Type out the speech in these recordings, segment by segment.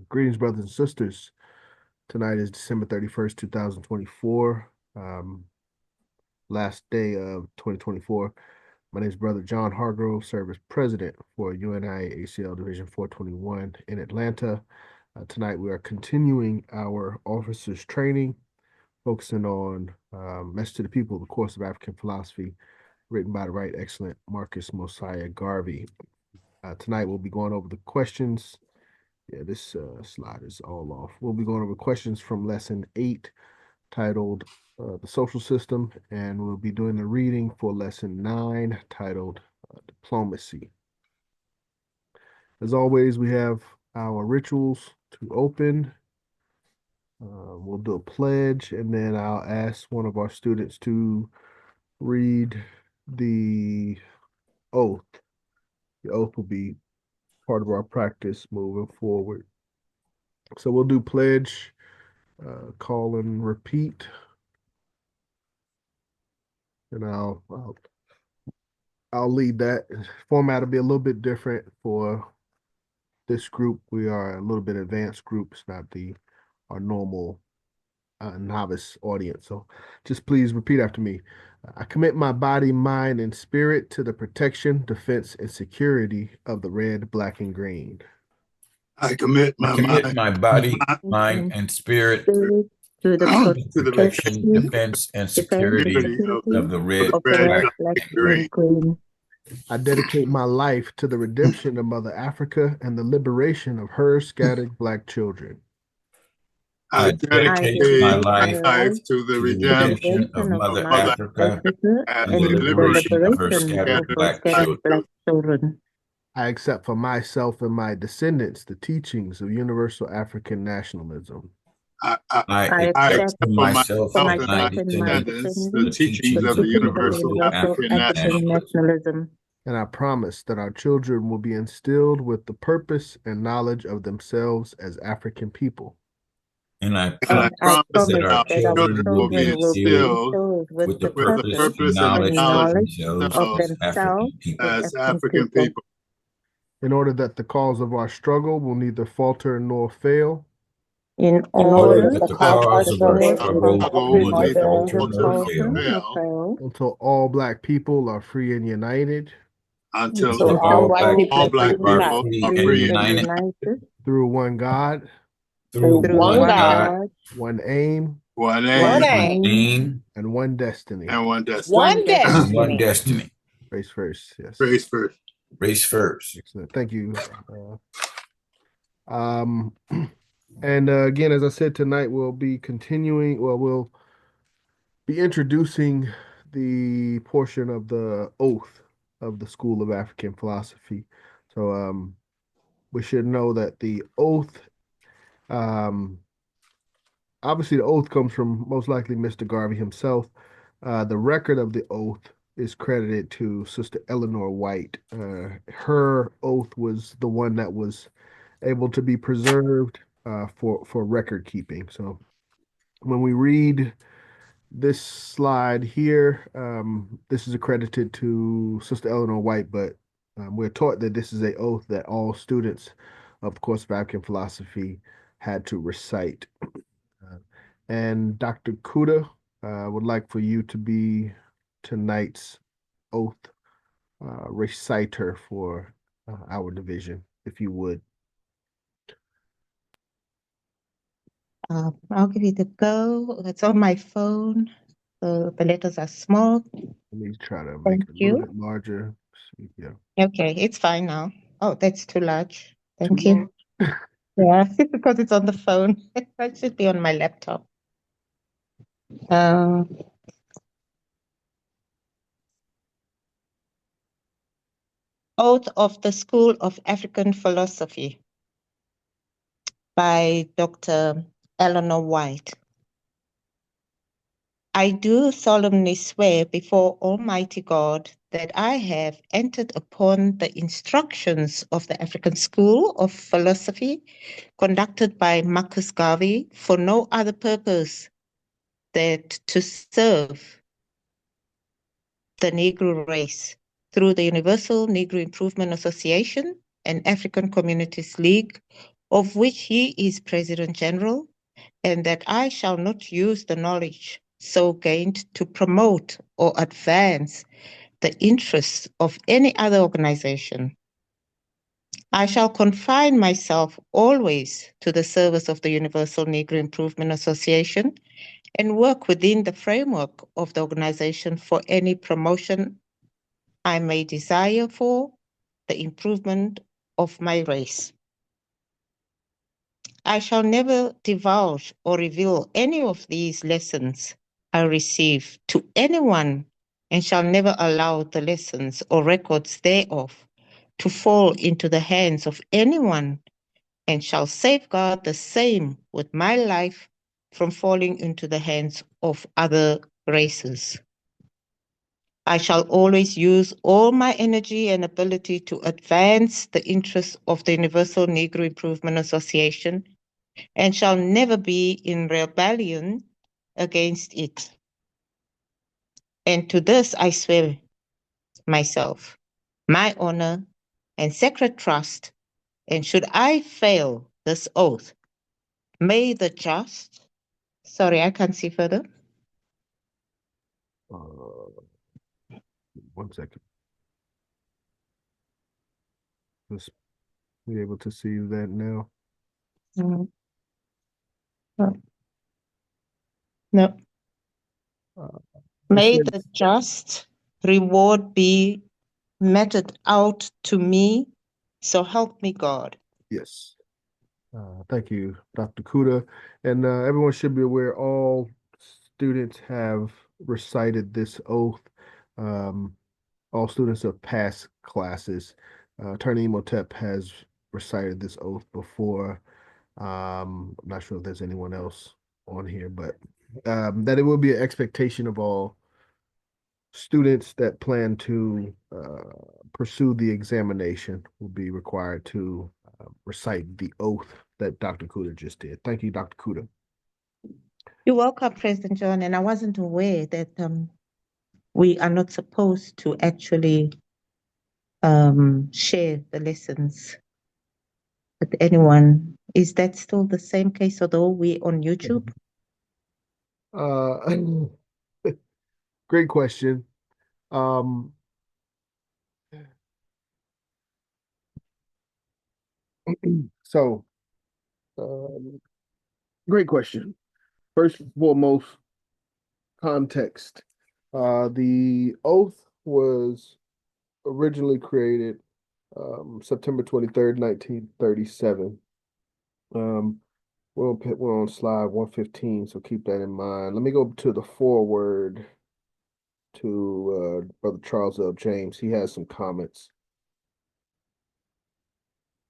Greetings, brothers and sisters. Tonight is December 31st, 2024, last day of 2024. My name is Brother John Hargrove, serve as president for UNIA-ACL Division 421 in Atlanta. Tonight we are continuing our officers training, focusing on Message to the People, the Course of African Philosophy, written by the Right Excellent Marcus Mosiah Garvey. Tonight we'll be going over the questions. Yeah, this slide is all off. We'll be going over questions from lesson 8 titled The Social System, and we'll be doing the reading for lesson 9 titled Diplomacy. As always, we have our rituals to open. We'll do a pledge, and then I'll ask one of our students to read the oath. The oath will be part of our practice moving forward. So we'll do pledge, call and repeat, and I'll lead that. Format will be a little bit different for this group. We are a little bit advanced group. It's not our normal novice audience. So just please repeat after me. I commit my body, mind, and spirit to the protection, defense, and security of the red, black, and green. I commit my body, mind, and spirit to the protection, defense, and security of the red, black, and green. I dedicate my life to the redemption of Mother Africa and the liberation of her scattered Black children. I dedicate my life to the redemption of Mother Africa and the liberation of her scattered Black children. I accept for myself and my descendants the teachings of universal African nationalism. I accept for myself and my descendants the teachings of the universal African nationalism. And I promise that our children will be instilled with the purpose and knowledge of themselves as African people. And I promise that our children will be instilled with the purpose and knowledge of themselves as African people. In order that the cause of our struggle will neither falter nor fail. In order that the cause of our struggle will neither falter nor fail. Until all Black people are free and united. Until all Black people are free and united. Through one God. Through one God. One aim. One aim. And one destiny. One destiny. Race first, yes. Race first. Excellent. Thank you. And again, as I said, tonight we'll be continuing, we'll be introducing the portion of the oath of the School of African Philosophy. So we should know that the oath, obviously the oath comes from most likely Mr. Garvey himself. The record of the oath is credited to Sister Eleanor White. Her oath was the one that was able to be preserved for record keeping. So when we read this slide here, this is accredited to Sister Eleanor White, but we're taught that this is an oath that all students of the course of African philosophy had to recite. And Dr. Kuda would like for you to be tonight's oath reciter for our division, if you would. I'll give it a go. It's on my phone, so the letters are small. Let me try to make it a little bit larger. Yeah. Okay, it's fine now. Oh, that's too large. Thank you. Yeah, because it's on the phone. It should be on my laptop. Oath of the School of African Philosophy by Dr. Eleanor White. I do solemnly swear before Almighty God that I have entered upon the instructions of the African School of Philosophy conducted by Marcus Garvey for no other purpose than to serve the Negro race through the Universal Negro Improvement Association and African Communities League of which he is President General, and that I shall not use the knowledge so gained to promote or advance the interests of any other organization. I shall confine myself always to the service of the Universal Negro Improvement Association and work within the framework of the organization for any promotion I may desire for the improvement of my race. I shall never divulge or reveal any of these lessons I receive to anyone, and shall never allow the lessons or records thereof to fall into the hands of anyone, and shall safeguard the same with my life from falling into the hands of other races. I shall always use all my energy and ability to advance the interests of the Universal Negro Improvement Association, and shall never be in rebellion against it. And to this I swear myself, my honor and sacred trust, and should I fail this oath, may the just, sorry, I can't see further. One second. Just be able to see that now. No. No. May the just reward be meted out to me, so help me God. Yes. Thank you, Dr. Kuda. And everyone should be aware all students have recited this oath. All students of past classes. Attorney Imhotep has recited this oath before. I'm not sure if there's anyone else on here, but that it will be an expectation of all students that plan to pursue the examination will be required to recite the oath that Dr. Kuda just did. Thank you, Dr. Kuda. You're welcome, President John. And I wasn't aware that we are not supposed to actually share the lessons with anyone. Is that still the same case, although we're on YouTube? Great question. So, great question. First and foremost, context. The oath was originally created September 23rd, 1937. We're on slide 115, so keep that in mind. Let me go to the foreword to Brother Charles L. James. He has some comments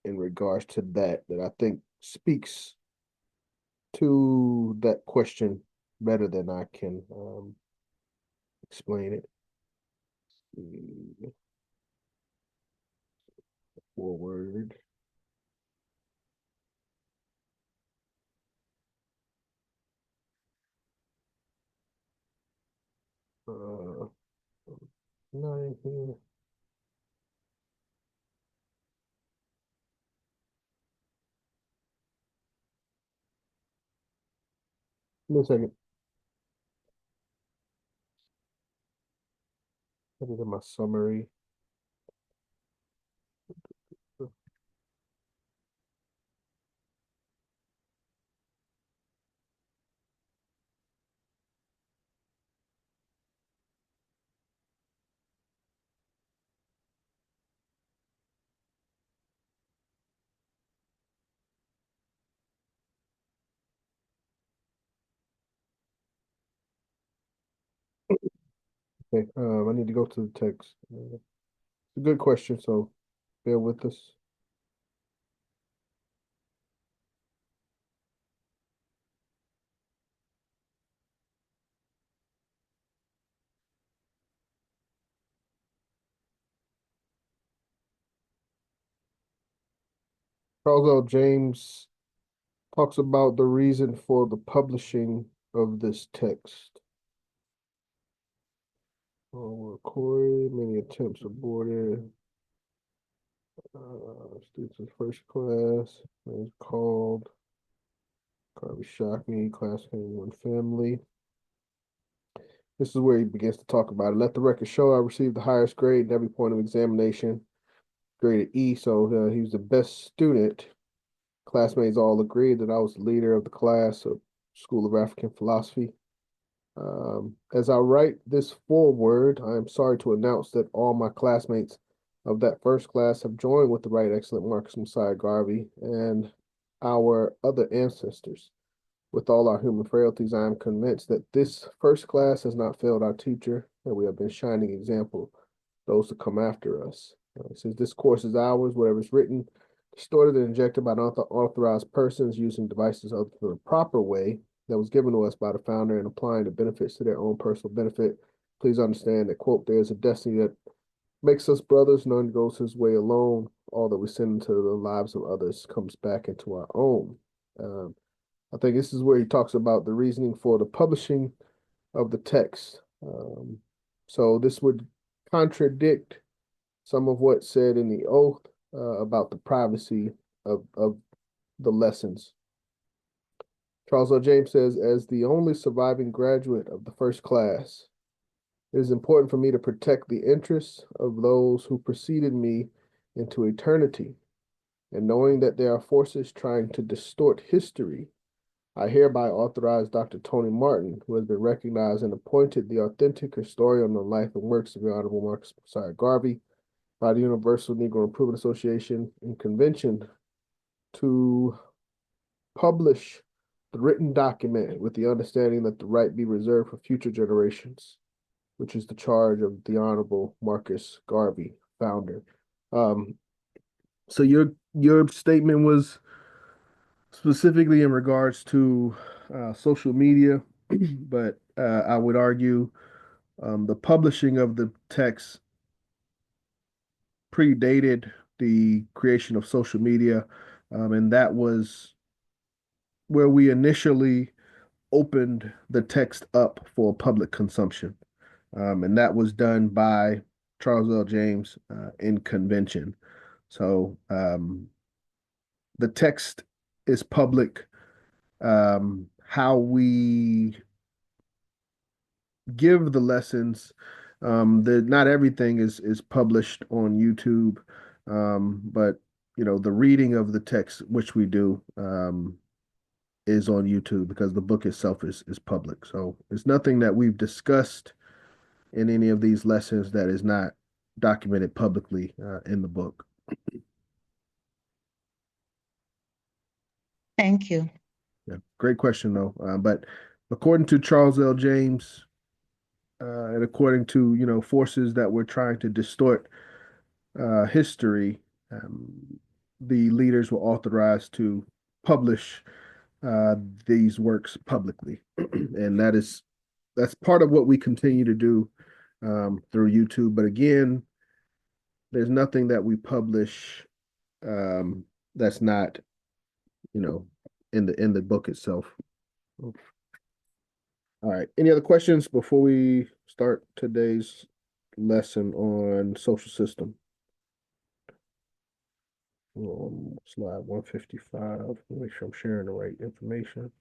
in regards to that I think speaks to that question better than I can explain it. Forward. Not in here. Give me a second. Let me get my summary. Okay, I need to go to the text. It's a good question, so bear with us. Charles L. James talks about the reason for the publishing of this text. Corey, many attempts aborted. Students in first class is called Garvey Shockney, class one family. This is where he begins to talk about it. Let the record show I received the highest grade in every point of examination, graded E, so he was the best student. Classmates all agreed that I was the leader of the class of School of African Philosophy. As I write this foreword, I am sorry to announce that all my classmates of that first class have joined with the Right Excellent Marcus Messiah Garvey and our other ancestors. With all our human frailties, I am convinced that this first class has not failed our teacher, and we have been shining example those to come after us. Since this course is ours, whatever is written, distorted and injected by unauthorized persons using devices other than the proper way that was given to us by the founder and applying the benefits to their own personal benefit, please understand that, quote, there is a destiny that makes us brothers, none goes his way alone. All that we send into the lives of others comes back into our own. I think this is where he talks about the reasoning for the publishing of the text. So this would contradict some of what's said in the oath about the privacy of the lessons. Charles L. James says, as the only surviving graduate of the first class, it is important for me to protect the interests of those who preceded me into eternity. And knowing that there are forces trying to distort history, I hereby authorize Dr. Tony Martin, who has been recognized and appointed the authentic historian on the life and works of the Honorable Marcus Messiah Garvey by the Universal Negro Improvement Association and Convention, to publish the written document with the understanding that the right be reserved for future generations, which is the charge of the Honorable Marcus Garvey, founder. So your statement was specifically in regards to social media, but I would argue the publishing of the text predated the creation of social media, and that was where we initially opened the text up for public consumption. And that was done by Charles L. James in convention. So the text is public. How we give the lessons, not everything is published on YouTube, but the reading of the text, which we do, is on YouTube because the book itself is public. So it's nothing that we've discussed in any of these lessons that is not documented publicly in the book. Thank you. Yeah, great question though. But according to Charles L. James, and according to forces that were trying to distort history, the leaders were authorized to publish these works publicly, and that's part of what we continue to do through YouTube. But again, there's nothing that we publish that's not, in the book itself. All right. Any other questions before we start today's lesson on social system? Slide 155. Make sure I'm sharing the right information.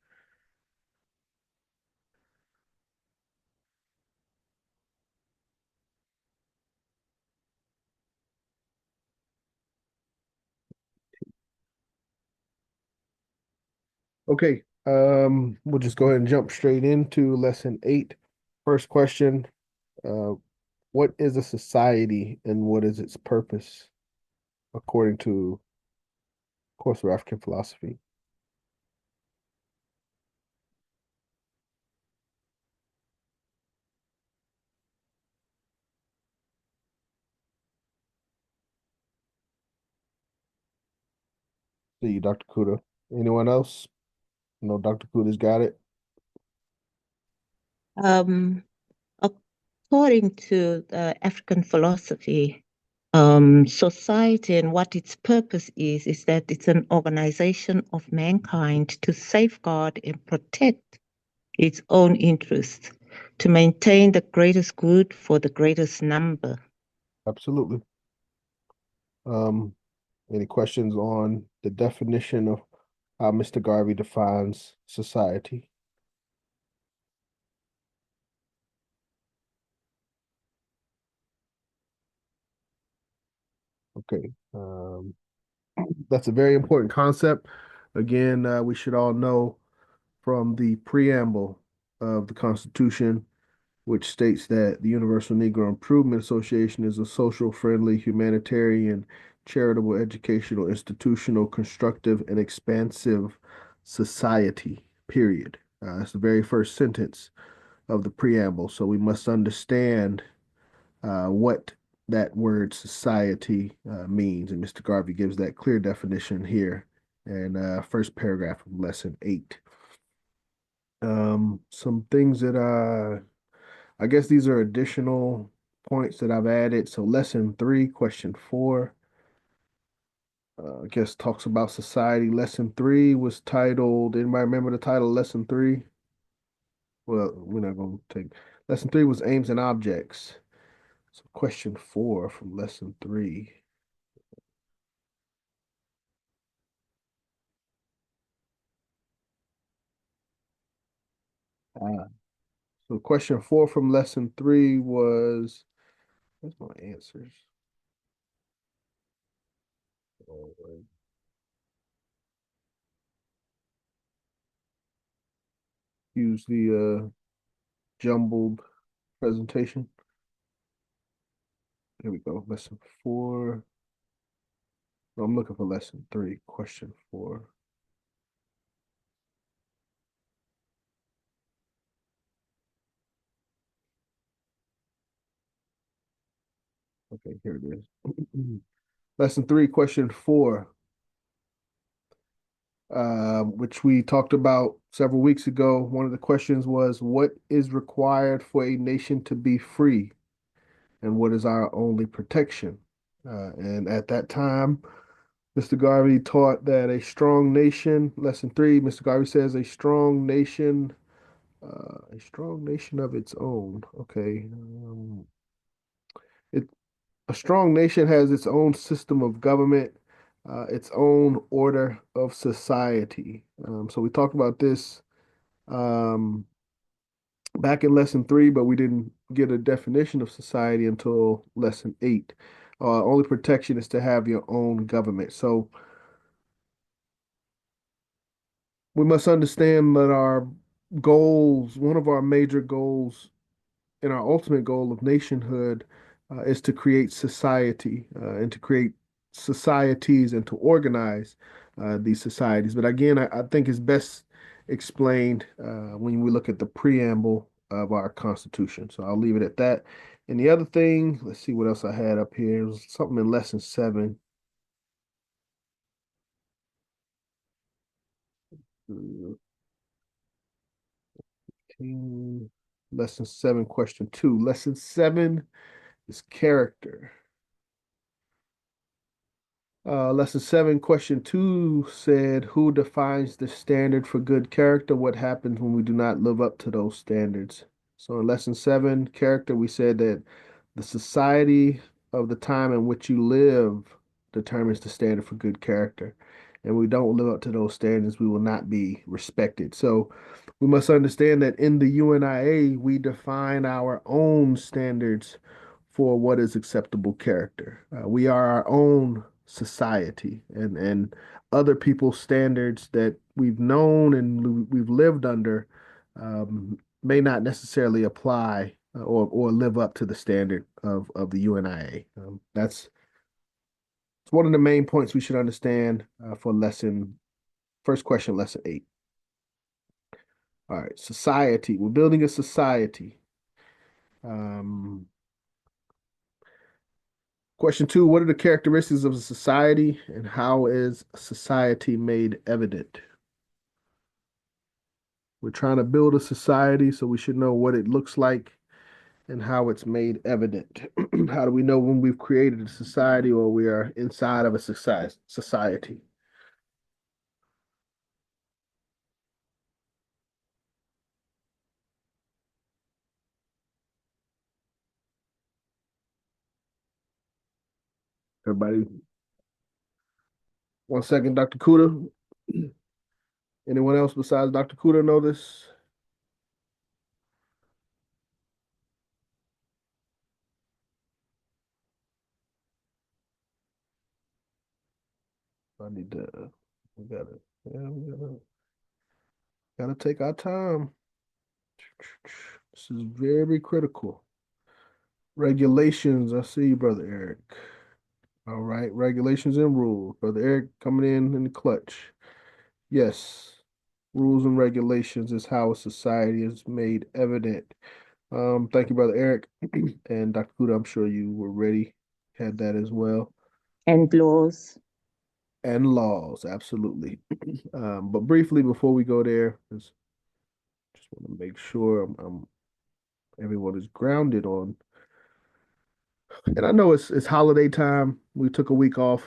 Okay, we'll just go ahead and jump straight into lesson 8. First question, what is a society and what is its purpose according to course of African philosophy? See you, Dr. Kuda. Anyone else? No, Dr. Kuda's got it. According to African philosophy, society and what its purpose is that it's an organization of mankind to safeguard and protect its own interests, to maintain the greatest good for the greatest number. Absolutely. Any questions on the definition of how Mr. Garvey defines society? Okay. That's a very important concept. Again, we should all know from the preamble of the Constitution, which states that the Universal Negro Improvement Association is a social, friendly, humanitarian, charitable, educational, institutional, constructive, and expansive society, period. That's the very first sentence of the preamble. So we must understand what that word society means. And Mr. Garvey gives that clear definition here in first paragraph of lesson 8. Some things that I guess these are additional points that I've added. So lesson 3, question 4, I guess talks about society. Lesson 3 was titled, anybody remember the title of lesson 3? Well, we're not going to take, lesson 3 was aims and objects. So question 4 from lesson 3. So question 4 from lesson 3 was, where's my answers? Oh, use the jumbled presentation. Here we go. Lesson 4. No, I'm looking for lesson 3, question 4. Okay, here it is. Lesson 3, question 4, which we talked about several weeks ago. One of the questions was, what is required for a nation to be free? And what is our only protection? And at that time, Mr. Garvey taught that a strong nation, lesson 3, Mr. Garvey says a strong nation of its own. Okay. It A strong nation has its own system of government, its own order of society. So we talked about this um, back in lesson 3, but we didn't get a definition of society until lesson 8. Only protection is to have your own government. So we must understand that our goals, one of our major goals and our ultimate goal of nationhood is to create society and to create societies and to organize these societies. But again, I think it's best explained when we look at the preamble of our Constitution. So I'll leave it at that. And the other thing, let's see what else I had up here. It was something in lesson 7. Lesson 7, question 2. Lesson 7 is character. Lesson 7, question 2 said, who defines the standard for good character? What happens when we do not live up to those standards? So in lesson 7, character, we said that the society of the time in which you live determines the standard for good character. And we don't live up to those standards, we will not be respected. So we must understand that in the UNIA, we define our own standards for what is acceptable character. We are our own society, and other people's standards that we've known and we've lived under may not necessarily apply or live up to the standard of the UNIA. That's one of the main points we should understand for first question, lesson 8. All right, society. We're building a society. Question 2, what are the characteristics of a society and how is society made evident? We're trying to build a society, so we should know what it looks like and how it's made evident. How do we know when we've created a society or we are inside of a society? Everybody, 1 second, Dr. Kuda. Anyone else besides Dr. Kuda know this? I need to, we gotta take our time. This is very critical. Regulations, I see you, Brother Eric. All right, regulations and rules. Brother Eric coming in the clutch. Yes, rules and regulations is how a society is made evident. Thank you, Brother Eric. And Dr. Kuda, I'm sure you were ready, had that as well. And laws. And laws, absolutely. But briefly before we go there, just want to make sure everyone is grounded on. And I know it's holiday time. We took a week off.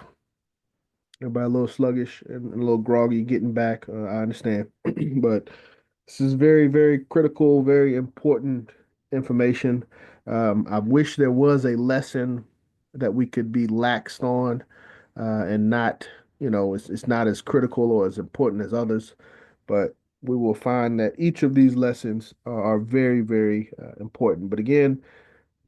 Everybody a little sluggish and a little groggy getting back. I understand, but this is very, very critical, very important information. I wish there was a lesson that we could be laxed on, and not, it's not as critical or as important as others, but we will find that each of these lessons are very, very important. But again,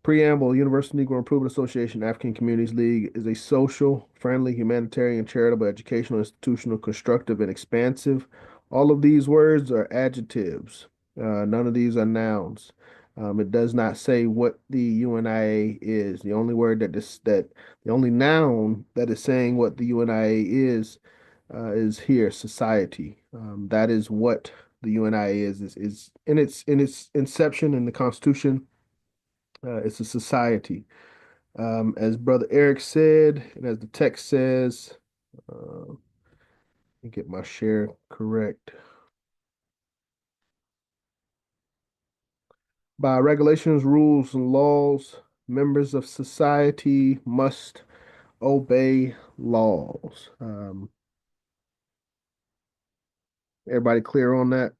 Preamble, Universal Negro Improvement Association African Communities League is a social, friendly, humanitarian, charitable, educational, institutional, constructive, and expansive. All of these words are adjectives. None of these are nouns. It does not say what the UNIA is. The only word the only noun that is saying what the UNIA is here, society. That is what the UNIA is in its inception in the Constitution. It's a society. As Brother Eric said, and as the text says, let me get my share correct. By regulations, rules, and laws, members of society must obey laws. Everybody clear on that?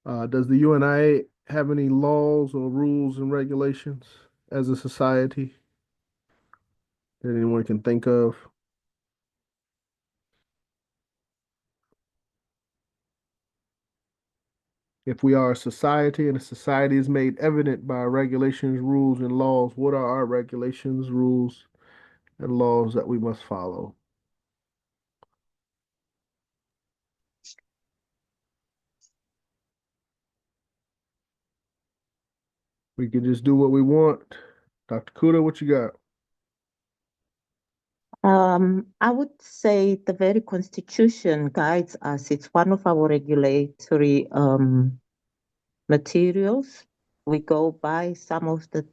Does the UNIA have any laws or rules and regulations as a society that anyone can think of? If we are a society and a society is made evident by regulations, rules, and laws, what are our regulations, rules, and laws that we must follow? We can just do what we want. Dr. Kuda, what you got? I would say the very Constitution guides us. It's one of our regulatory materials. We go by some of the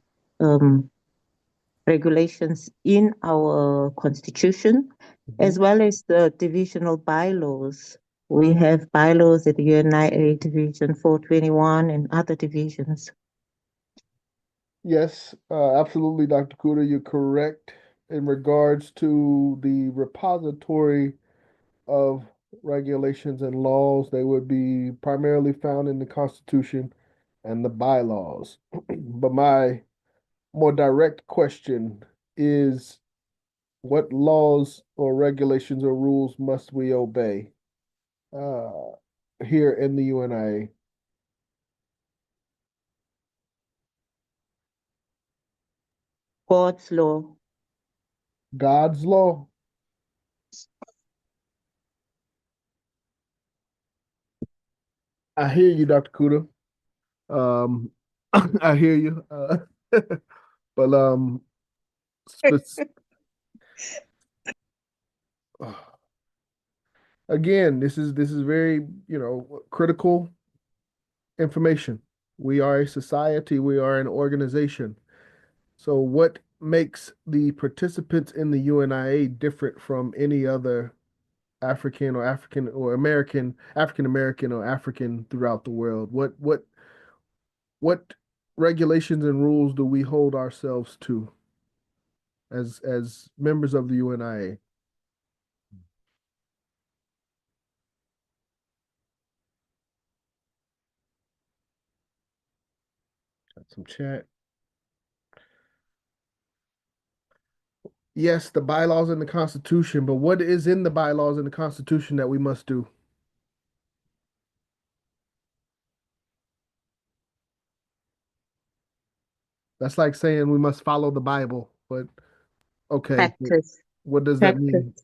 regulations in our Constitution, as well as the divisional bylaws. We have bylaws at the UNIA Division 421 and other divisions. Yes, absolutely, Dr. Kuda, you're correct in regards to the repository of regulations and laws. They would be primarily found in the Constitution and the bylaws. But my more direct question is, what laws or regulations or rules must we obey uh, here in the UNIA? God's law. God's law. I hear you, Dr. Kuda. Um, I hear you. But again, this is very, critical information. We are a society, we are an organization. So what makes the participants in the UNIA different from any other African or African or American, African American or African throughout the world? What regulations and rules do we hold ourselves to as members of the UNIA? Got some chat. Yes, the bylaws in the Constitution, but what is in the bylaws in the Constitution that we must do? That's like saying we must follow the Bible, but okay, Practice. what does that Practice. mean?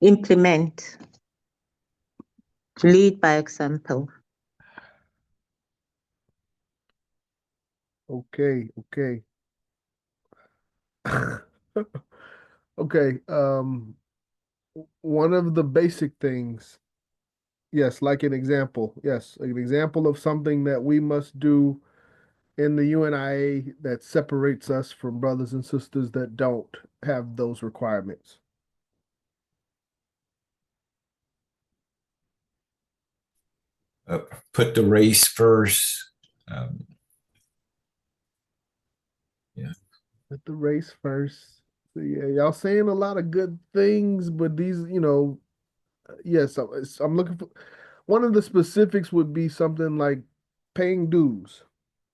Implement. Lead by example. Okay. Okay, one of the basic things, yes, like an example, yes, an example of something that we must do in the UNIA that separates us from brothers and sisters that don't have those requirements. Put the race first. Yeah. Put the race first. So yeah, y'all saying a lot of good things, but these, yes, I'm looking for one of the specifics would be something like paying dues.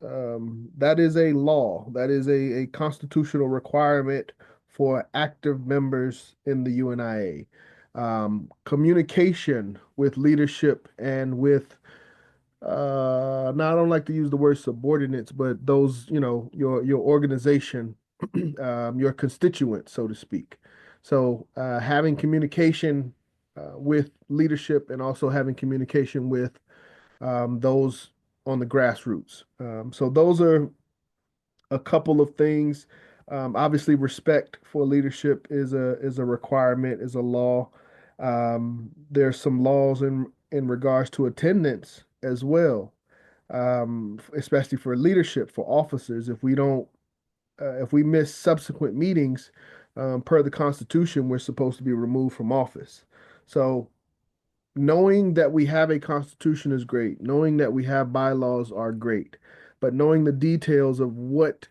That is a law. That is a constitutional requirement for active members in the UNIA. Communication with leadership and with now I don't like to use the word subordinates, but those, your organization, your constituents, so to speak. So having communication with leadership and also having communication with those on the grassroots. So those are a couple of things. Obviously, respect for leadership is a requirement, is a law. There's some laws in regards to attendance as well, especially for leadership for officers. If we miss subsequent meetings, per the Constitution, we're supposed to be removed from office. So knowing that we have a constitution is great. Knowing that we have bylaws are great. But knowing the details of what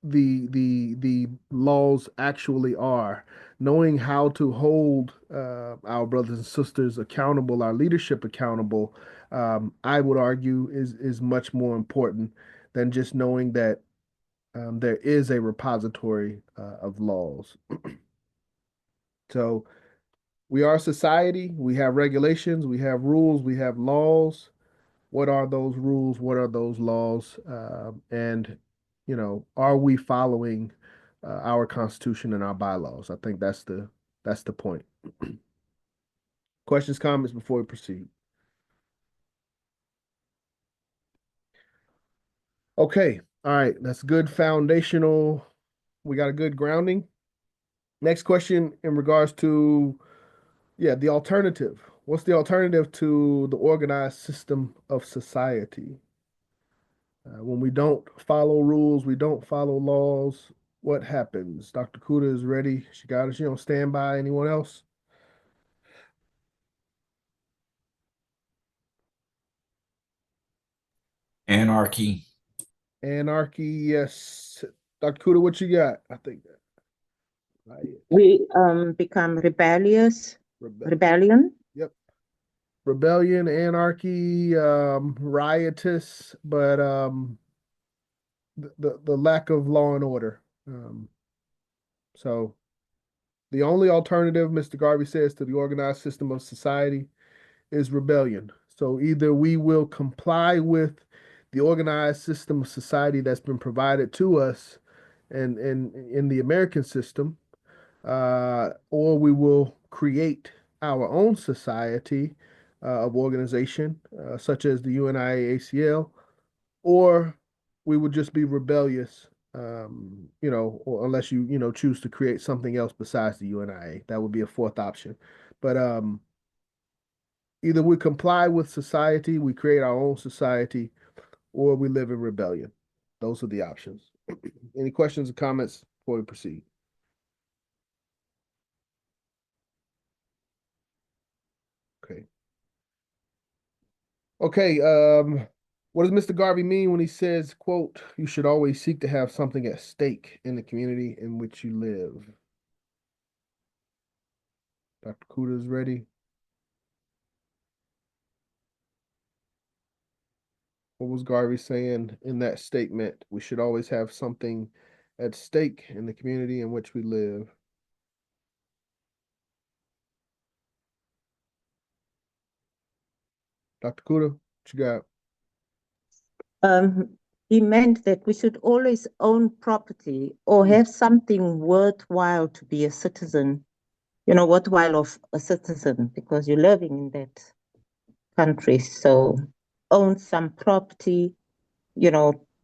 the laws actually are, knowing how to hold our brothers and sisters accountable, our leadership accountable, I would argue is much more important than just knowing that there is a repository of laws. So we are a society, we have regulations, we have rules, we have laws. What are those rules? What are those laws? And, are we following our Constitution and our bylaws? I think that's the point. Questions, comments before we proceed? Okay, all right, that's good foundational. We got a good grounding. Next question in regards to, the alternative. What's the alternative to the organized system of society? When we don't follow rules, we don't follow laws, what happens? Dr. Kuda is ready. She got us. She on standby. Anyone else? Anarchy. Anarchy, yes. Dr. Kuda, what you got? I think that. We become rebellious. Rebellion. Yep. Rebellion, anarchy, riotous, but the lack of law and order. So the only alternative, Mr. Garvey says, to the organized system of society is rebellion. So either we will comply with the organized system of society that's been provided to us and in the American system, or we will create our own society of organization, such as the UNIA-ACL, or we would just be rebellious, or unless you choose to create something else besides the UNIA. That would be a fourth option. But either we comply with society, we create our own society, or we live in rebellion. Those are the options. Any questions or comments before we proceed? Okay. Okay. What does Mr. Garvey mean when he says, quote, you should always seek to have something at stake in the community in which you live? Dr. Kuda is ready. What was Garvey saying in that statement? We should always have something at stake in the community in which we live. Dr. Kuda, what you got? He meant that we should always own property or have something worthwhile to be a citizen, worthwhile of a citizen because you're living in that country. So own some property,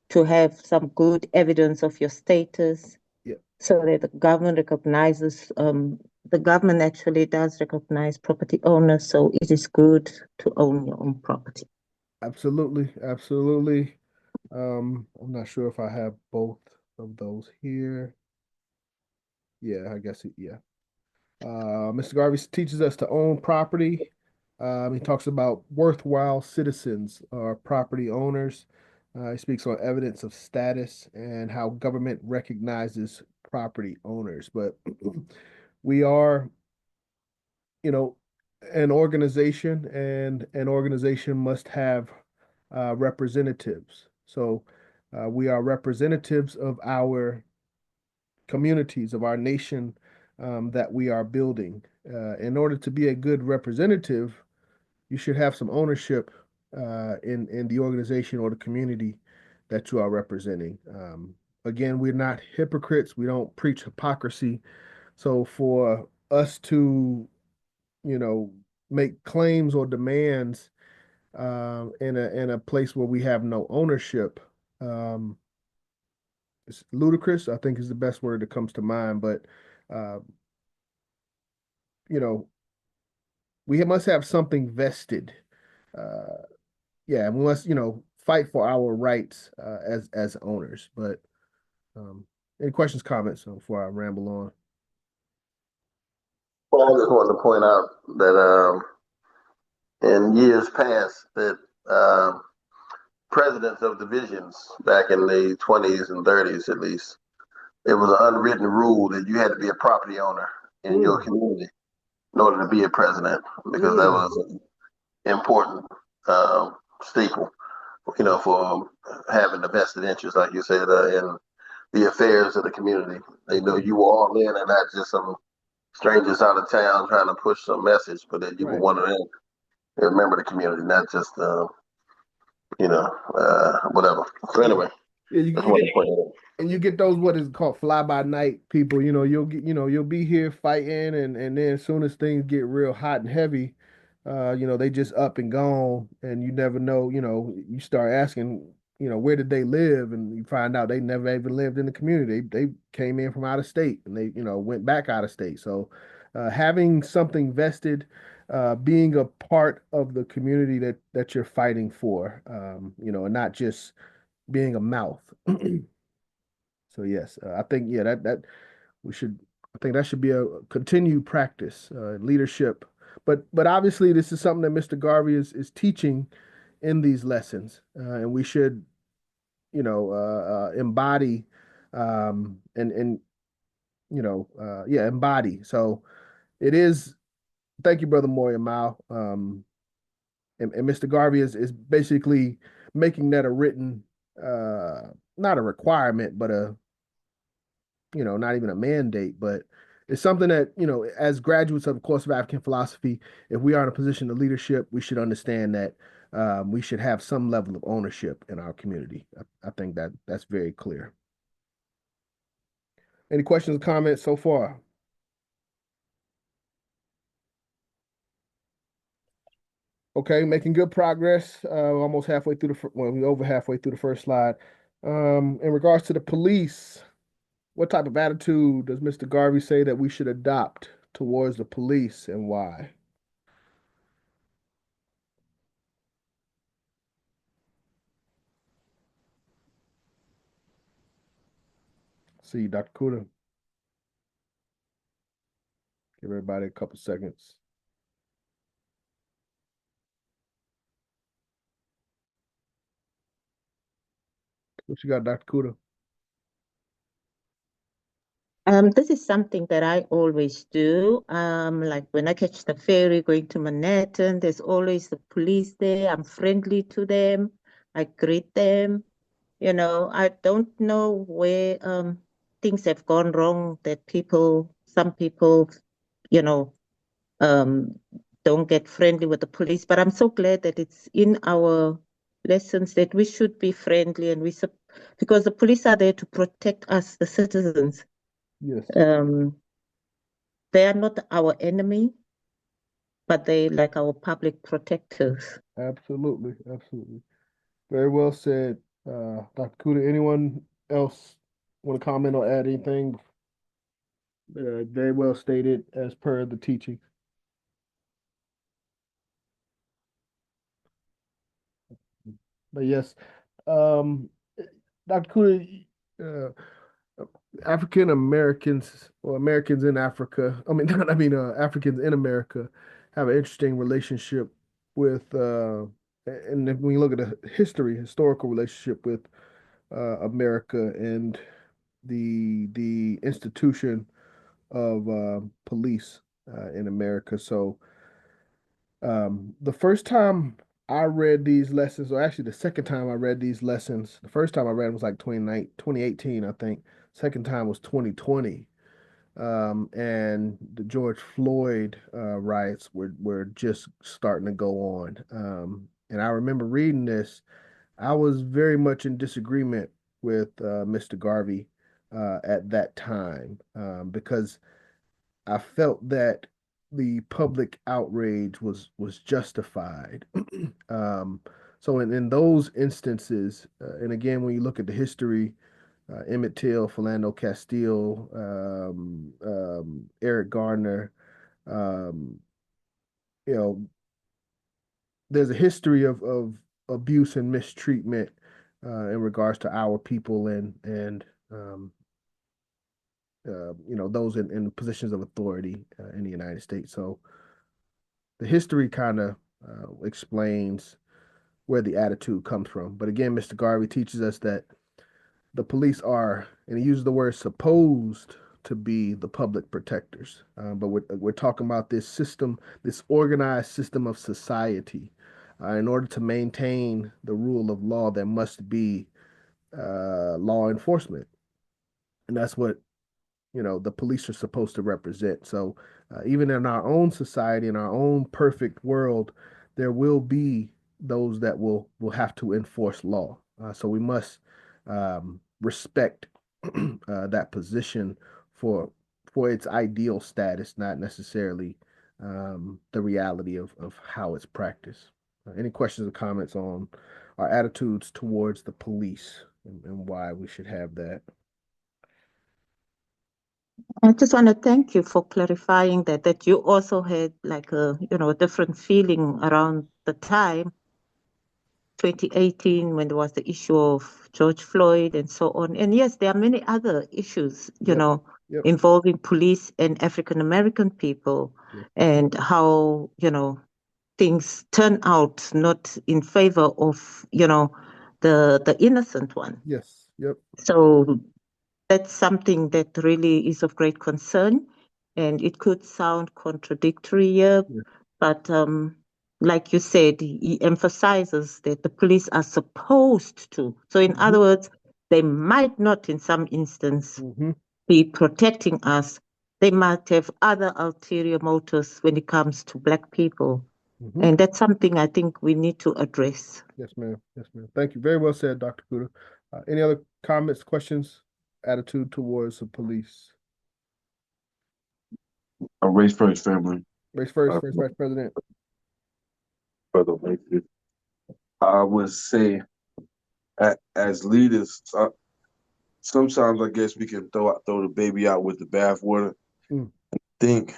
to have some good evidence of your status. Yeah. So that the government recognizes, the government actually does recognize property owners. So it is good to own your own property. Absolutely. Absolutely. I'm not sure if I have both of those here. Yeah, I guess yeah. Mr. Garvey teaches us to own property. He talks about worthwhile citizens or property owners. He speaks on evidence of status and how government recognizes property owners. But we are, an organization, and an organization must have representatives. So we are representatives of our communities, of our nation that we are building. In order to be a good representative, you should have some ownership in the organization or the community that you are representing. Again, we're not hypocrites. We don't preach hypocrisy. So for us to, make claims or demands in a place where we have no ownership, it's ludicrous, I think is the best word that comes to mind. But uh, we must have something vested. Uh, yeah, we must, fight for our rights as owners. But any questions, comments before I ramble on? Well, I just wanted to point out that in years past, that presidents of divisions back in the 20s and 30s, at least, it was an unwritten rule that you had to be a property owner in your community in order to be a president, because that was an important staple, for having the vested interest, like you said, in the affairs of the community. They know you were all in and not just some strangers out of town trying to push some message, but that you were one of them, a member of the community, not just, whatever. So anyway, and you get those, what is called fly by night people. You'll be here fighting, and then as soon as things get real hot and heavy, they just up and gone, and you never know. You start asking, where did they live, and you find out they never even lived in the community. They came in from out of state, and they went back out of state. So having something vested, being a part of the community that you're fighting for, and not just being a mouth. So yes, I think that we should. I think that should be a continued practice, leadership. But obviously, this is something that Mr. Garvey is teaching in these lessons, and we should, embody, and embody. So it is. Thank you, Brother Moya Mao. And Mr. Garvey is basically making that a written, not a requirement, but not even a mandate, but it's something that, as graduates of the course of African philosophy, if we are in a position of leadership, we should understand that we should have some level of ownership in our community. I think that's very clear. Any questions or comments so far? Okay, making good progress. Almost halfway through we're over halfway through the first slide. In regards to the police, what type of attitude does Mr. Garvey say that we should adopt towards the police, and why? See you, Dr. Kuda. Give everybody a couple seconds. What you got, Dr. Kuda? This is something that I always do. Like when I catch the ferry going to Manhattan, there's always the police there. I'm friendly to them. I greet them. I don't know where things have gone wrong, that some people, you know, don't get friendly with the police. But I'm so glad that it's in our lessons that we should be friendly, and because the police are there to protect us, the citizens. Yes. They are not our enemy, but they like our public protectors. Absolutely, absolutely. Very well said, Dr. Kuda. Anyone else want to comment or add anything? Very well stated as per the teaching. But yes, Dr. Kuda, African Americans or Americans in Africa, Africans in America have an interesting relationship with, and if we look at the historical relationship with America and the institution of police in America. So the first time I read these lessons, or actually the second time I read these lessons, the first time I read them was like 2018, I think. Second time was 2020. And the George Floyd riots were just starting to go on. And I remember reading this. I was very much in disagreement with Mr. Garvey at that time because I felt that the public outrage was justified. So in those instances, and again, when you look at the history, Emmett Till, Philando Castile, Eric Garner, um, you know, there's a history of abuse and mistreatment in regards to our people and those in positions of authority in the United States. So the history kind of explains where the attitude comes from. But again, Mr. Garvey teaches us that the police are, and he uses the word supposed to be the public protectors. But we're talking about this system, this organized system of society. In order to maintain the rule of law, there must be law enforcement. And that's what the police are supposed to represent. So even in our own society, in our own perfect world, there will be those that will have to enforce law. So we must respect that position for its ideal status, not necessarily the reality of how it's practiced. Any questions or comments on our attitudes towards the police and why we should have that? I just want to thank you for clarifying that you also had like a different feeling around the time 2018 when there was the issue of George Floyd and so on. And yes, there are many other issues, involving police and African American people, and how, things turn out not in favor of, the innocent one. Yes. Yep. So that's something that really is of great concern, and it could sound contradictory here, but like you said, he emphasizes that the police are supposed to. So in other words, they might not in some instance be protecting us. They might have other ulterior motives when it comes to Black people. And that's something I think we need to address. Yes, ma'am. Yes, ma'am. Thank you. Very well said, Dr. Kuda. Any other comments, questions, attitude towards the police? Race first, family. Race first, first Vice President. Brother, I would say, as leaders, sometimes I guess we can throw the baby out with the bathwater. I think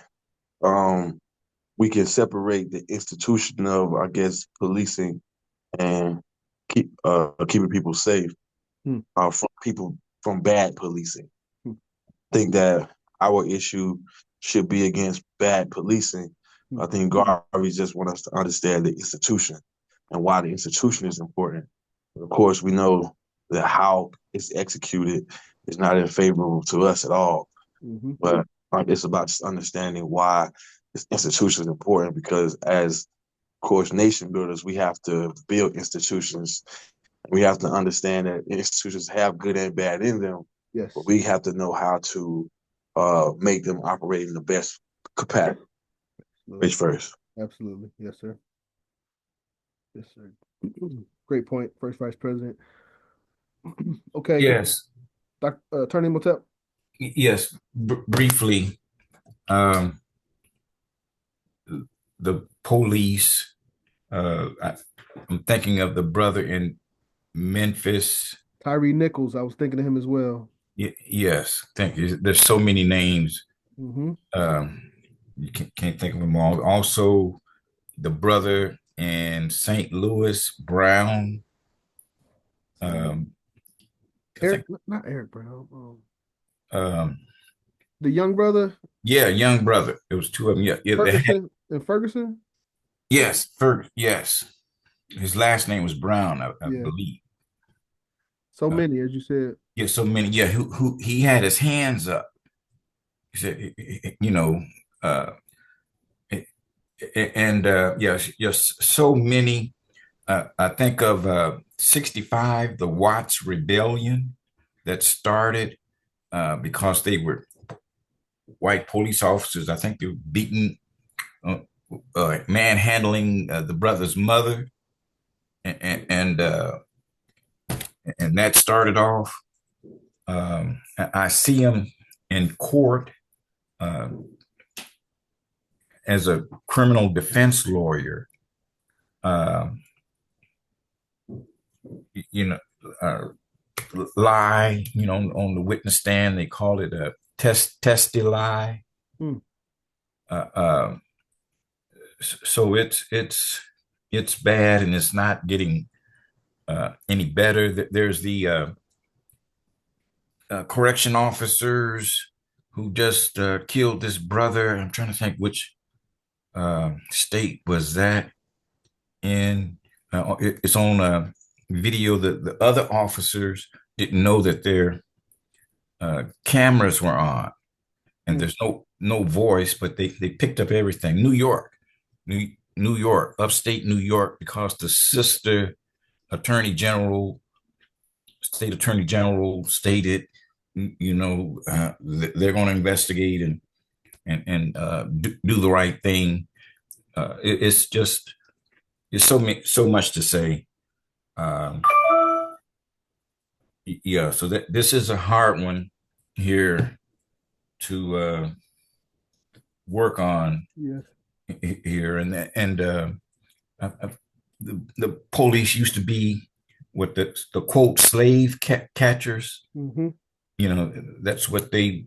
we can separate the institution of, I guess, policing and keeping people safe from bad policing. I think that our issue should be against bad policing. I think Garvey just wants us to understand the institution and why the institution is important. Of course, we know that how it's executed is not favorable to us at all. But it's about just understanding why this institution is important, because as, of course, nation builders, we have to build institutions. We have to understand that institutions have good and bad in them. Yes. But we have to know how to make them operate in the best capacity. Which first? Absolutely. Yes, sir. Yes, sir. Great point, First Vice President. Okay. Yes. Attorney Motep. Yes. Briefly, the police. I'm thinking of the brother in Memphis. Tyree Nichols. I was thinking of him as well. Yes. Thank you. There's so many names. Mm-hmm. You can't think of them all. Also, the brother in St. Louis, Brown. Eric, not Eric Brown. The young brother. Yeah, young brother. It was two of them. Yeah, Ferguson and Ferguson. Yes, yes. His last name was Brown, I believe. So many, as you said. Yeah, so many. Yeah, who he had his hands up. He said, you know, yes, so many. I think of 65, the Watts Rebellion that started because they were white police officers. I think they were beating, manhandling the brother's mother, and that started off. I see him in court as a criminal defense lawyer. Lie, on the witness stand. They call it a testy lie. So it's bad, and it's not getting any better. There's the correction officers who just killed this brother. I'm trying to think which state was that in. It's on a video that the other officers didn't know that their cameras were on, and there's no voice, but they picked up everything. New York, upstate New York, because the sister attorney general, state attorney general, stated, they're going to investigate and do the right thing. It's so much to say. So this is a hard one here to work on. Yes. Here and the police used to be what the quote slave catchers. Mm-hmm. That's what they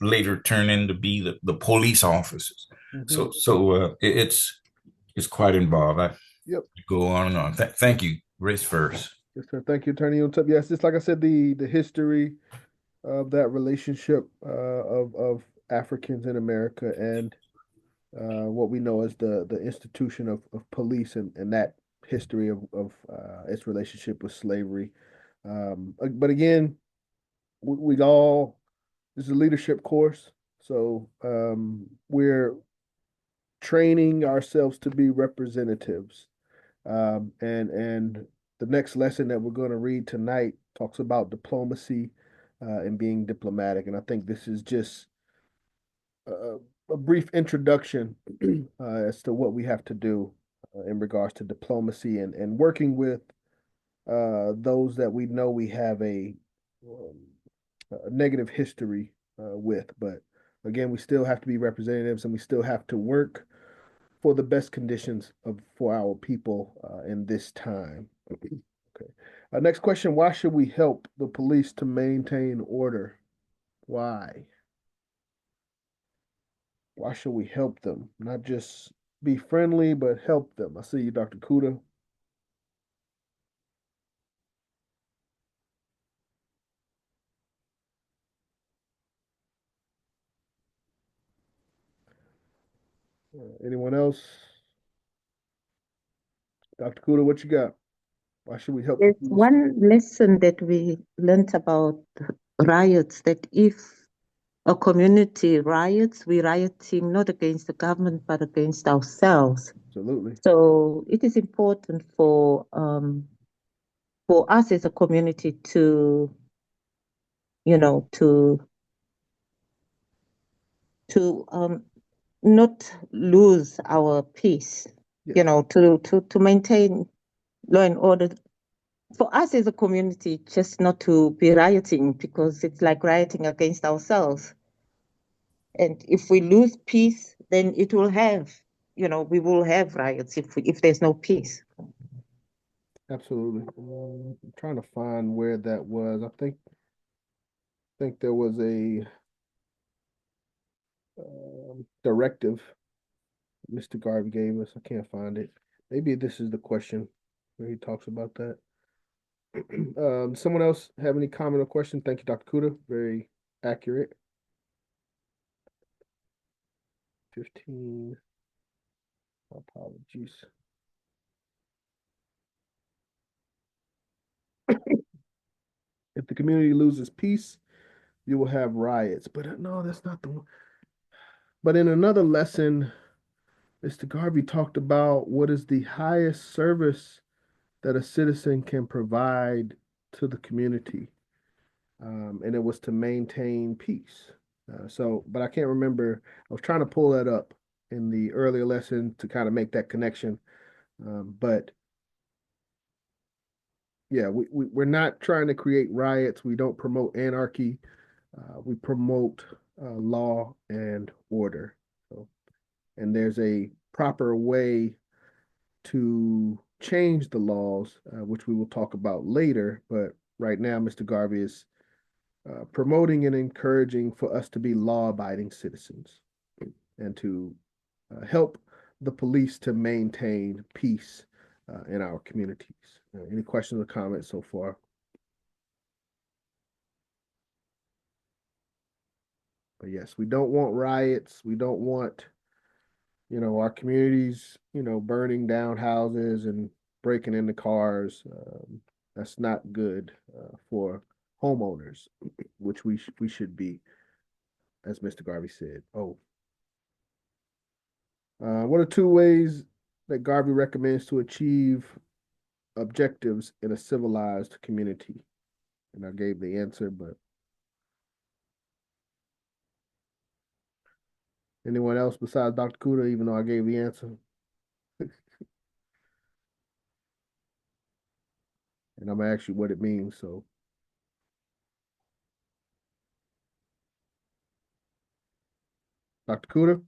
later turn into be the police officers. Mm-hmm. So it's quite involved. Go on and on. Thank you. Race first. Yes, sir. Thank you, Attorney Otep. Yes, just like I said, the history of that relationship of Africans in America and what we know as the institution of police and that history of its relationship with slavery. But again, this is a leadership course, so we're training ourselves to be representatives. And the next lesson that we're going to read tonight talks about diplomacy and being diplomatic. And I think this is just a brief introduction as to what we have to do in regards to diplomacy and working with those that we know we have a negative history with. But again, we still have to be representatives, and we still have to work for the best conditions for our people in this time. Okay. Next question: why should we help the police to maintain order? Why? Why should we help them? Not just be friendly, but help them. I see you, Dr. Kuda. Anyone else? Dr. Kuda, what you got? Why should we help? There's one lesson that we learned about riots, that if a community riots, we're rioting not against the government, but against ourselves. Absolutely. So it is important for us as a community to to not lose our peace, Yes. to maintain law and order. For us as a community, just not to be rioting, because it's like rioting against ourselves. And if we lose peace, then it will have, we will have riots if there's no peace. Absolutely. I'm trying to find where that was. I think there was a directive Mr. Garvey gave us. I can't find it. Maybe this is the question where he talks about that. Someone else have any comment or question? Thank you, Dr. Kuda. Very accurate. 15. Apologies. If the community loses peace, you will have riots. But no, that's not the one. But in another lesson, Mr. Garvey talked about what is the highest service that a citizen can provide to the community. And it was to maintain peace. But I can't remember. I was trying to pull that up in the earlier lesson to kind of make that connection. But yeah, we're not trying to create riots. We don't promote anarchy. We promote law and order. So, and there's a proper way to change the laws, which we will talk about later. But right now, Mr. Garvey is promoting and encouraging for us to be law-abiding citizens and to help the police to maintain peace in our communities. Any questions or comments so far? But yes, we don't want riots. We don't want, our communities, burning down houses and breaking into cars. That's not good for homeowners, which we should be, as Mr. Garvey said. What are 2 ways that Garvey recommends to achieve objectives in a civilized community? And I gave the answer, but anyone else besides Dr. Kuda, even though I gave the answer? And I'm gonna ask you what it means, so. Dr. Kuda?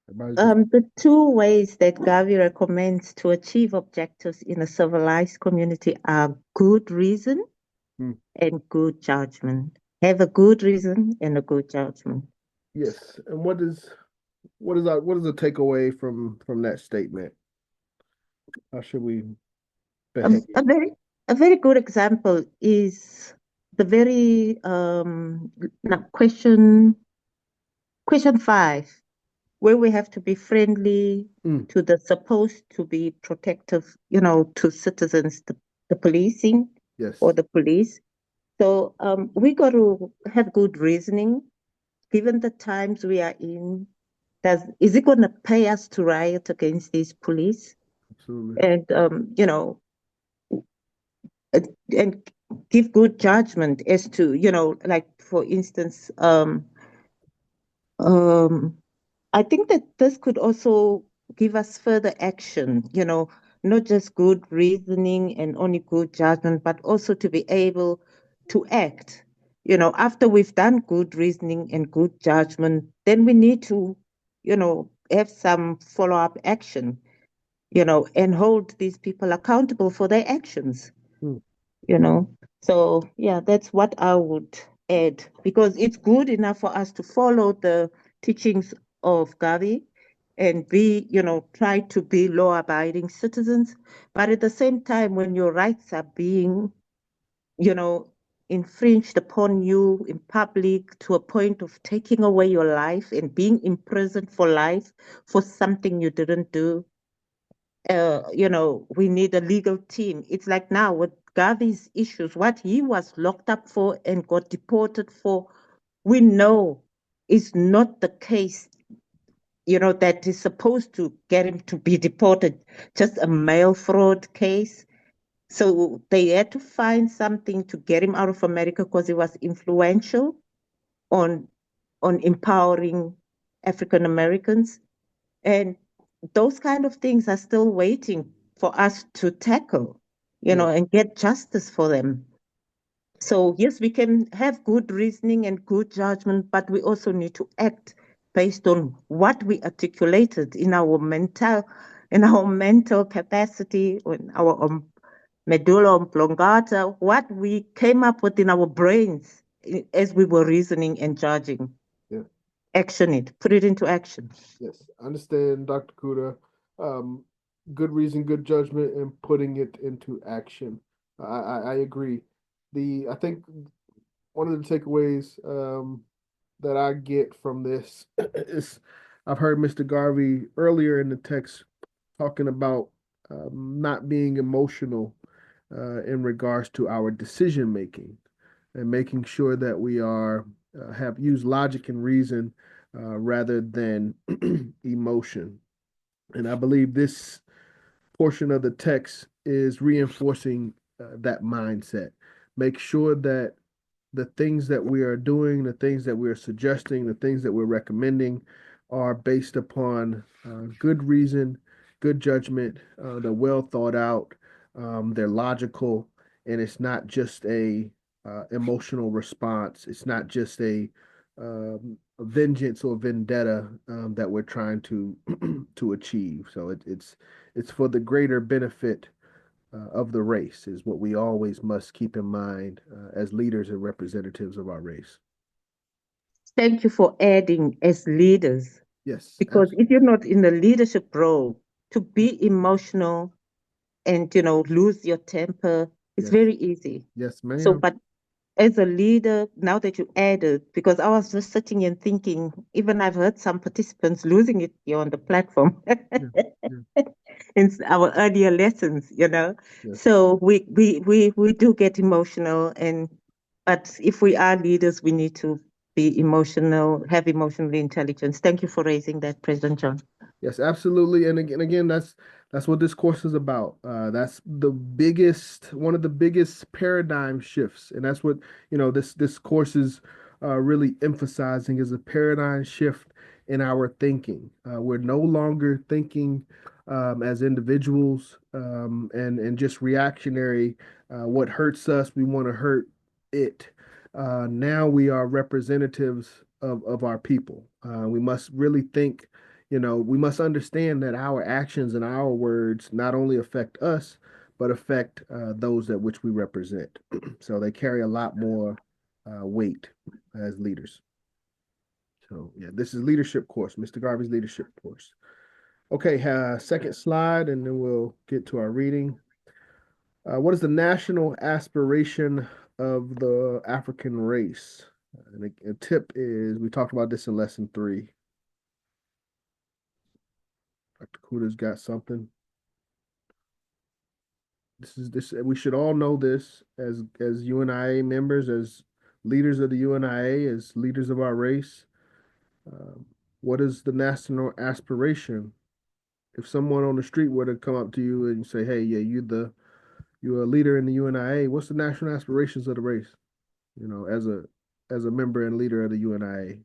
The 2 ways that Garvey recommends to achieve objectives in a civilized community are good reason and good judgment. Have a good reason and a good judgment. Yes. And what is the takeaway from that statement? How should we behave? A very good example is the very question 5, where we have to be friendly to the supposed to be protective, to citizens, the policing or the police. So we got to have good reasoning, given the times we are in. Is it going to pay us to riot against these police? Absolutely. And and give good judgment as to, like for instance, I think that this could also give us further action, not just good reasoning and only good judgment, but also to be able to act. After we've done good reasoning and good judgment, then we need to, have some follow-up action, and hold these people accountable for their actions, So, yeah, that's what I would add, because it's good enough for us to follow the teachings of Garvey and be, try to be law-abiding citizens. But at the same time, when your rights are being, infringed upon you in public to a point of taking away your life and being imprisoned for life for something you didn't do, we need a legal team. It's like now with Garvey's issues, what he was locked up for and got deported for, we know is not the case, that is supposed to get him to be deported, just a mail fraud case. So they had to find something to get him out of America because he was influential on empowering African Americans. And those kind of things are still waiting for us to tackle, and get justice for them. So yes, we can have good reasoning and good judgment, but we also need to act based on what we articulated in our mental capacity, or in our medulla oblongata, what we came up with in our brains as we were reasoning and judging. Yeah. Action it, put it into action. Yes, I understand, Dr. Kuda. Good reason, good judgment, and putting it into action. I agree. I think one of the takeaways that I get from this is I've heard Mr. Garvey earlier in the text talking about not being emotional in regards to our decision making, and making sure that we are have used logic and reason rather than emotion. And I believe this portion of the text is reinforcing that mindset. Make sure that the things that we are doing, the things that we are suggesting, the things that we're recommending are based upon good reason, good judgment, they're well thought out, they're logical, and it's not just a emotional response. It's not just a vengeance or vendetta that we're trying to to achieve. So it's for the greater benefit of the race is what we always must keep in mind as leaders and representatives of our race. Thank you for adding as leaders. Yes. Because absolutely. if you're not in the leadership role, to be emotional and, lose your temper, it's Yes. very easy. Yes, ma'am. So, but as a leader, now that you added, because I was just sitting and thinking, even I've heard some participants losing it here on the platform in our earlier lessons, Yes. So we do get emotional, but if we are leaders, we need to be emotional, have emotional intelligence. Thank you for raising that, President John. Yes, absolutely. And again, that's what this course is about. That's one of the biggest paradigm shifts, and that's what this course is really emphasizing is a paradigm shift in our thinking. We're no longer thinking as individuals and just reactionary. What hurts us, we want to hurt it. Now we are representatives of our people. We must really think. We must understand that our actions and our words not only affect us, but affect those that which we represent. So they carry a lot more weight as leaders. So yeah, this is leadership course, Mr. Garvey's leadership course. Okay, second slide, and then we'll get to our reading. What is the national aspiration of the African race? And a tip is, we talked about this in lesson 3. Dr. Kuda's got something. This we should all know this as UNIA members, as leaders of the UNIA, as leaders of our race. What is the national aspiration? If someone on the street were to come up to you and say, "Hey, yeah, you're a leader in the UNIA. What's the national aspirations of the race?" As a member and leader of the UNIA,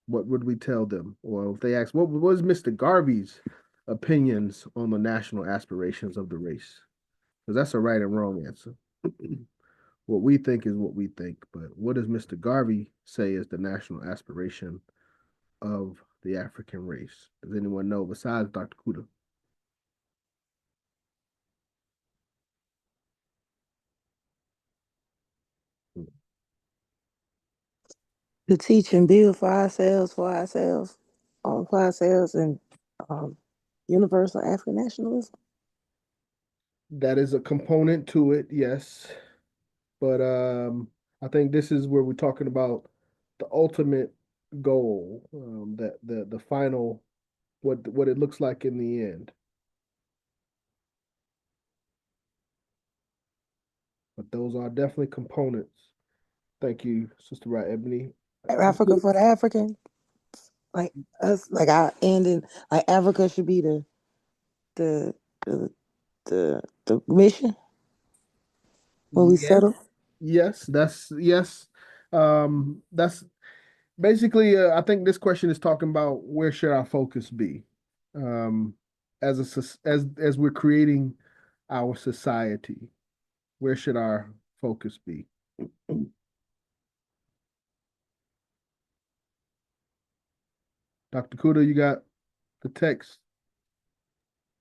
what would we tell them? Or if they ask, what was Mr. Garvey's opinions on the national aspirations of the race? Because that's a right and wrong answer. What we think is what we think, but what does Mr. Garvey say is the national aspiration of the African race? Does anyone know besides Dr. Kuda? To teach and build for ourselves, and universal African nationalism. That is a component to it, yes. But I think this is where we're talking about the ultimate goal, that the final, what it looks like in the end. But those are definitely components. Thank you, Sister Right Ebony. Africa for the African, like us, like our ending, like Africa should be the the mission when we settle? Yes, yes. That's basically, I think this question is talking about where should our focus be, um, as we're creating our society. Where should our focus be? Dr. Kuda, you got the text?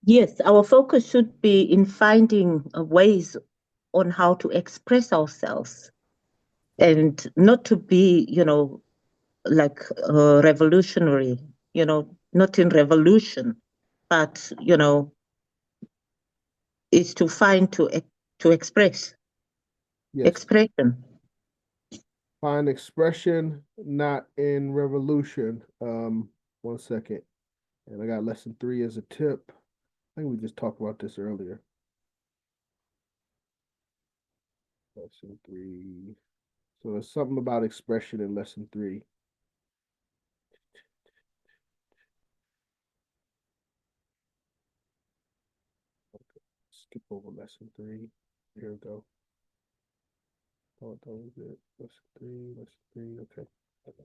Yes, our focus should be in finding ways on how to express ourselves and not to be, like revolutionary, not in revolution, but, is to find to express Yes. expression. Find expression, not in revolution. 1 second. And I got lesson 3 as a tip. I think we just talked about this earlier. Lesson 3. So there's something about expression in lesson 3. Okay. Skip over lesson 3. Here we go. Oh, that was it. Lesson 3, lesson 3. Okay. Okay.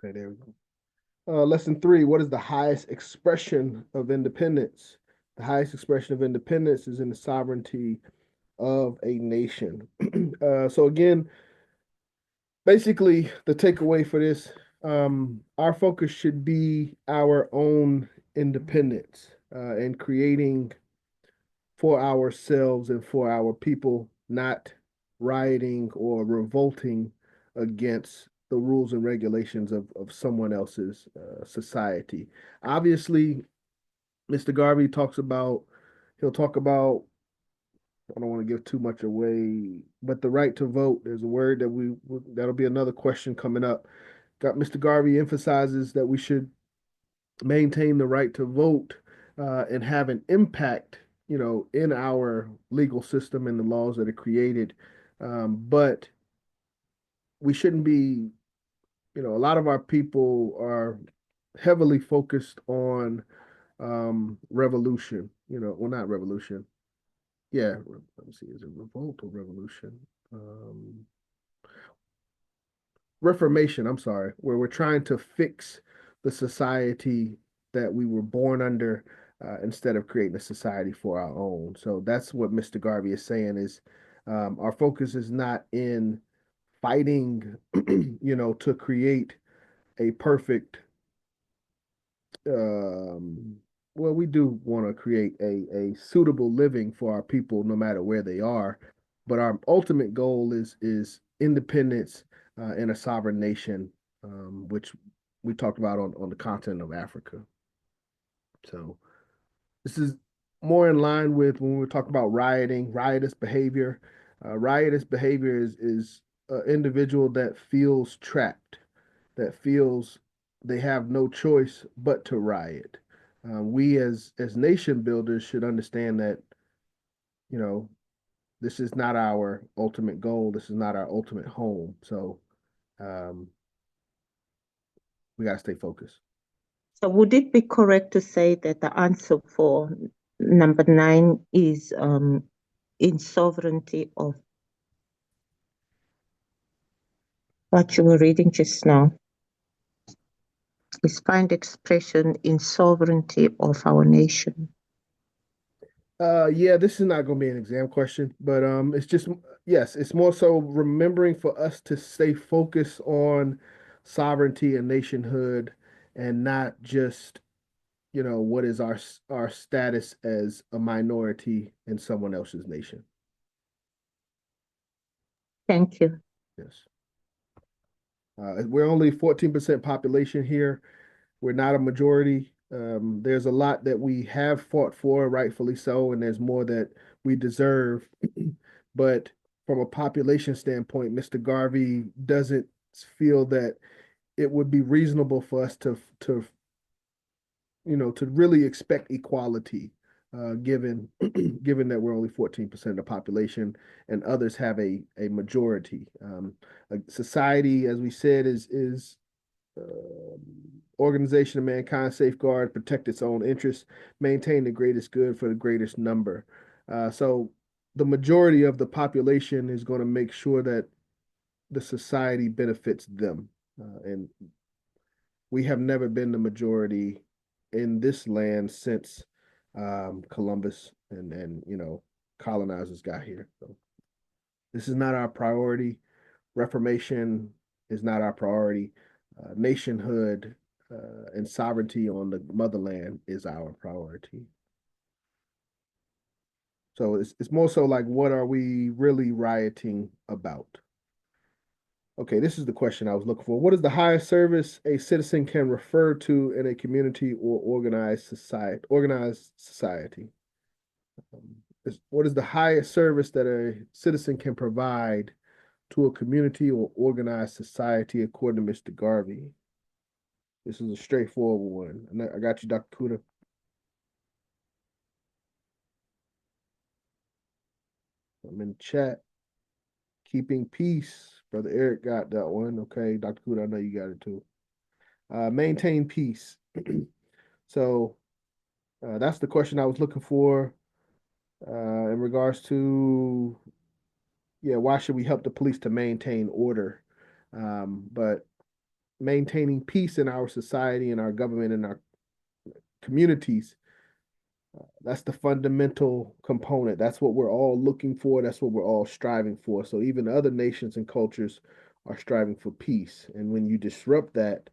Okay, there we go. Lesson 3, what is the highest expression of independence? The highest expression of independence is in the sovereignty of a nation. So again, basically the takeaway for this, our focus should be our own independence and creating for ourselves and for our people, not rioting or revolting against the rules and regulations of someone else's society. Obviously, Mr. Garvey he'll talk about, I don't want to give too much away, but the right to vote, there's a word that'll be another question coming up. Mr. Garvey emphasizes that we should maintain the right to vote and have an impact, in our legal system and the laws that are created. But we shouldn't be, a lot of our people are heavily focused on revolution, well, not revolution. Yeah, let me see, is it revolt or revolution? Reformation, I'm sorry, where we're trying to fix the society that we were born under instead of creating a society for our own. So that's what Mr. Garvey is saying is our focus is not in fighting, to create a perfect, well, we do want to create a suitable living for our people no matter where they are. But our ultimate goal is independence in a sovereign nation, which we talked about on the continent of Africa. So this is more in line with when we talk about riotous behavior. Riotous behavior is an individual that feels trapped, that feels they have no choice but to riot. We as nation builders should understand that, you know, this is not our ultimate goal. This is not our ultimate home. So we got to stay focused. So would it be correct to say that the answer for number 9 is in sovereignty of what you were reading just now? Is find expression in sovereignty of our nation. Yeah, this is not going to be an exam question, but it's just, yes, it's more so remembering for us to stay focused on sovereignty and nationhood and not just, what is our status as a minority in someone else's nation. Thank you. Yes. We're only 14% population here. We're not a majority. There's a lot that we have fought for, rightfully so, and there's more that we deserve. But from a population standpoint, Mr. Garvey doesn't feel that it would be reasonable for us to really expect equality given given that we're only 14% of the population and others have a majority. Society, as we said, is organization of mankind, safeguard, protect its own interests, maintain the greatest good for the greatest number. So the majority of the population is going to make sure that the society benefits them. And we have never been the majority in this land since Columbus and colonizers got here. So this is not our priority. Reformation is not our priority. Nationhood and sovereignty on the motherland is our priority. So it's more so like, what are we really rioting about? Okay, this is the question I was looking for. What is the highest service a citizen can refer to in a community or organized society? What is the highest service that a citizen can provide to a community or organized society, according to Mr. Garvey? This is a straightforward one. I got you, Dr. Kuda. I'm in the chat. Keeping peace. Brother Eric got that one. Okay, Dr. Kuda, I know you got it too. Maintain peace. So that's the question I was looking for in regards to, why should we help the police to maintain order? But maintaining peace in our society and our government and our communities, that's the fundamental component. That's what we're all looking for. That's what we're all striving for. So even other nations and cultures are striving for peace. And when you disrupt that,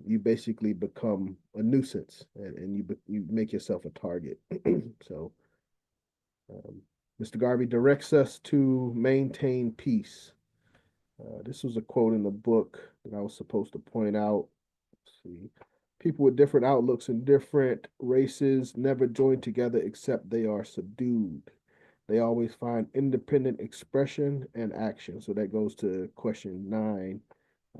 you basically become a nuisance and you make yourself a target. So Mr. Garvey directs us to maintain peace. This was a quote in the book that I was supposed to point out. Let's see. People with different outlooks and different races never join together except they are subdued. They always find independent expression and action. So that goes to question 9,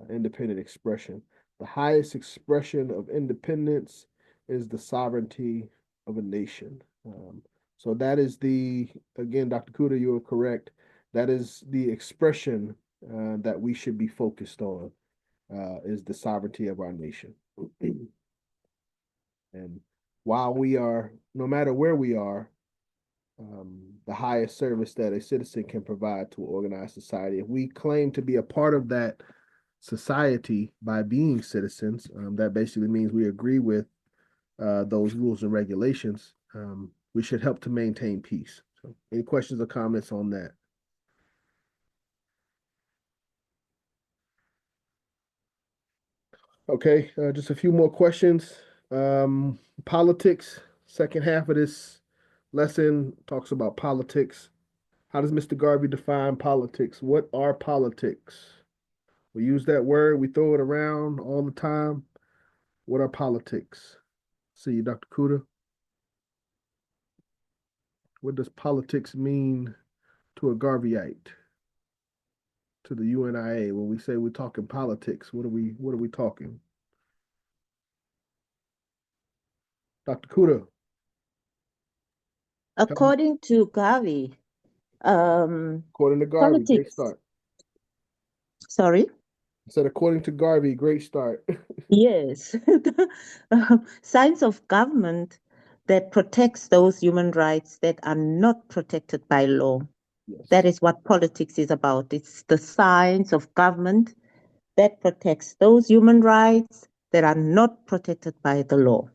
independent expression. The highest expression of independence is the sovereignty of a nation. So that is again, Dr. Kuda, you are correct. That is the expression that we should be focused on, is the sovereignty of our nation. And while no matter where we are, the highest service that a citizen can provide to an organized society, if we claim to be a part of that society by being citizens, that basically means we agree with those rules and regulations. We should help to maintain peace. So, any questions or comments on that? Okay, just a few more questions. Politics, second half of this lesson talks about politics. How does Mr. Garvey define politics? What are politics? We use that word, we throw it around all the time. What are politics? See you, Dr. Kuda. What does politics mean to a Garveyite? To the UNIA, when we say we're talking politics, what are we talking? Dr. Kuda. According to Garvey, according to Garvey, politics. Great start. Sorry? I said, according to Garvey, great start. Yes. Signs of government that protects those human rights that are not protected by law. Yes. That is what politics is about. It's the signs of government that protects those human rights that are not protected by the law.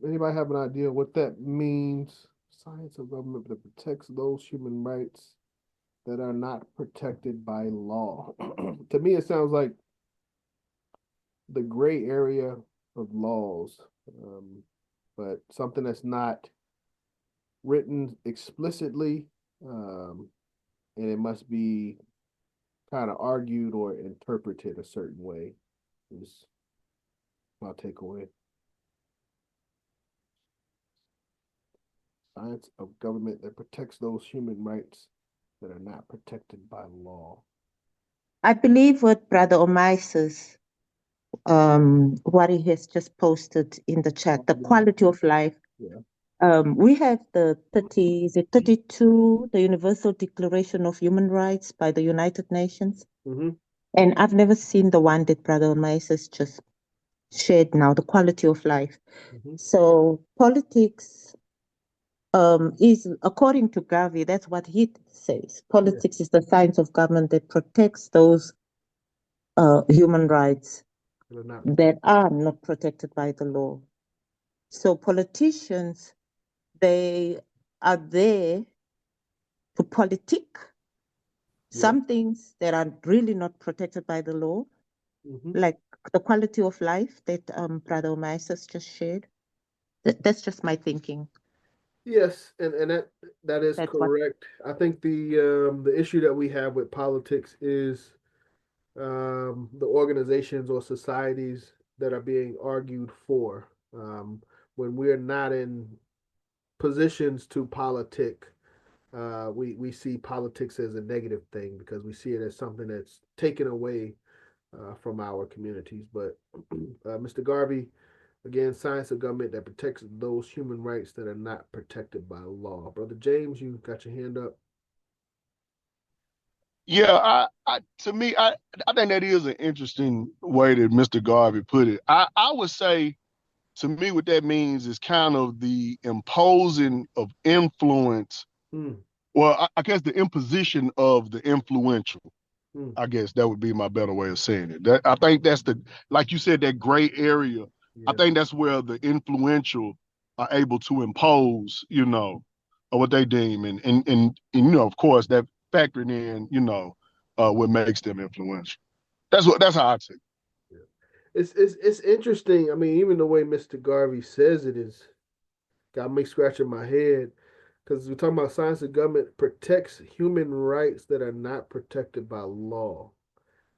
Anybody have an idea what that means? Science of government that protects those human rights that are not protected by law. To me, it sounds like the gray area of laws, but something that's not written explicitly, and it must be kind of argued or interpreted a certain way, is my takeaway. Science of government that protects those human rights that are not protected by law. I believe what Brother Omai says, what he has just posted in the chat, the quality of life. We have the 32, the Universal Declaration of Human Rights by the United Nations. And I've never seen the one that Brother Mises just shared now, the quality of life. So politics is, according to Garvey, that's what he says. Politics is the science of government that protects those human rights that are not protected by the law. So politicians, they are there to politic some things that are really not protected by the law, like the quality of life that Brother Mises just shared. That's just my thinking. Yes, and that is correct. I think the issue that we have with politics is the organizations or societies that are being argued for. When we're not in positions to politic, we see politics as a negative thing because we see it as something that's taken away from our communities. But Mr. Garvey, again, science of government that protects those human rights that are not protected by law. Brother James, you got your hand up. Yeah, to me, I think that is an interesting way that Mr. Garvey put it. I would say, to me, what that means is kind of the imposing of influence. Well, I guess the imposition of the influential. I guess that would be my better way of saying it. I think that's like you said, that gray area. I think that's where the influential are able to impose, what they deem, and of course, that factoring in, what makes them influential. That's how I take it. It's interesting. I mean, even the way Mr. Garvey says it is got me scratching my head because we're talking about science of government protects human rights that are not protected by law.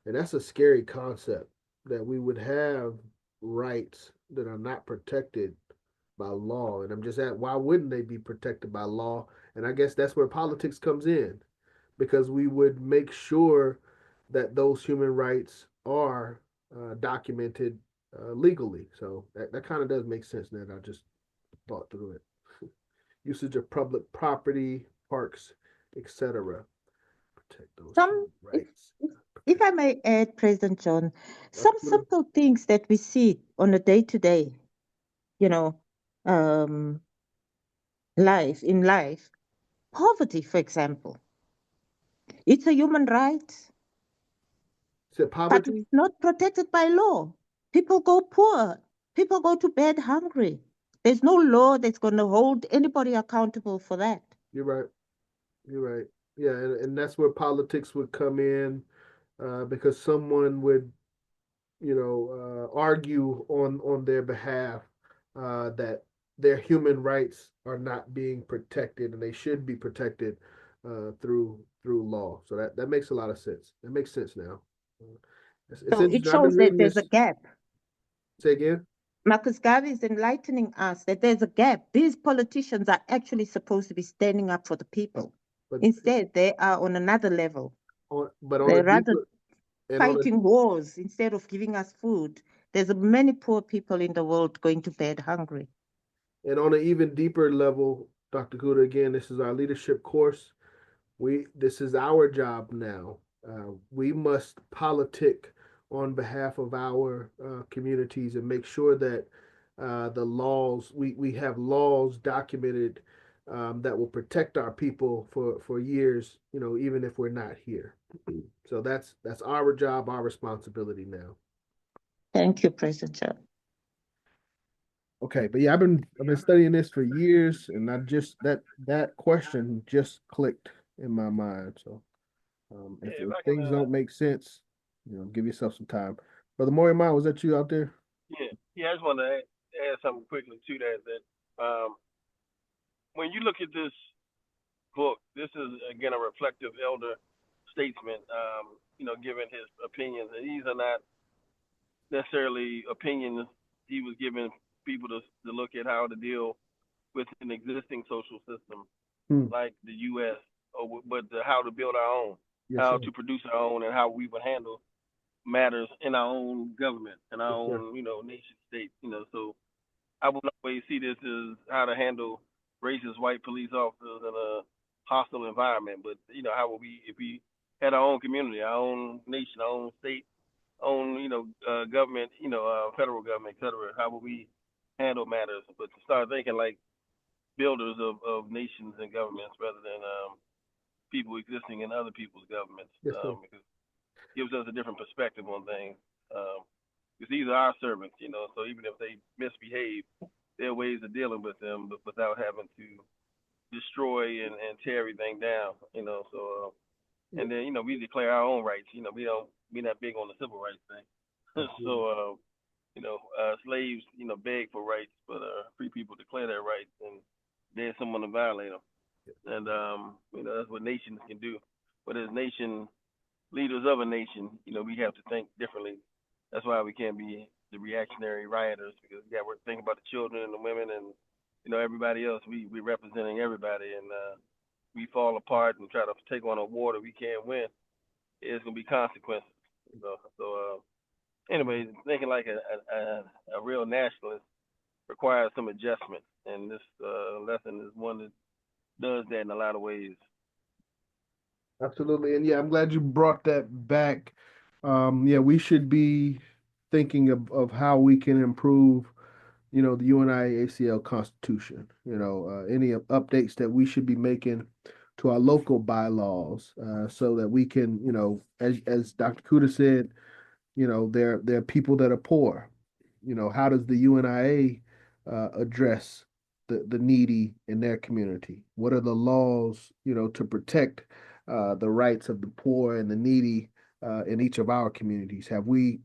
And that's a scary concept that we would have rights that are not protected by law. And I'm just at why wouldn't they be protected by law? And I guess that's where politics comes in because we would make sure that those human rights are documented legally. So that kind of does make sense now that I just thought through it. Usage of public property, parks, etc. Protect those human rights. If I may add, President John, some simple things that we see on a day-to-day, life. Poverty, for example. It's a human right. But it's not protected by law. People go poor. People go to bed hungry. There's no law that's going to hold anybody accountable for that. You're right. Yeah, and that's where politics would come in because someone would, argue on their behalf that their human rights are not being protected and they should be protected through law. So that makes a lot of sense. That makes sense now. So it shows that there's a gap. Say again? Marcus Garvey is enlightening us that there's a gap. These politicians are actually supposed to be standing up for the people. But instead, they are on another level. They're rather fighting wars instead of giving us food. There's many poor people in the world going to bed hungry. And on an even deeper level, Dr. Kuda, again, this is our leadership course. This is our job now. We must politic on behalf of our communities and make sure that the laws, we have laws documented that will protect our people for years, even if we're not here. So that's our job, our responsibility now. Thank you, President John. Okay, but yeah, I've been studying this for years, and I just that question just clicked in my mind. So if things don't make sense, give yourself some time. Brother Moriman, was that you out there? Yeah, I just want to add something quickly to that. When you look at this book, this is again a reflective elder statesman, giving his opinions, and these are not necessarily opinions he was giving people to look at how to deal with an existing social system like the U.S., but how to build our own, how to produce our own, and how we would handle matters in our own government, in our Yes, own, nation state, so I would always see this as how to handle racist white police officers in a hostile environment. But how would we, if we had our own community, our own nation, our own state, own government, federal government, et cetera, how would we handle matters? But to start thinking like builders of nations and governments rather than people existing in other people's governments, yes, sir. because it gives us a different perspective on things. Because these are our servants, so even if they misbehave, there are ways of dealing with them, but without having to destroy and tear everything down, So, and then we declare our own rights. We're not big on the civil rights thing. So, slaves, beg for rights, but free people declare their rights, and there's someone to violate them. And that's what nations can do. But as leaders of a nation, we have to think differently. That's why we can't be the reactionary rioters, because we're thinking about the children and the women and everybody else. We're representing everybody, and we fall apart and try to take on a war that we can't win. It's gonna be consequences. So anyway, thinking like a real nationalist requires some adjustment, and this lesson is one that does that in a lot of ways. Absolutely. And yeah, I'm glad you brought that back. Yeah, we should be thinking of how we can improve, the UNIA-ACL Constitution, any updates that we should be making to our local bylaws, so that we can, as Dr. Kuda said, there are people that are poor. How does the UNIA address the needy in their community? What are the laws, to protect the rights of the poor and the needy in each of our communities? Have we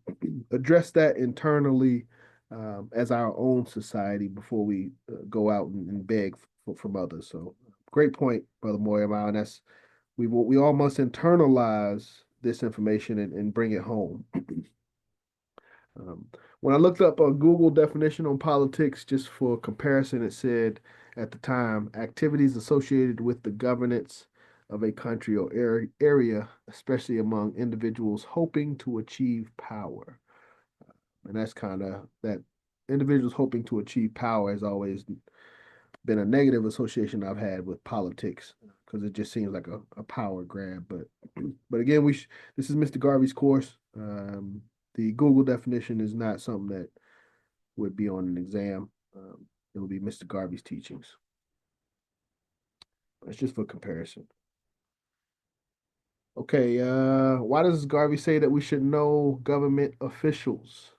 addressed that internally as our own society before we go out and beg from others? So great point, Brother Moyama, and that's we all must internalize this information and bring it home. When I looked up a Google definition on politics, just for comparison, it said at the time, activities associated with the governance of a country or area, especially among individuals hoping to achieve power. And that's kind of that individuals hoping to achieve power has always been a negative association I've had with politics, because it just seems like a power grab. But again, this is Mr. Garvey's course. The Google definition is not something that would be on an exam. It will be Mr. Garvey's teachings. It's just for comparison. Okay, why does Garvey say that we should know government officials?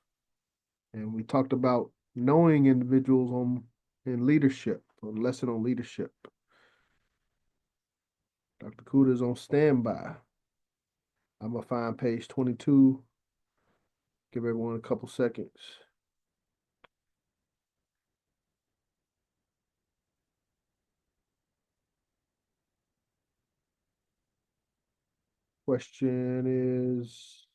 And we talked about knowing individuals in leadership, a lesson on leadership. Dr. Kuda is on standby. I'm gonna find page 22. Give everyone a couple seconds. Question is,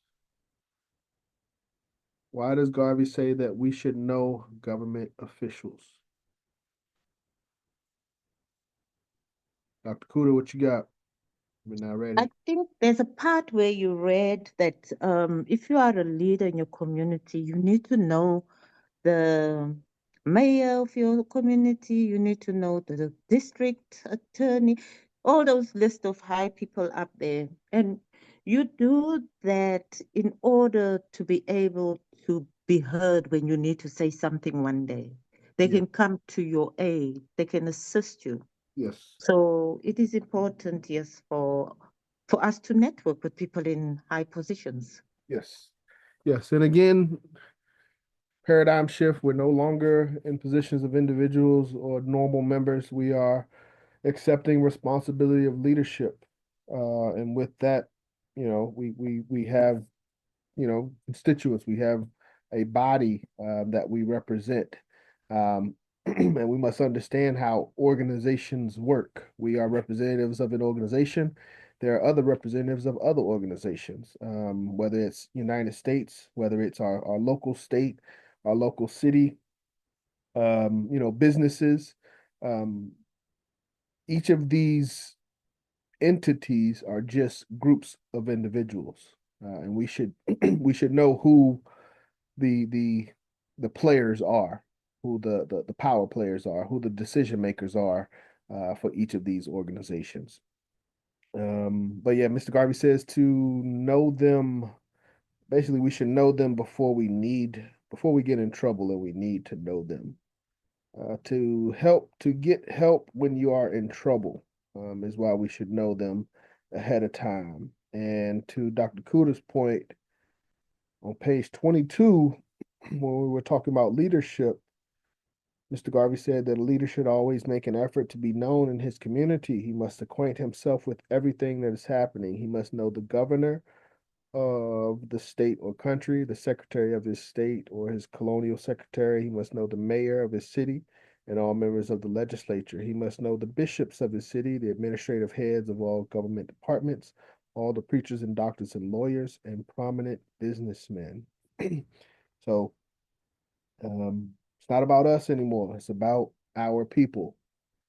why does Garvey say that we should know government officials? Dr. Kuda, what you got? We're not ready. I think there's a part where you read that if you are a leader in your community, you need to know the mayor of your community, you need to know the district attorney, all those list of high people up there. And you do that in order to be able to be heard when you need to say something one day. They Yeah. can come to your aid, they can assist you. Yes. So it is important, yes, for us to network with people in high positions. Yes. Yes. And again, paradigm shift. We're no longer in positions of individuals or normal members. We are accepting responsibility of leadership. And with that, we have, constituents. We have a body that we represent. And we must understand how organizations work. We are representatives of an organization. There are other representatives of other organizations, whether it's United States, whether it's our local state, our local city, businesses. Um, each of these entities are just groups of individuals. and we should we should know who the players are, who the power players are, who the decision makers are for each of these organizations. But yeah, Mr. Garvey says to know them. Basically, we should know them before we get in trouble, and we need to know them. To get help when you are in trouble is why we should know them ahead of time. And to Dr. Kuda's point on page 22, when we were talking about leadership, Mr. Garvey said that a leader should always make an effort to be known in his community. He must acquaint himself with everything that is happening. He must know the governor of the state or country, the secretary of his state or his colonial secretary. He must know the mayor of his city and all members of the legislature. He must know the bishops of his city, the administrative heads of all government departments, all the preachers and doctors and lawyers, and prominent businessmen. So it's not about us anymore. It's about our people.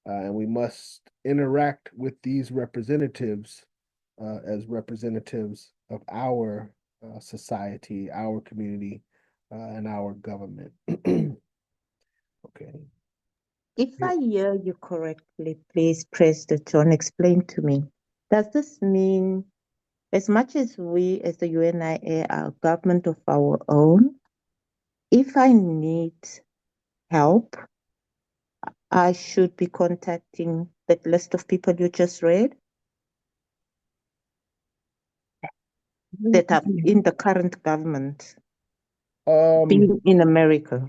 And we must interact with these representatives as representatives of our society, our community, and our government. Okay. If I hear you correctly, please, President John, explain to me. Does this mean, as much as we as the UNIA are a government of our own, if I need help, I should be contacting that list of people you just read that are in the current government, being in America?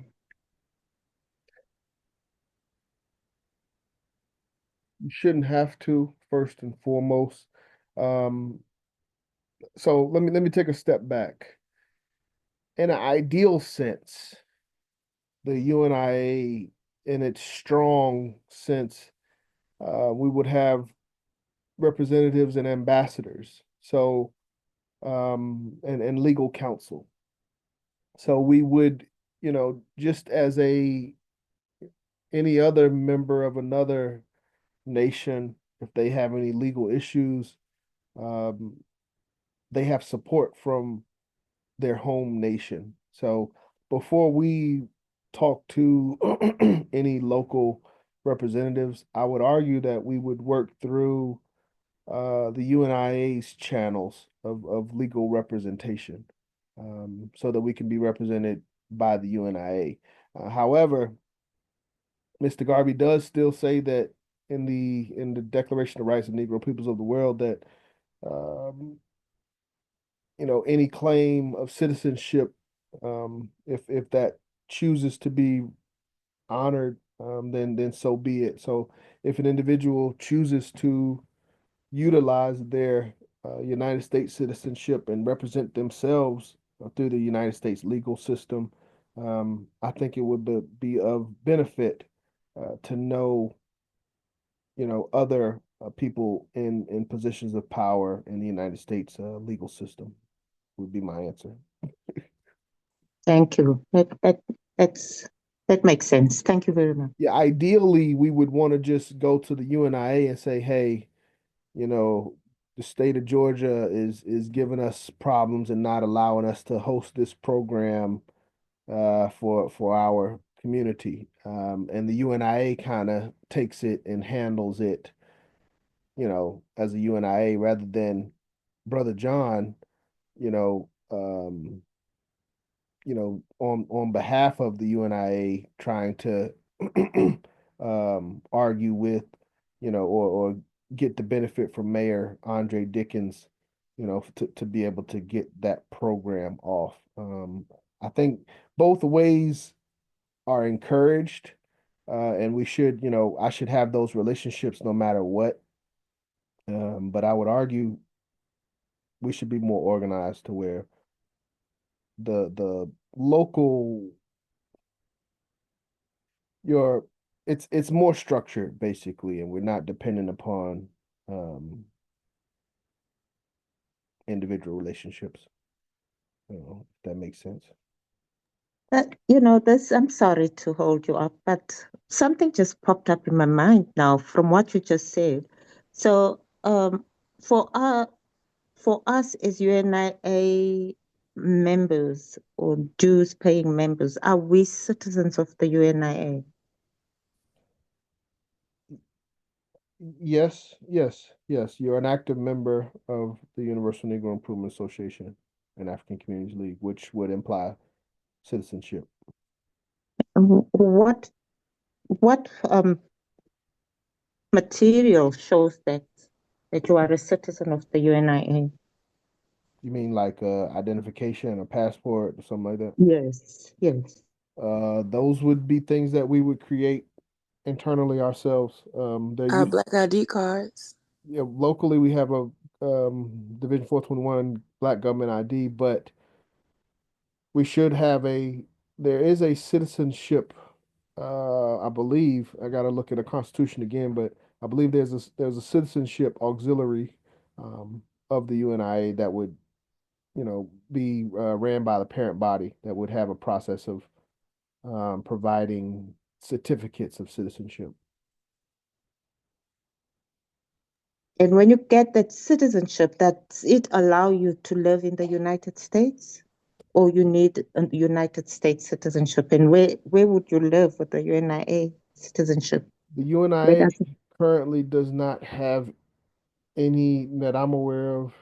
You shouldn't have to, first and foremost. So let me take a step back. In an ideal sense, the UNIA, in its strong sense, we would have representatives and ambassadors, so and legal counsel. So we would, just as any other member of another nation, if they have any legal issues, they have support from their home nation. So before we talk to any local representatives, I would argue that we would work through the UNIA's channels of legal representation, so that we can be represented by the UNIA. However, Mr. Garvey does still say that in the Declaration of Rights of Negro Peoples of the World that any claim of citizenship, if that chooses to be honored, then so be it. So if an individual chooses to utilize their United States citizenship and represent themselves through the United States legal system, I think it would be of benefit to know, other people in positions of power in the United States legal system. Would be my answer. Thank you. That makes sense. Thank you very much. Yeah, ideally, we would want to just go to the UNIA and say, hey, the state of Georgia is giving us problems and not allowing us to host this program for our community. And the UNIA kind of takes it and handles it, as a UNIA rather than Brother John, you know, um, on behalf of the UNIA trying to argue with, or get the benefit from Mayor Andre Dickens, to be able to get that program off. I think both ways are encouraged, and we should, I should have those relationships no matter what. But I would argue we should be more organized to where the local your it's more structured basically, and we're not dependent upon individual relationships. If that makes sense. This, I'm sorry to hold you up, but something just popped up in my mind now from what you just said. So, for for us as UNIA members or dues paying members, are we citizens of the UNIA? Yes, yes, yes. You're an active member of the Universal Negro Improvement Association and African Communities League, which would imply citizenship. What material shows that you are a citizen of the UNIA? You mean like identification, a passport, or something like that? Yes, yes. Those would be things that we would create internally ourselves. Our Black ID cards. Yeah, locally we have a Division 421 Black Government ID, but we should have there is a citizenship. I believe I got to look at the Constitution again, but I believe there's a citizenship auxiliary of the UNIA that would, be ran by the parent body that would have a process of providing certificates of citizenship. And when you get that citizenship, does it allow you to live in the United States? Or you need a United States citizenship? And where would you live with the UNIA citizenship? The UNIA currently does not have any that I'm aware of,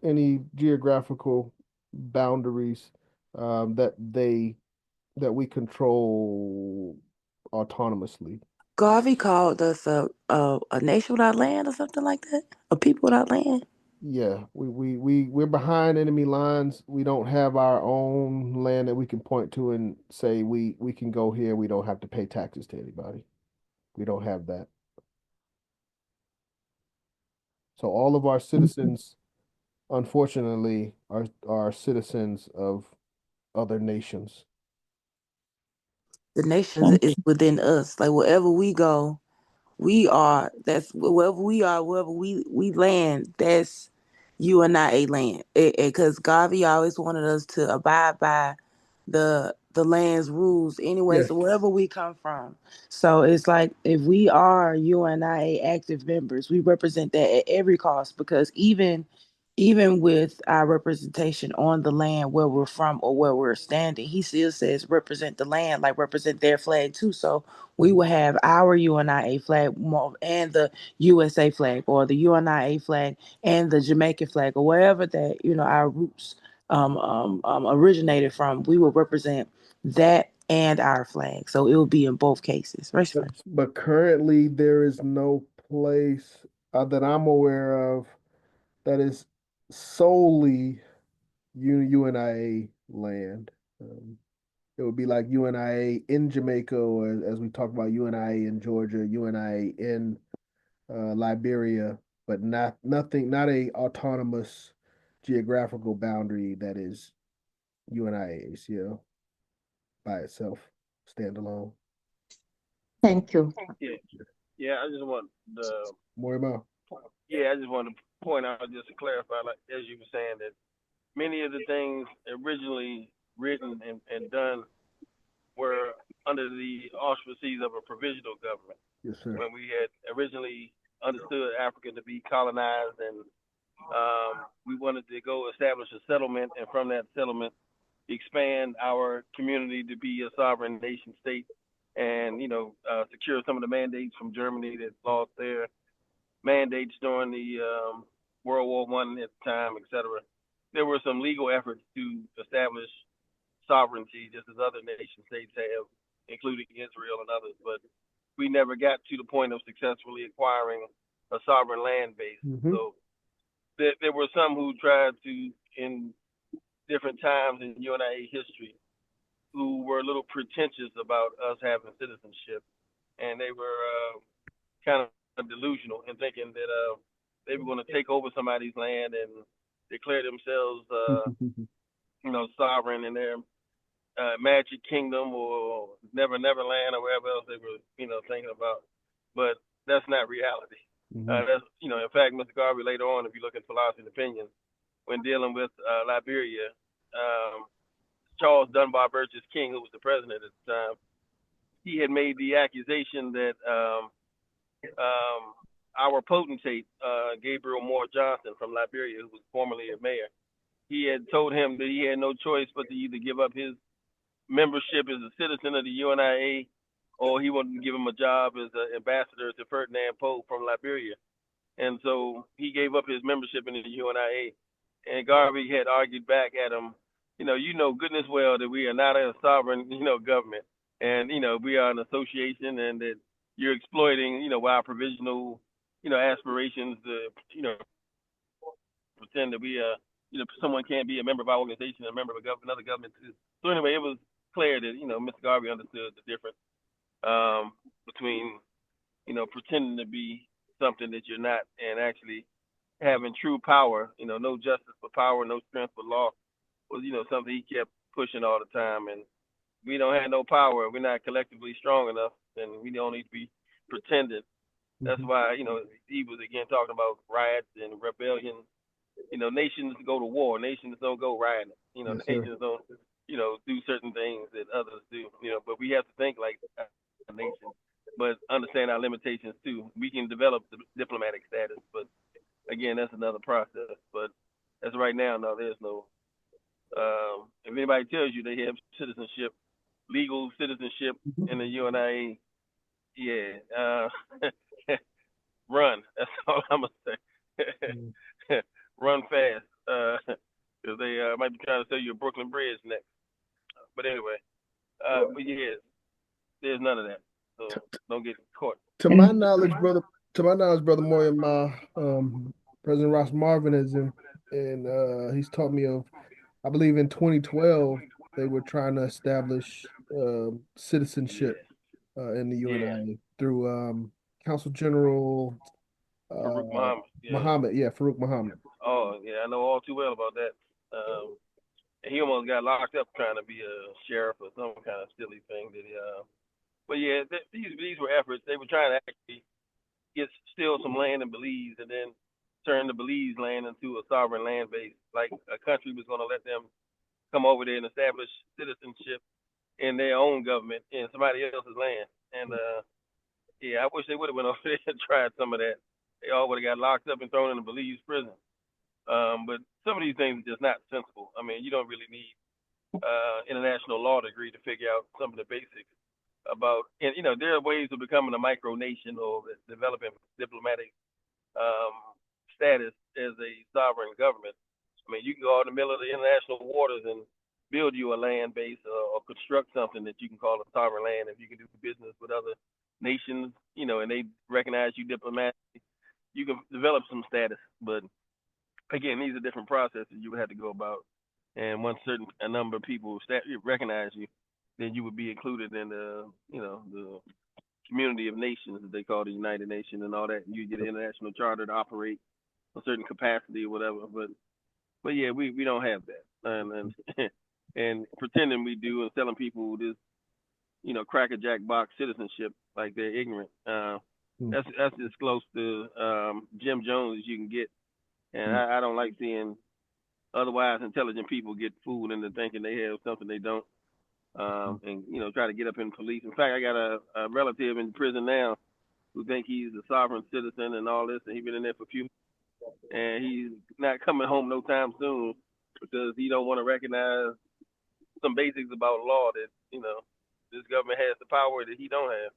any geographical boundaries that we control autonomously. Garvey called us a nation without land or something like that, a people without land. Yeah, we're behind enemy lines. We don't have our own land that we can point to and say we can go here. We don't have to pay taxes to anybody. We don't have that. So all of our citizens, unfortunately, are citizens of other nations. The nations is within us. Like wherever we go, we are. That's wherever we are. Wherever we land, that's UNIA land. Because Garvey always wanted us to abide by the land's rules anyway. Yes. So wherever we come from, so it's like if we are UNIA active members, we represent that at every cost. Because even with our representation on the land where we're from or where we're standing, he still says represent the land, like represent their flag too. So we will have our UNIA flag and the USA flag, or the UNIA flag and the Jamaican flag, or wherever that our roots originated from. We will represent that and our flag. So it will be in both cases. Right? But currently there is no place that I'm aware of that is solely UNIA land. It would be like UNIA in Jamaica, or as we talk about UNIA in Georgia, UNIA in Liberia, but not a autonomous geographical boundary that is UNIA-ACL by itself, standalone. Thank you. Yeah, I just want I just want to point out, just to clarify, like as you were saying, that many of the things originally written and done were under the auspices of a provisional government. Yes, sir. When we had originally understood Africa to be colonized, and we wanted to go establish a settlement, and from that settlement expand our community to be a sovereign nation state, and secure some of the mandates from Germany that lost their mandates during the World War I at the time, etc. There were some legal efforts to establish sovereignty, just as other nation states have, including Israel and others, but we never got to the point of successfully acquiring a sovereign land base. Mm-hmm. So there were some who tried to, in different times in UNIA history, who were a little pretentious about us having citizenship, and they were kind of delusional in thinking that they were going to take over somebody's land and declare themselves, sovereign in their Magic Kingdom or Neverland or wherever else they were, thinking about. But that's not reality. Mm-hmm. That's, in fact, Mr. Garvey later on, if you look at Philosophy and Opinion, when dealing with Liberia, Charles Dunbar Burgess King, who was the president at the time, he had made the accusation that our potentate, Gabriel Moore Johnson from Liberia, who was formerly a mayor, he had told him that he had no choice but to either give up his membership as a citizen of the UNIA, or he wanted to give him a job as an ambassador to Ferdinand Poe from Liberia. And so he gave up his membership in the UNIA. And Garvey had argued back at him, you know goodness well that we are not a sovereign, government. And, we are an association, and that you're exploiting, our provisional, aspirations to, pretend that we someone can't be a member of our organization, a member of another government too. So anyway, it was clear that, Mr. Garvey understood the difference between, pretending to be something that you're not, and actually having true power, no justice for power, no strength for law, was, something he kept pushing all the time. And we don't have no power. We're not collectively strong enough, and we don't need to be pretending. That's why, he was again talking about riots and rebellion. Nations go to war. Nations don't go rioting. Yes, nations don't, do certain things that others do. But we have to think like a nation, but understand our limitations too. We can develop the diplomatic status, but again, that's another process. But as of right now, no, there's no. If anybody tells you they have citizenship, legal citizenship in the UNIA, yeah, run. That's all I'm gonna say. Run fast, because they might be trying to sell you a Brooklyn Bridge next. But anyway, but yeah, there's none of that. So don't get caught. To my knowledge, brother Moore, President Ross Marvin is in, and he's taught me of, I believe in 2012 they were trying to establish citizenship in the UNIA through Council General Farouk Muhammad. Farouk Muhammad. Oh yeah, I know all too well about that. And he almost got locked up trying to be a sheriff or some kind of silly thing that he. But yeah, these were efforts. They were trying to actually steal some land in Belize, and then turn the Belize land into a sovereign land base. Like a country was going to let them come over there and establish citizenship in their own government in somebody else's land. And I wish they would have went over there and tried some of that. They all would have got locked up and thrown in the Belize prison. But some of these things are just not sensible. I mean, you don't really need international law degree to figure out some of the basics about, and there are ways of becoming a micronation or developing diplomatic status as a sovereign government. I mean, you can go out in the middle of the international waters and build you a land base, or construct something that you can call a sovereign land if you can do business with other nations, and they recognize you diplomatically. You can develop some status, but again, these are different processes you would have to go about. And once a number of people recognize you, then you would be included in the community of nations that they call the United Nations and all that. And you get an international charter to operate a certain capacity or whatever. But yeah, we don't have that, and and pretending we do and telling people this, crackerjack box citizenship like they're ignorant. That's as close to Jim Jones as you can get. And I don't like seeing otherwise intelligent people get fooled into thinking they have something they don't. And try to get up in police. In fact, I got a relative in prison now who think he's a sovereign citizen and all this, and he's been in there for a few months, and he's not coming home no time soon because he don't want to recognize some basics about law that this government has the power that he don't have.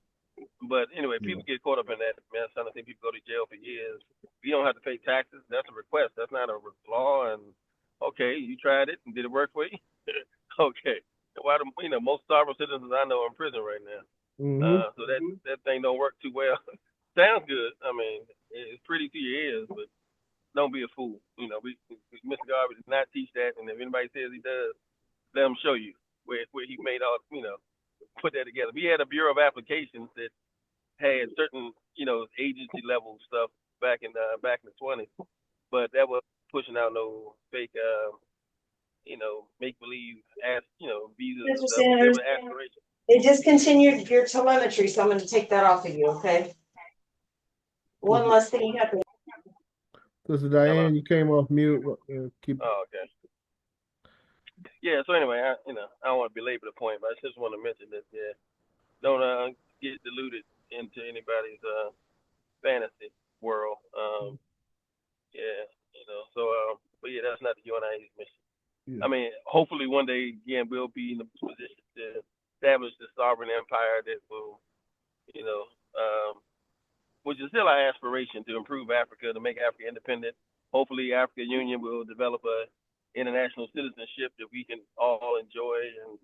But anyway, people get caught up in that. Man, some think people go to jail for years. You don't have to pay taxes. That's a request. That's not a law. And okay, you tried it and did it work for you? Okay. Why most sovereign citizens I know are in prison right now. So that thing don't work too well. Sounds good. I mean, it's pretty to your ears, but don't be a fool. Mr. Garvey does not teach that, and if anybody says he does, let him show you where he made all put that together. We had a Bureau of Applications that had certain agency level stuff back in the 20s, but that was pushing out no fake make believe visas and Mr. stuff. Sanders, they discontinued your telemetry, so I'm going to take that off of you, okay? One less thing you have to. Sister Diane, you came off mute. Oh, okay. Yeah. So anyway, I don't want to belabor the point, but I just want to mention that don't get deluded into anybody's fantasy. world. Yeah, so but yeah, that's not the UNIA's mission. Yeah. I mean, hopefully one day again we'll be in a position to establish the sovereign empire that will, you know, which is still our aspiration to improve Africa, to make Africa independent. Hopefully, African Union will develop a international citizenship that we can all enjoy, and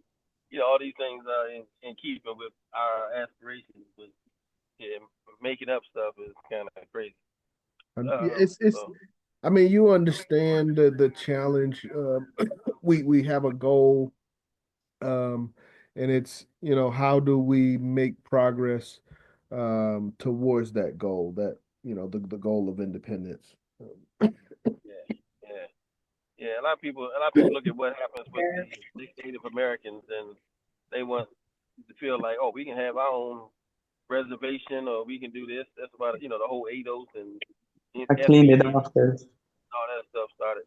all these things are in keeping with our aspirations. But yeah, making up stuff is kind of crazy. Yeah, it's. So I mean, you understand the challenge. We have a goal, and it's how do we make progress towards that goal? That the goal of independence. yeah, yeah, yeah. A lot of people look at what happens with the Native Americans, and they want to feel like, oh, we can have our own reservation, or we can do this. That's about the whole ADOS and I cleaned it FBA, off, guys. all that stuff started.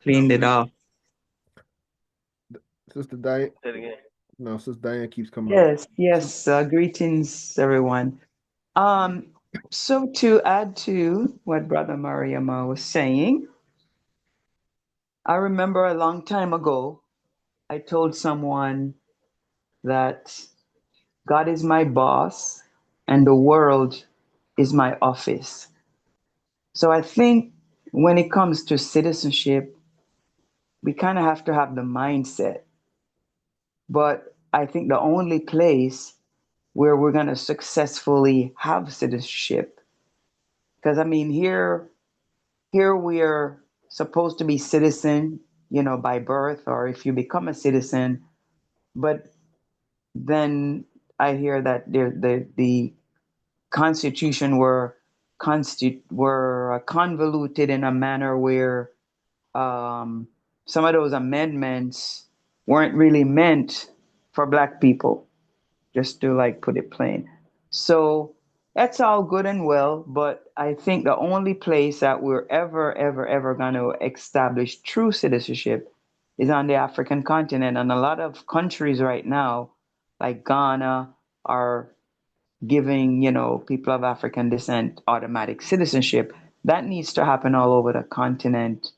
Cleaned it off. Sister Diane, Say it again. no, Sister Diane keeps coming up. Yes. Greetings, everyone. So to add to what Brother Mariama was saying, I remember a long time ago, I told someone that God is my boss and the world is my office. So I think when it comes to citizenship, we kind of have to have the mindset. But I think the only place where we're going to successfully have citizenship, because I mean, here we're supposed to be citizen, by birth, or if you become a citizen, but then I hear that the constitution were convoluted in a manner where some of those amendments weren't really meant for Black people, just to like put it plain. So that's all good and well, but I think the only place that we're ever going to establish true citizenship is on the African continent. And a lot of countries right now, like Ghana, are giving, people of African descent automatic citizenship. That needs to happen all over the continent.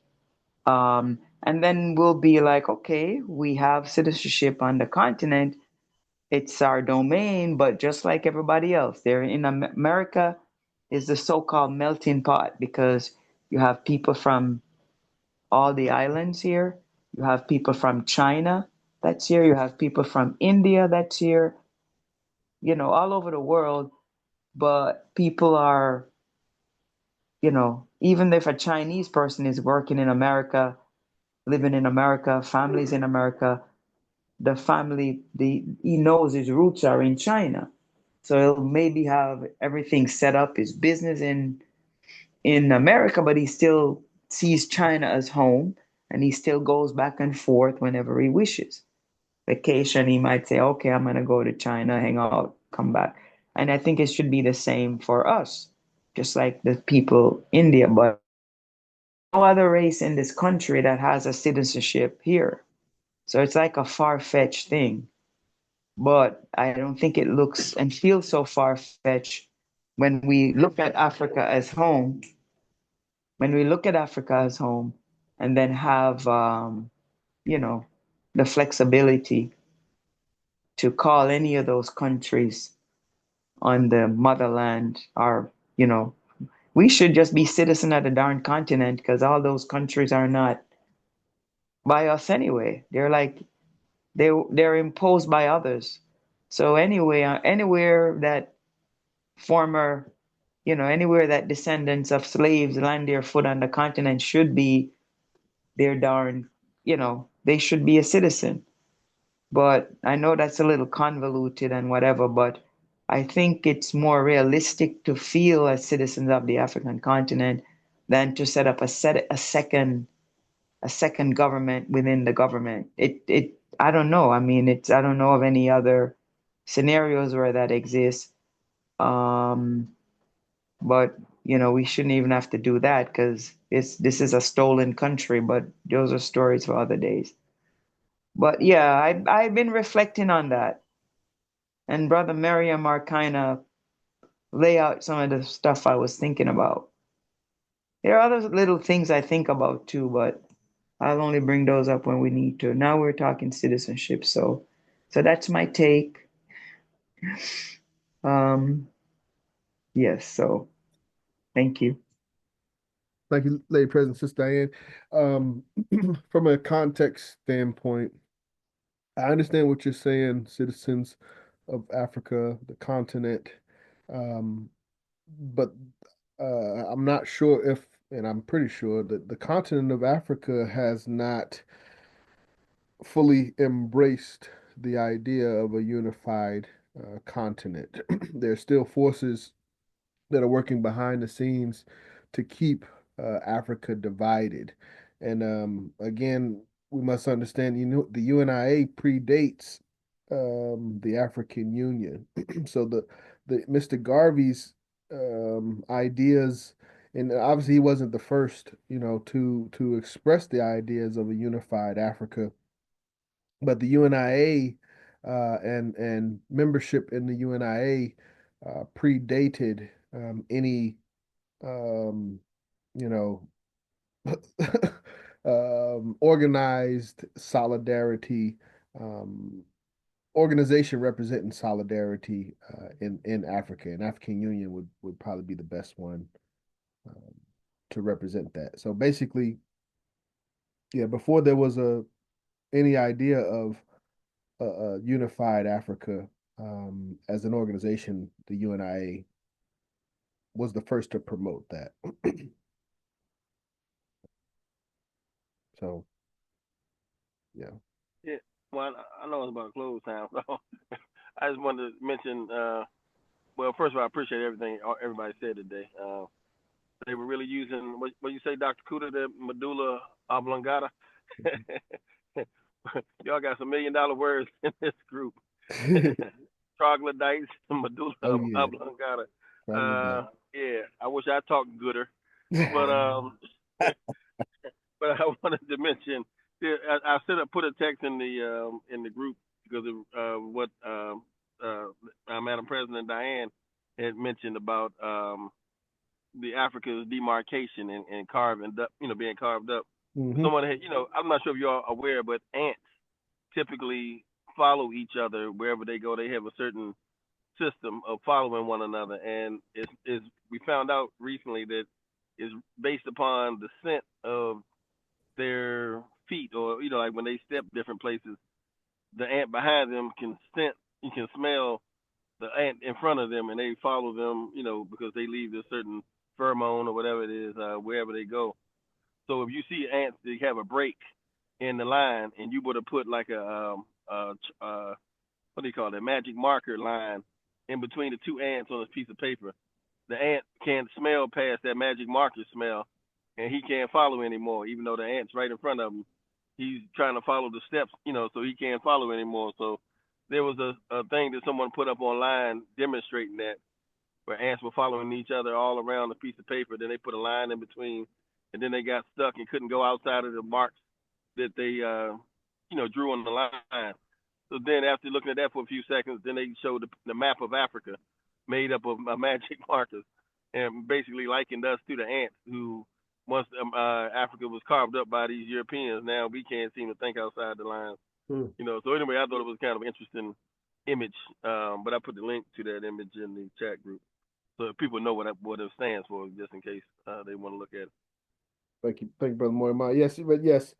And then we'll be like, okay, we have citizenship on the continent. It's our domain, but just like everybody else, there in America is the so-called melting pot because you have people from all the islands here. You have people from China that's here. You have people from India that's here, all over the world. But people are, even if a Chinese person is working in America, living in America, families in America, the family, he knows his roots are in China. So he'll maybe have everything set up, his business in America, but he still sees China as home and he still goes back and forth whenever he wishes. Vacation, he might say, okay, I'm going to go to China, hang out, come back. And I think it should be the same for us, just like the people in India, but no other race in this country that has a citizenship here. So it's like a far-fetched thing. But I don't think it looks and feels so far-fetched when we look at Africa as home. When we look at Africa as home and then have, the flexibility to call any of those countries on the motherland, or, we should just be citizen of the darn continent because all those countries are not by us anyway. They're like, they're imposed by others. So anyway, anywhere that former, anywhere that descendants of slaves land their foot on the continent should be their darn, they should be a citizen. But I know that's a little convoluted and whatever, but I think it's more realistic to feel as citizens of the African continent than to set up a second government within the government. I don't know. I mean, I don't know of any other scenarios where that exists. But we shouldn't even have to do that because this is a stolen country. But those are stories for other days. But yeah, I've been reflecting on that, and Brother Miriam are kind of lay out some of the stuff I was thinking about. There are other little things I think about too, but I'll only bring those up when we need to. Now we're talking citizenship, so that's my take. Yes, so thank you. Thank you, Lady President, Sister Diane. From a context standpoint, I understand what you're saying, citizens of Africa, the continent, but I'm not sure if, and I'm pretty sure that the continent of Africa has not fully embraced the idea of a unified continent. There's still forces that are working behind the scenes to keep Africa divided. And again, we must understand, the UNIA predates the African Union. So the Mr. Garvey's ideas, and obviously he wasn't the first, to express the ideas of a unified Africa, but the UNIA and membership in the UNIA predated any you know organized solidarity, organization representing solidarity in Africa. And African Union would probably be the best one to represent that. So basically, yeah, before there was any idea of a unified Africa as an organization, the UNIA was the first to promote that. So, yeah. Yeah. Well, I know it's about close time, so I just wanted to mention. Well, first of all, I appreciate everything everybody said today. They were really using what you say, Dr. Kuda, the medulla oblongata. Y'all got some $1 million words in this group. Troglodytes, medulla oblongata. Yeah, I wish I talked gooder, but but I wanted to mention. I put a text in the group because of what Madam President Diane had mentioned about the Africa's demarcation and carving up, being carved up. Mhm. Someone had, I'm not sure if you're all aware, but ants typically follow each other wherever they go. They have a certain system of following one another, and we found out recently that is based upon the scent of their feet, or like when they step different places, the ant behind them can scent, you can smell the ant in front of them, and they follow them, because they leave this certain pheromone or whatever it is wherever they go. So if you see ants, they have a break in the line, and you would have put like a what do you call it, magic marker line in between the two ants on this piece of paper. The ant can't smell past that magic marker smell, and he can't follow anymore, even though the ant's right in front of him. He's trying to follow the steps, so he can't follow anymore. So there was a thing that someone put up online demonstrating that, where ants were following each other all around a piece of paper. Then they put a line in between, and then they got stuck and couldn't go outside of the marks that they, drew on the line. So then after looking at that for a few seconds, then they showed the map of Africa made up of magic markers, and basically likened us to the ants who, once Africa was carved up by these Europeans, now we can't seem to think outside the lines. So anyway, I thought it was kind of an interesting image, but I put the link to that image in the chat group so people know what it stands for, just in case they want to look at it. Thank you, Brother Moyama. Yes, but yes,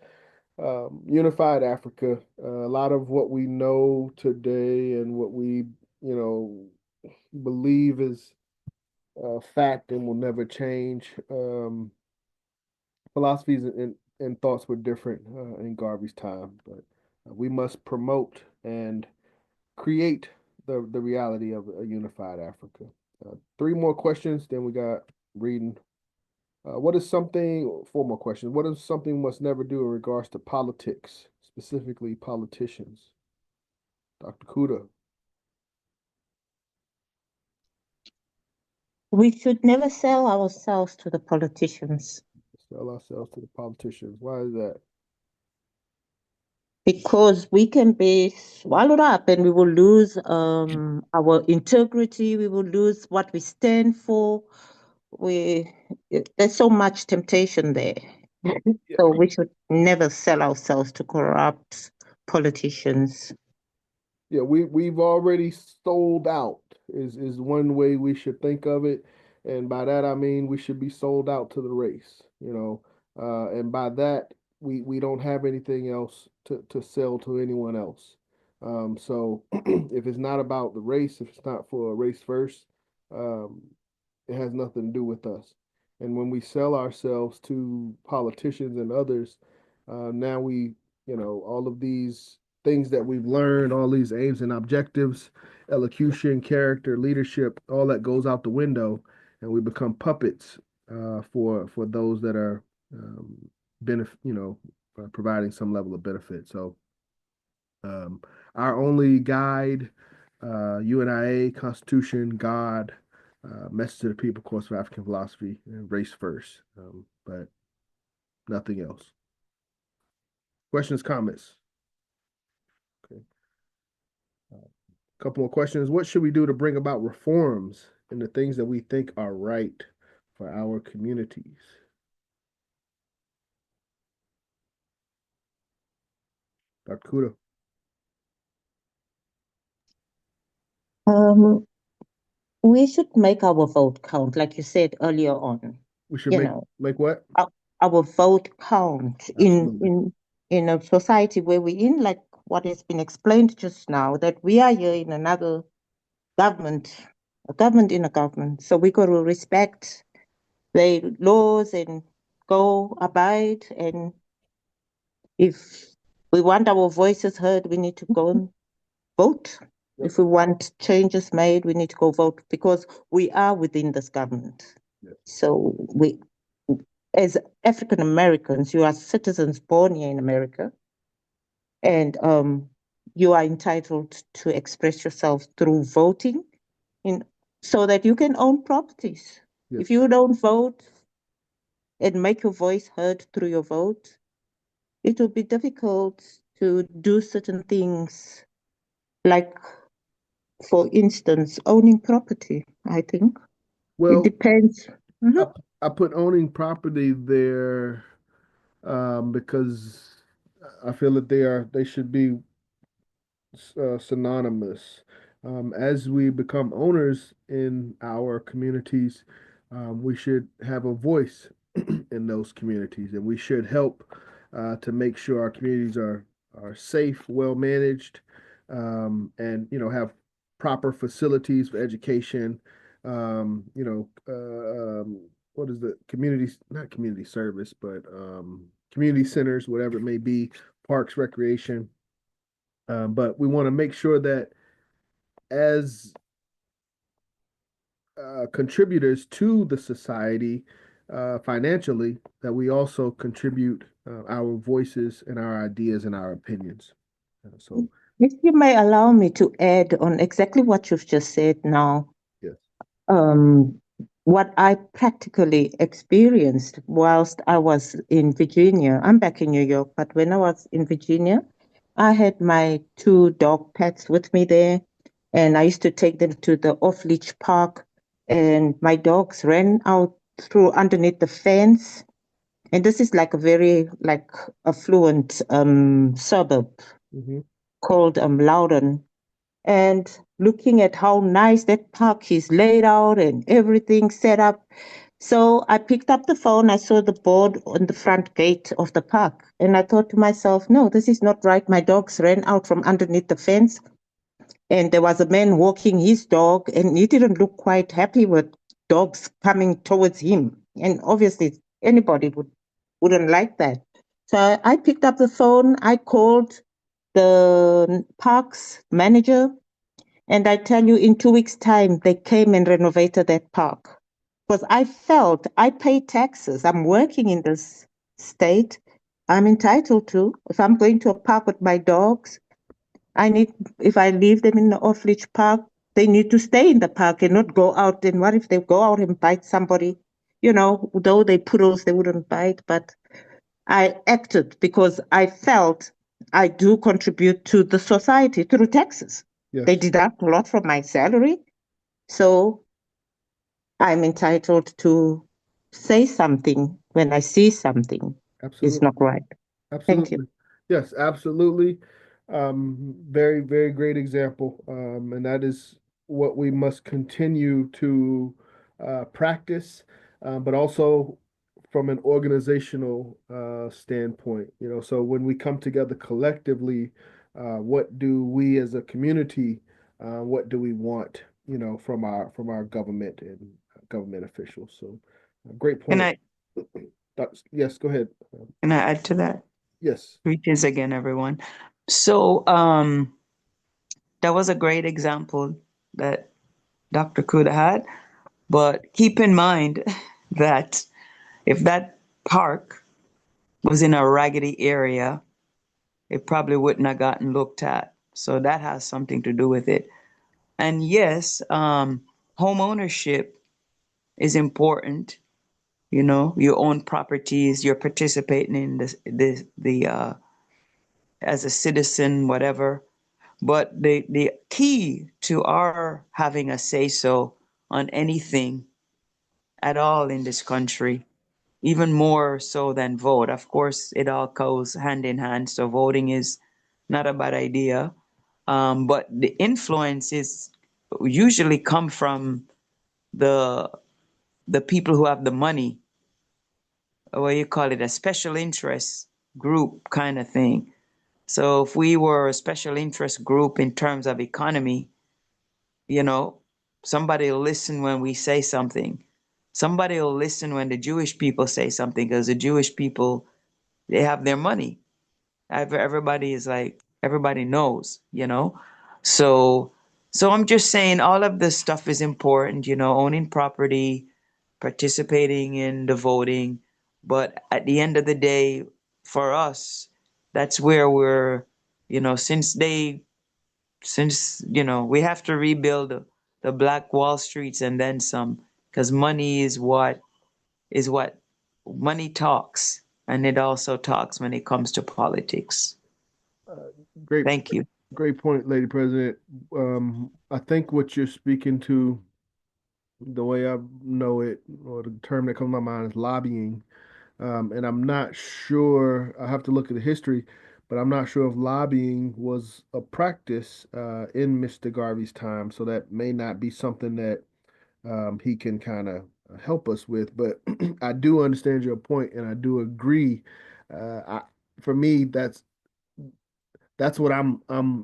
unified Africa. A lot of what we know today and what we, believe is fact and will never change. Philosophies and thoughts were different in Garvey's time, but we must promote and create the reality of a unified Africa. 3 more questions, then we got reading. Four more questions. What is something we must never do in regards to politics, specifically politicians? Dr. Kuda. We should never sell ourselves to the politicians. Sell ourselves to the politicians. Why is that? Because we can be swallowed up and we will lose our integrity, we will lose what we stand for. There's so much temptation there. So we should never sell ourselves to corrupt politicians. Yeah, we've already sold out is one way we should think of it. And by that I mean we should be sold out to the race, and by that we don't have anything else to sell to anyone else. So if it's not about the race, if it's not for a race first, um, it has nothing to do with us. And when we sell ourselves to politicians and others, now all of these things that we've learned, all these aims and objectives, elocution, character, leadership, all that goes out the window, and we become puppets for those that are providing some level of benefit. So our only guide, UNIA, Constitution, God, message to the people, course of African philosophy, and race first, but nothing else. Questions, comments? Okay. A couple more questions. What should we do to bring about reforms in the things that we think are right for our communities? Dr. Kuda. We should make our vote count, like you said earlier on. We should make what? Our vote count in a society where we're in, like what has been explained just now, that we are here in another government, a government in a government. So we got to respect the laws and go abide. And if we want our voices heard, we need to go and vote. Yep. If we want changes made, we need to go vote because we are within this government. Yep. So we, as African Americans, you are citizens born here in America, and you are entitled to express yourself through voting, so that you can own properties. Yes. If you don't vote and make your voice heard through your vote, it will be difficult to do certain things, like, for instance, owning property, I think. Well, it depends. Mm-hmm. I put owning property there because I feel that they should be synonymous. As we become owners in our communities, we should have a voice in those communities, and we should help to make sure our communities are safe, well managed, and have proper facilities for education. What is the not community service, but community centers, whatever it may be, parks, recreation. But we want to make sure that as contributors to the society financially, that we also contribute our voices and our ideas and our opinions. So, if you may allow me to add on exactly what you've just said now. Yes. What I practically experienced whilst I was in Virginia. I'm back in New York, but when I was in Virginia, I had my 2 dog pets with me there, and I used to take them to the off-leash park, and my dogs ran out through underneath the fence. And this is like a very affluent suburb called Loudon. And looking at how nice that park is laid out and everything set up. So I picked up the phone, I saw the board on the front gate of the park, and I thought to myself, no, this is not right. My dogs ran out from underneath the fence, and there was a man walking his dog, and he didn't look quite happy with dogs coming towards him. And obviously anybody wouldn't like that. So I picked up the phone, I called the parks manager, and I tell you, in 2 weeks' time, they came and renovated that park. Because I felt I pay taxes. I'm working in this state. I'm entitled to. If I'm going to a park with my dogs, if I leave them in the off-leash park, they need to stay in the park and not go out. And what if they go out and bite somebody? Though they poodles, they wouldn't bite. But I acted because I felt I do contribute to the society through taxes. Yes. They deduct a lot from my salary. So I'm entitled to say something when I see something is Absolutely. not right. Thank you. Absolutely. Yes, absolutely. Very, very great example. And that is what we must continue to practice, but also from an organizational standpoint. So when we come together collectively, what do we as a community, what do we want, from our government and government officials? So, great Can point. I Yes, go ahead. can I add to that? Yes. Greetings again, everyone. So that was a great example that Dr. Kuda had, but keep in mind that if that park was in a raggedy area, it probably wouldn't have gotten looked at. So that has something to do with it. And yes, home ownership is important. You own properties, you're participating in the as a citizen, whatever. But the key to our having a say so on anything at all in this country, even more so than vote. Of course, it all goes hand in hand. So voting is not a bad idea. But the influences usually come from the the people who have the money, or what you call it, a special interest group kind of thing. So if we were a special interest group in terms of economy, you know, somebody will listen when we say something. Somebody will listen when the Jewish people say something, because the Jewish people, they have their money. Everybody is like, everybody knows. So, so I'm just saying all of this stuff is important, owning property, participating in the voting. But at the end of the day, for us, that's where we're, since we have to rebuild the Black Wall Streets and then some, because money is what money talks, and it also talks when it comes to politics. Great, Thank you. great point, Lady President. I think what you're speaking to, the way I know it, or the term that comes to my mind is lobbying. And I'm not sure, I have to look at the history, but I'm not sure if lobbying was a practice in Mr. Garvey's time. So that may not be something that he can kind of help us with. But I do understand your point, and I do agree. For me, that's what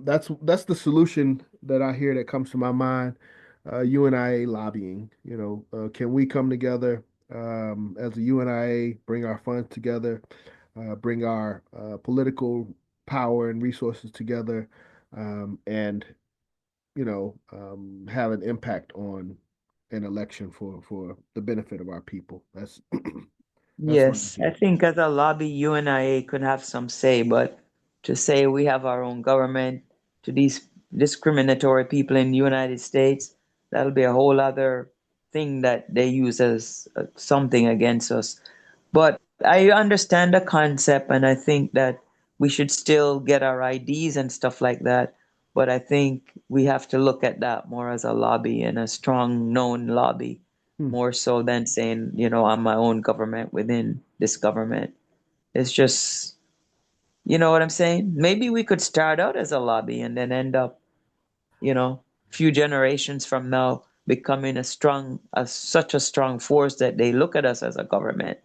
that's the solution that I hear that comes to my mind. UNIA lobbying. Can we come together as a UNIA, bring our funds together, bring our political power and resources together, and have an impact on an election for the benefit of our people. That's what I Yes, I hear. think as a lobby, UNIA could have some say, but to say we have our own government to these discriminatory people in the United States, that'll be a whole other thing that they use as something against us. But I understand the concept, and I think that we should still get our IDs and stuff like that. But I think we have to look at that more as a lobby, and a strong known lobby, Hmm. more so than saying, I'm my own government within this government. It's just, you know what I'm saying? Maybe we could start out as a lobby and then end up, few generations from now becoming such a strong force that they look at us as a government.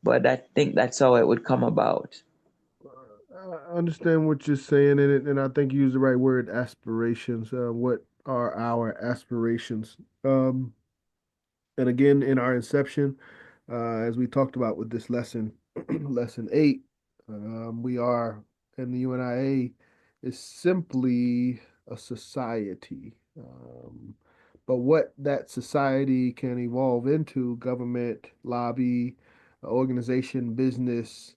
But I think that's how it would come about. I understand what you're saying in it, and I think you use the right word, aspirations. What are our aspirations? And again, in our inception, as we talked about with this lesson, lesson 8, we are, and the UNIA is simply a society. But what that society can evolve into, government, lobby, organization, business,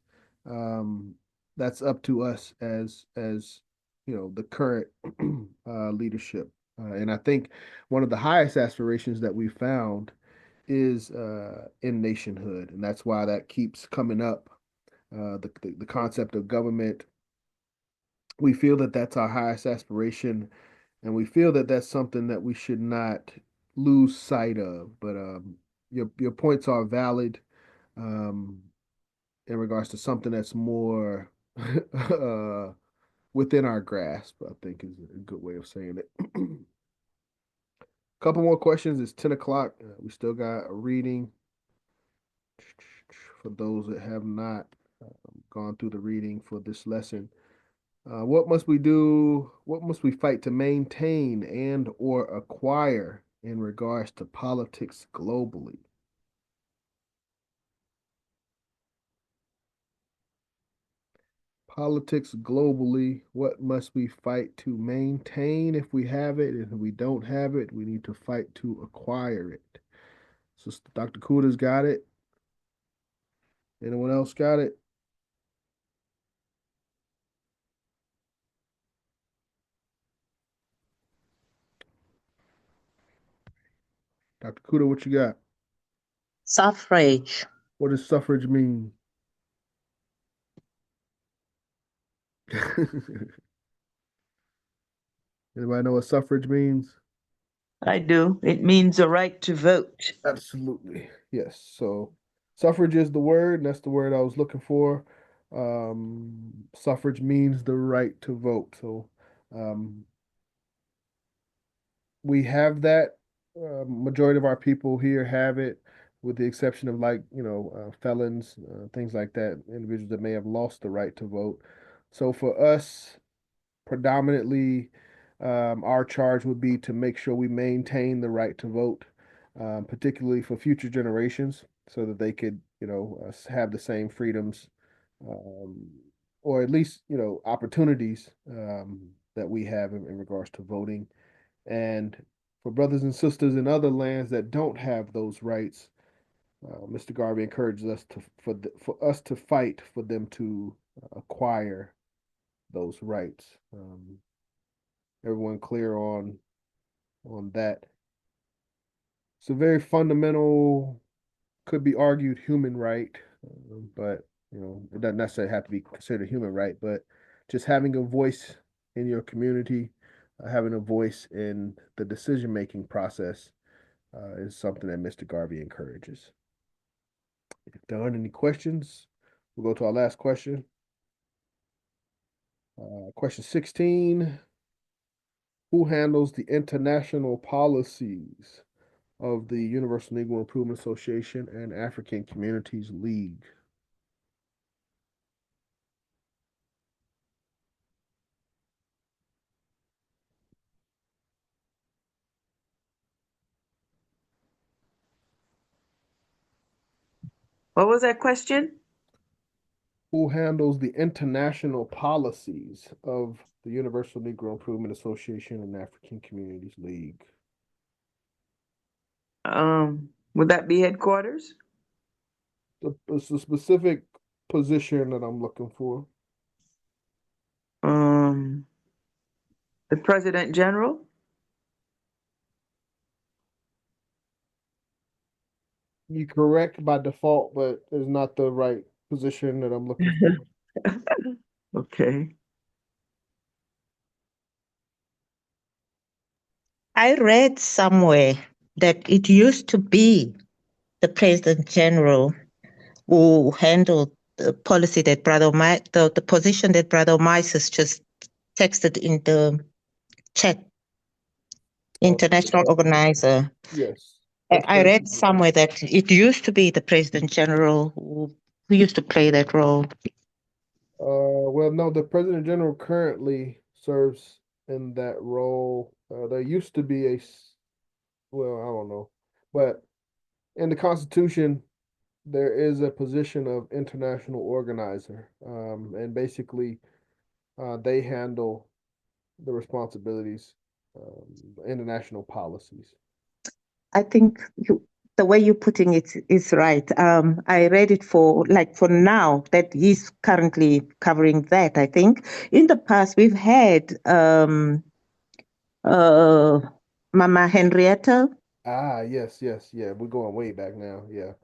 um, that's up to us as the current leadership. And I think one of the highest aspirations that we found is in nationhood, and that's why that keeps coming up. The concept of government we feel that that's our highest aspiration, and we feel that that's something that we should not lose sight of. But your points are valid um, in regards to something that's more within our grasp, I think is a good way of saying it. Couple more questions. It's 10 o'clock. We still got a reading for those that have not gone through the reading for this lesson. What must we do? What must we fight to maintain and or acquire in regards to politics globally? Politics globally, what must we fight to maintain if we have it? And if we don't have it, we need to fight to acquire it. So Dr. Kuda's got it. Anyone else got it? Dr. Kuda, what you got? Suffrage. What does suffrage mean? Anybody know what suffrage means? I do. It means a right to vote. Absolutely. Yes. So suffrage is the word, and that's the word I was looking for. Suffrage means the right to vote. So um, we have that. Majority of our people here have it, with the exception of felons, things like that, individuals that may have lost the right to vote. So for us, predominantly, our charge would be to make sure we maintain the right to vote, particularly for future generations, so that they could, have the same freedoms, um, or at least, opportunities that we have in regards to voting. And for brothers and sisters in other lands that don't have those rights, Mr. Garvey encourages us for us to fight for them to acquire those rights. Everyone clear on that? It's a very fundamental, could be argued human right, but it doesn't necessarily have to be considered human right. But just having a voice in your community, having a voice in the decision making process, is something that Mr. Garvey encourages. If there aren't any questions, we'll go to our last question. Question 16. Who handles the international policies of the Universal Negro Improvement Association and African Communities League? What was that question? Who handles the international policies of the Universal Negro Improvement Association and African Communities League? Would that be headquarters? It's a specific position that I'm looking for. The President General? You're correct by default, but it's not the right position that I'm looking for. Okay. I read somewhere that it used to be the President General who handled the policy that the position that Brother Mises just texted in the chat, international organizer. Yes. I read somewhere that it used to be the President General who used to play that role. Well, no, the President General currently serves in that role. There used to be well, I don't know, but in the Constitution, there is a position of international organizer, and basically, they handle the responsibilities, international policies. I think the way you're putting it is right. I read it for now that he's currently covering that. I think in the past we've had Mama Henrietta. Yes, yeah. We're going way back now. Yeah.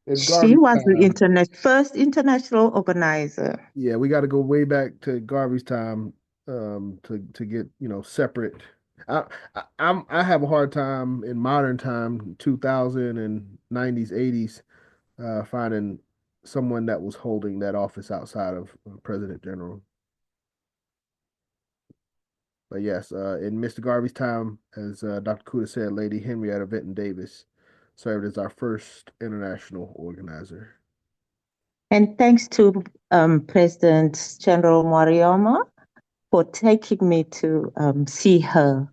It's She Garvey's was the time. first international organizer. Yeah, we got to go way back to Garvey's time to get, separate. I have a hard time in modern time, 2000 and 90s, 80s, finding someone that was holding that office outside of President General. But yes, in Mr. Garvey's time, as Dr. Kuda said, Lady Henrietta Vinton Davis served as our first international organizer. And thanks to President General Mariama for taking me to see her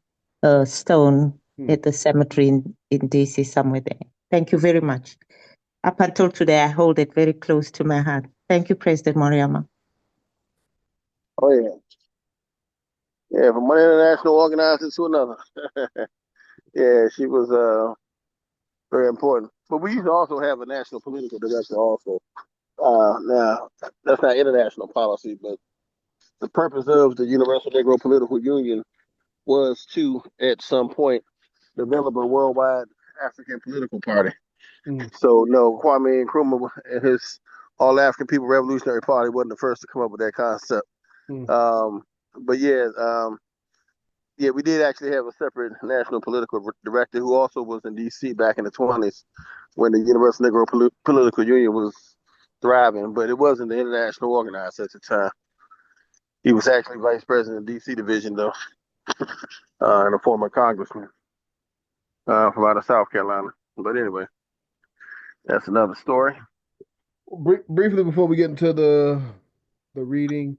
stone at the cemetery in DC somewhere there. Thank you very much. Up until today, I hold it very close to my heart. Thank you, President Mariama. Oh, yeah. Yeah, from one international organizer to another. Yeah, she was very important. But we used to also have a national political director also. Now, that's not international policy, but the purpose of the Universal Negro Political Union was to, at some point, develop a worldwide African political party. So, no, Kwame Nkrumah and his All African People Revolutionary Party wasn't the first to come up with that concept. But yeah, we did actually have a separate national political director who also was in D.C. back in the 20s when the Universal Negro Political Union was thriving, but it wasn't the international organizer at the time. He was actually vice president of D.C. division, though, and a former congressman from out of South Carolina. But anyway, that's another story. Briefly before we get into the reading,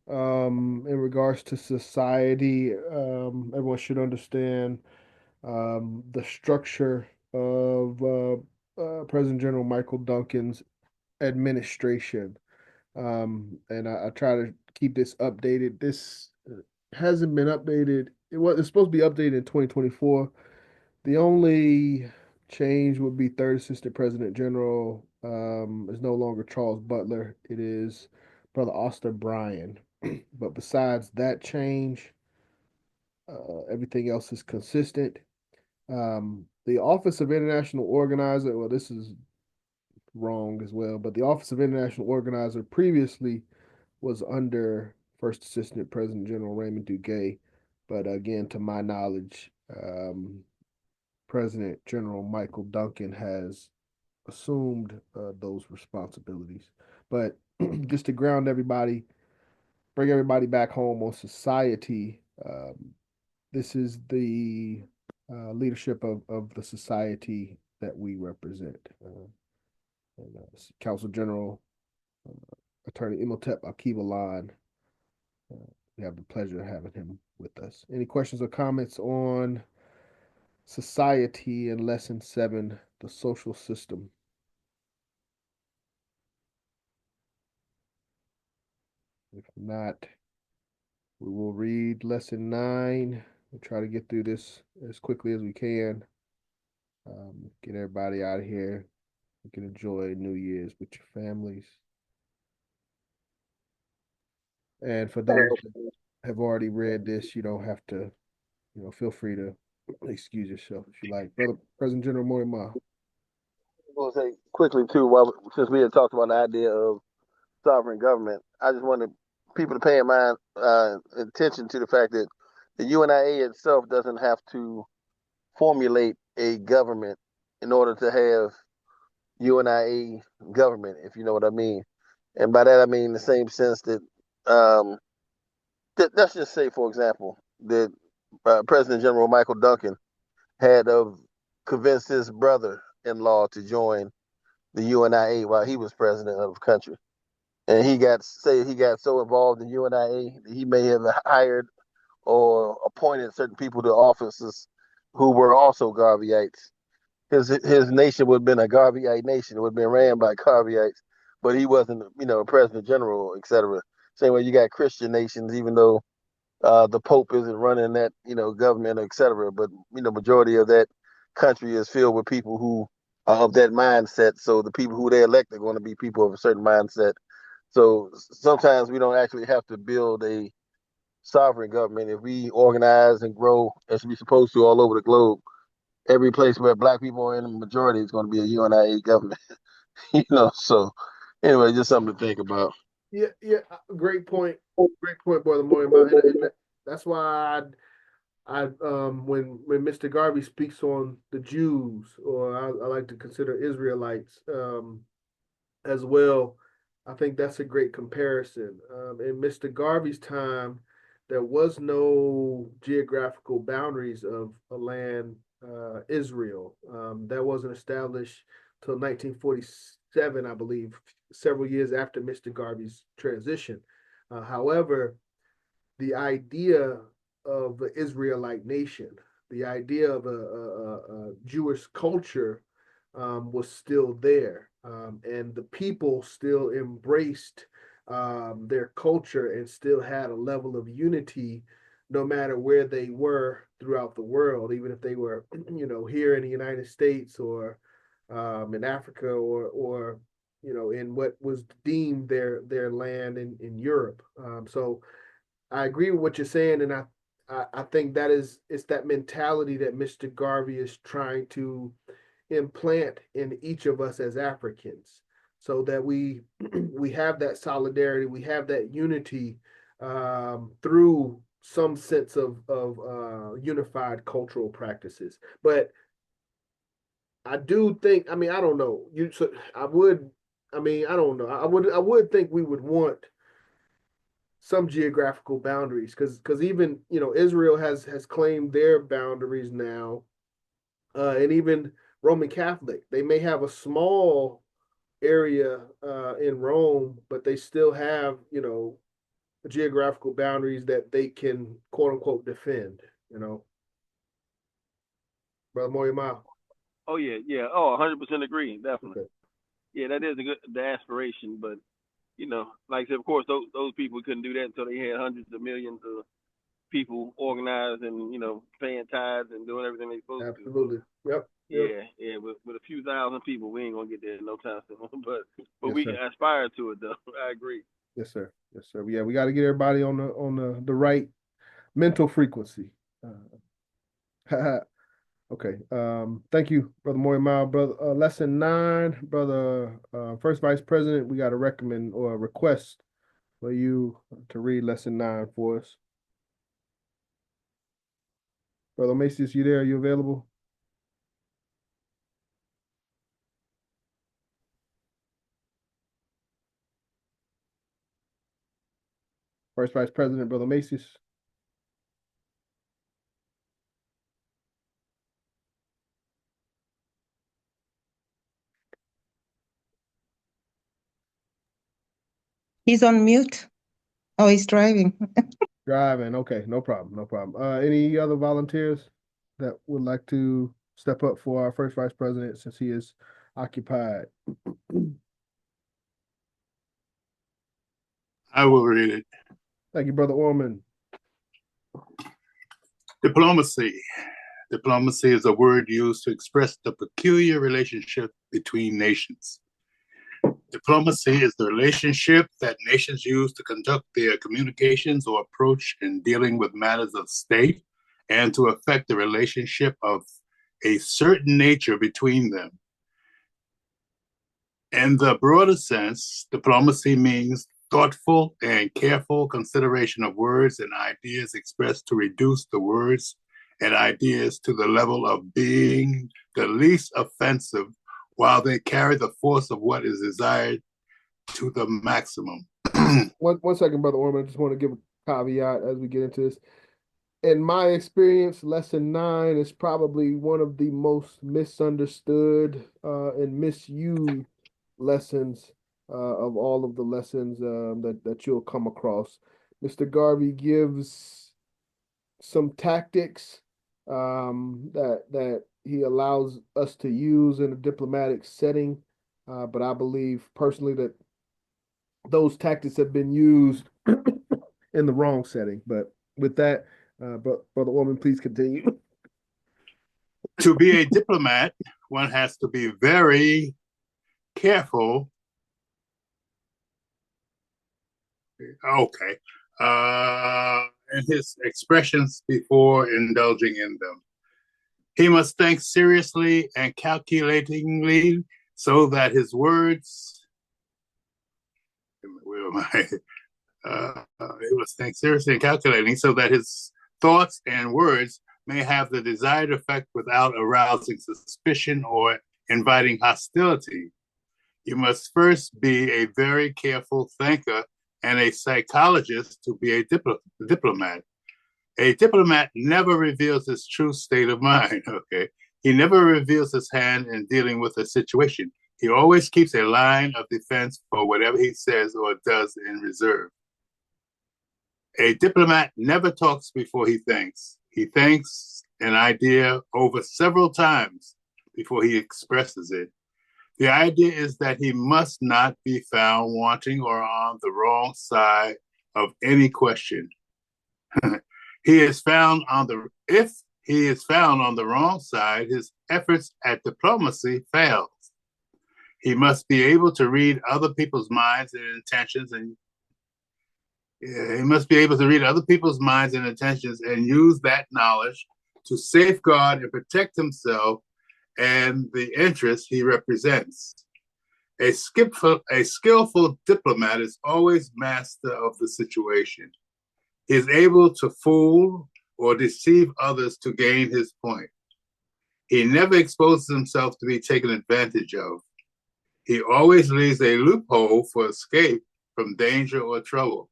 in regards to society, everyone should understand the structure of President General Michael Duncan's administration. And I try to keep this updated. This hasn't been updated. It's supposed to be updated in 2024. The only change would be third assistant president general is no longer Charles Butler. It is Brother Oster Bryan. But besides that change, everything else is consistent. The Office of International Organizer, well, this is wrong as well, but the Office of International Organizer previously was under First Assistant President General Raymond Duguay. But again, to my knowledge, President General Michael Duncan has assumed those responsibilities. But just to ground everybody, bring everybody back home on society, this is the leadership of the society that we represent. Council General Attorney Imhotep Akibalan, we have the pleasure of having him with us. Any questions or comments on society in lesson 7, the social system? If not, we will read lesson 9. We'll try to get through this as quickly as we can. Get everybody out of here. You can enjoy New Year's with your families. And for those that have already read this, you don't have to, feel free to excuse yourself if you like. Brother President General Moima. I'm going to say quickly, too, since we had talked about the idea of sovereign government, I just wanted people to pay in mind attention to the fact that the UNIA itself doesn't have to formulate a government in order to have UNIA government, if you know what I mean. And by that, I mean the same sense that, let's just say, for example, that President General Michael Duncan had convinced his brother-in-law to join the UNIA while he was president of the country. And he got so involved in UNIA that he may have hired or appointed certain people to offices who were also Garveyites. His nation would have been a Garveyite nation. It would have been ran by Garveyites, but he wasn't, a president general, etc. Same way you got Christian nations, even though the Pope isn't running that, government, etc. But majority of that country is filled with people who are of that mindset. So the people who they elect are going to be people of a certain mindset. So sometimes we don't actually have to build a sovereign government. If we organize and grow as we're supposed to all over the globe, every place where Black people are in the majority is going to be a UNIA government. So anyway, just something to think about. Yeah, great point. Great point, Brother Moyama. And that's why when Mr. Garvey speaks on the Jews, or I like to consider Israelites as well, I think that's a great comparison. In Mr. Garvey's time, there was no geographical boundaries of a land, Israel. That wasn't established till 1947, I believe, several years after Mr. Garvey's transition. However, the idea of the Israelite nation, the idea of a Jewish culture, was still there, and the people still embraced their culture and still had a level of unity, no matter where they were throughout the world, even if they were, here in the United States or in Africa or in what was deemed their land in Europe. So I agree with what you're saying, and I think it's that mentality that Mr. Garvey is trying to implant in each of us as Africans, so that we we have that solidarity, we have that unity, through some sense of unified cultural practices. But I do think, I mean, I don't know, I don't know, I would think we would want some geographical boundaries, because even Israel has claimed their boundaries now, and even Roman Catholic, they may have a small area in Rome, but they still have geographical boundaries that they can quote unquote defend. Brother Moyama. Oh yeah. Oh, 100% agree, definitely. Okay. Yeah, that is the aspiration, but like I said, of course, those people couldn't do that until they had hundreds of millions of people organized and paying tithes and doing everything they're supposed Absolutely. to. Yep. Yeah. With a few thousand people, we ain't gonna get there no time soon. But Yes, we sir. aspire to it, though. I agree. Yes, sir. Yes, sir. Yeah, we got to get everybody on the right mental frequency. Okay. Thank you, Brother Moyama. Brother, lesson 9, Brother, First Vice President. We got a recommend or a request for you to read lesson 9 for us. Brother Macias, you there? Are you available? First Vice President, Brother Macias. He's on mute. Oh, he's driving. Driving. Okay, no problem. No problem. Any other volunteers that would like to step up for our First Vice President since he is occupied? I will read it. Thank you, Brother Orman. Diplomacy. Diplomacy is a word used to express the peculiar relationship between nations. Diplomacy is the relationship that nations use to conduct their communications or approach in dealing with matters of state and to affect the relationship of a certain nature between them. In the broader sense, diplomacy means thoughtful and careful consideration of words and ideas expressed to reduce the words and ideas to the level of being the least offensive while they carry the force of what is desired to the maximum. One second, Brother Orman. I just want to give a caveat as we get into this. In my experience, lesson 9 is probably one of the most misunderstood and misused lessons of all of the lessons that you'll come across. Mr. Garvey gives some tactics that he allows us to use in a diplomatic setting, but I believe personally that those tactics have been used in the wrong setting. But with that, Brother Orman, please continue. To be a diplomat, one has to be very careful. Okay. In his expressions before indulging in them. He must think seriously and calculatingly, so that his words, where am I? It was think seriously and calculating, so that his thoughts and words may have the desired effect without arousing suspicion or inviting hostility. You must first be a very careful thinker and a psychologist to be a diplomat. A diplomat never reveals his true state of mind, okay? He never reveals his hand in dealing with a situation. He always keeps a line of defense for whatever he says or does in reserve. A diplomat never talks before he thinks. He thinks an idea over several times before he expresses it. The idea is that he must not be found wanting or on the wrong side of any question. If he is found on the wrong side, his efforts at diplomacy fail. He must be able to read other people's minds and intentions, and use that knowledge to safeguard and protect himself and the interests he represents. A skillful diplomat is always master of the situation. He is able to fool or deceive others to gain his point. He never exposes himself to be taken advantage of. He always leaves a loophole for escape from danger or trouble.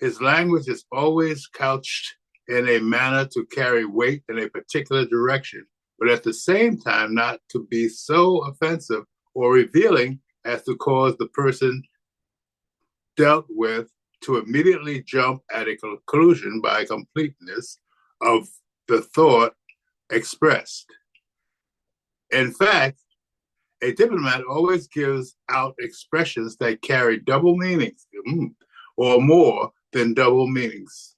His language is always couched in a manner to carry weight in a particular direction, but at the same time not to be so offensive or revealing as to cause the person dealt with to immediately jump at a conclusion by completeness of the thought expressed. In fact, a diplomat always gives out expressions that carry double meanings or more than double meanings.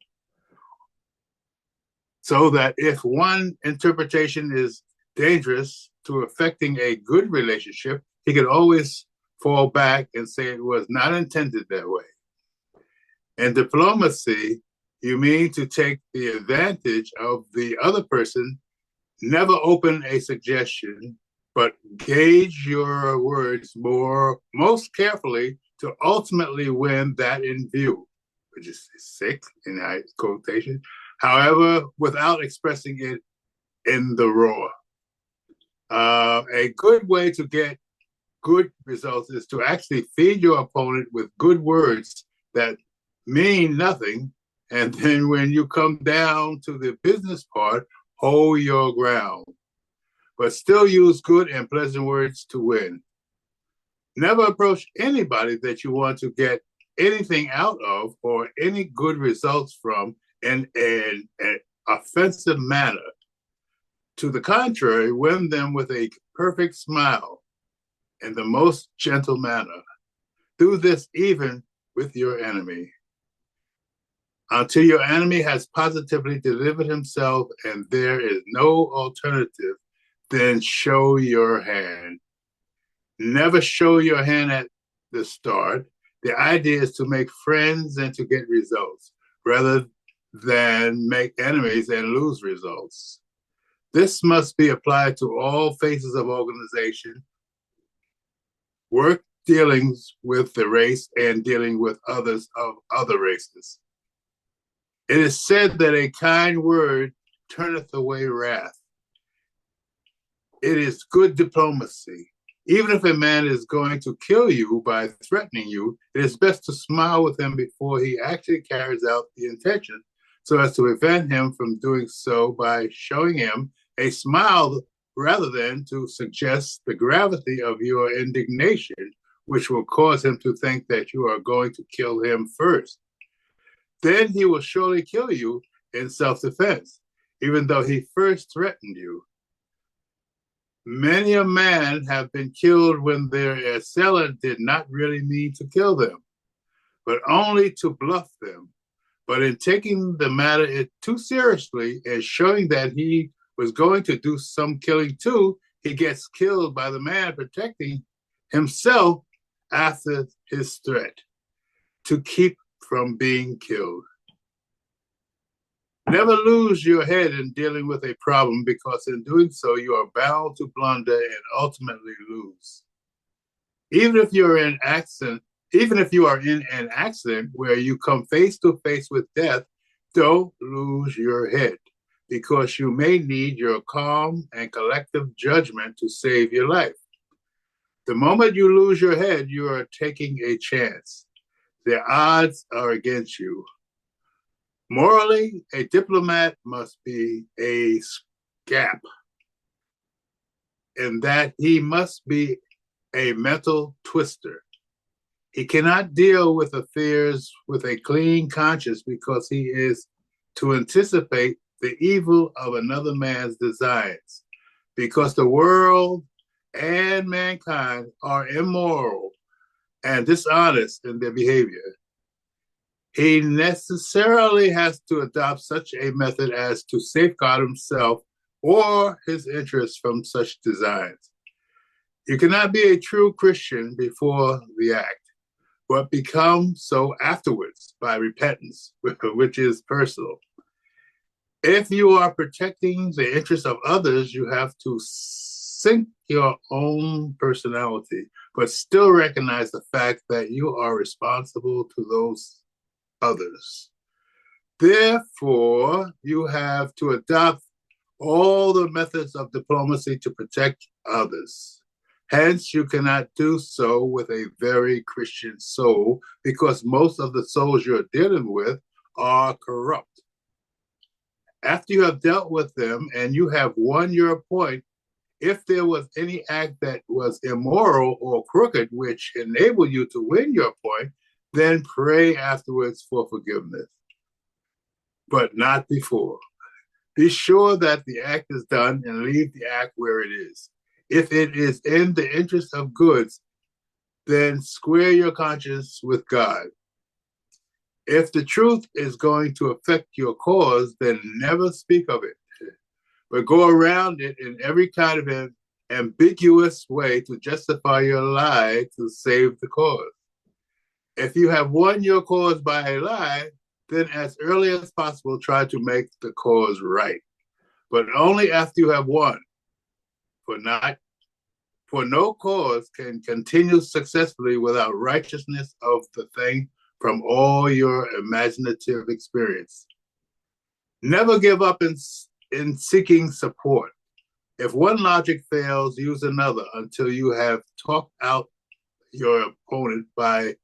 So that if one interpretation is dangerous to affecting a good relationship, he can always fall back and say it was not intended that way. In diplomacy, you mean to take the advantage of the other person, never open a suggestion, but gauge your words most carefully to ultimately win that in view, which is sick in quotation, however, without expressing it in the raw. A good way to get good results is to actually feed your opponent with good words that mean nothing, and then when you come down to the business part, hold your ground, but still use good and pleasant words to win. Never approach anybody that you want to get anything out of or any good results from in an offensive manner. To the contrary, win them with a perfect smile in the most gentle manner. Do this even with your enemy. Until your enemy has positively delivered himself and there is no alternative, then show your hand. Never show your hand at the start. The idea is to make friends and to get results, rather than make enemies and lose results. This must be applied to all phases of organization, work, dealings with the race, and dealing with others of other races. It is said that a kind word turneth away wrath. It is good diplomacy. Even if a man is going to kill you by threatening you, it is best to smile with him before he actually carries out the intention, so as to prevent him from doing so by showing him a smile rather than to suggest the gravity of your indignation, which will cause him to think that you are going to kill him first. Then he will surely kill you in self-defense, even though he first threatened you. Many a man have been killed when their assailant did not really mean to kill them, but only to bluff them. But in taking the matter too seriously and showing that he was going to do some killing too, he gets killed by the man protecting himself after his threat to keep from being killed. Never lose your head in dealing with a problem, because in doing so, you are bound to blunder and ultimately lose. Even if you are in an accident where you come face to face with death, don't lose your head, because you may need your calm and collective judgment to save your life. The moment you lose your head, you are taking a chance. The odds are against you. Morally, a diplomat must be a scap, in that he must be a mental twister. He cannot deal with affairs with a clean conscience, because he is to anticipate the evil of another man's designs, because the world and mankind are immoral and dishonest in their behavior. He necessarily has to adopt such a method as to safeguard himself or his interests from such designs. You cannot be a true Christian before the act, but become so afterwards by repentance, which is personal. If you are protecting the interests of others, you have to sink your own personality, but still recognize the fact that you are responsible to those others. Therefore, you have to adopt all the methods of diplomacy to protect others. Hence, you cannot do so with a very Christian soul, because most of the souls you're dealing with are corrupt. After you have dealt with them and you have won your point, if there was any act that was immoral or crooked which enabled you to win your point, then pray afterwards for forgiveness, but not before. Be sure that the act is done and leave the act where it is. If it is in the interest of goods, then square your conscience with God. If the truth is going to affect your cause, then never speak of it, but go around it in every kind of an ambiguous way to justify your lie to save the cause. If you have won your cause by a lie, then as early as possible try to make the cause right, but only after you have won. For no cause can continue successfully without righteousness of the thing from all your imaginative experience. Never give up in seeking support. If one logic fails, use another until you have talked out your opponent by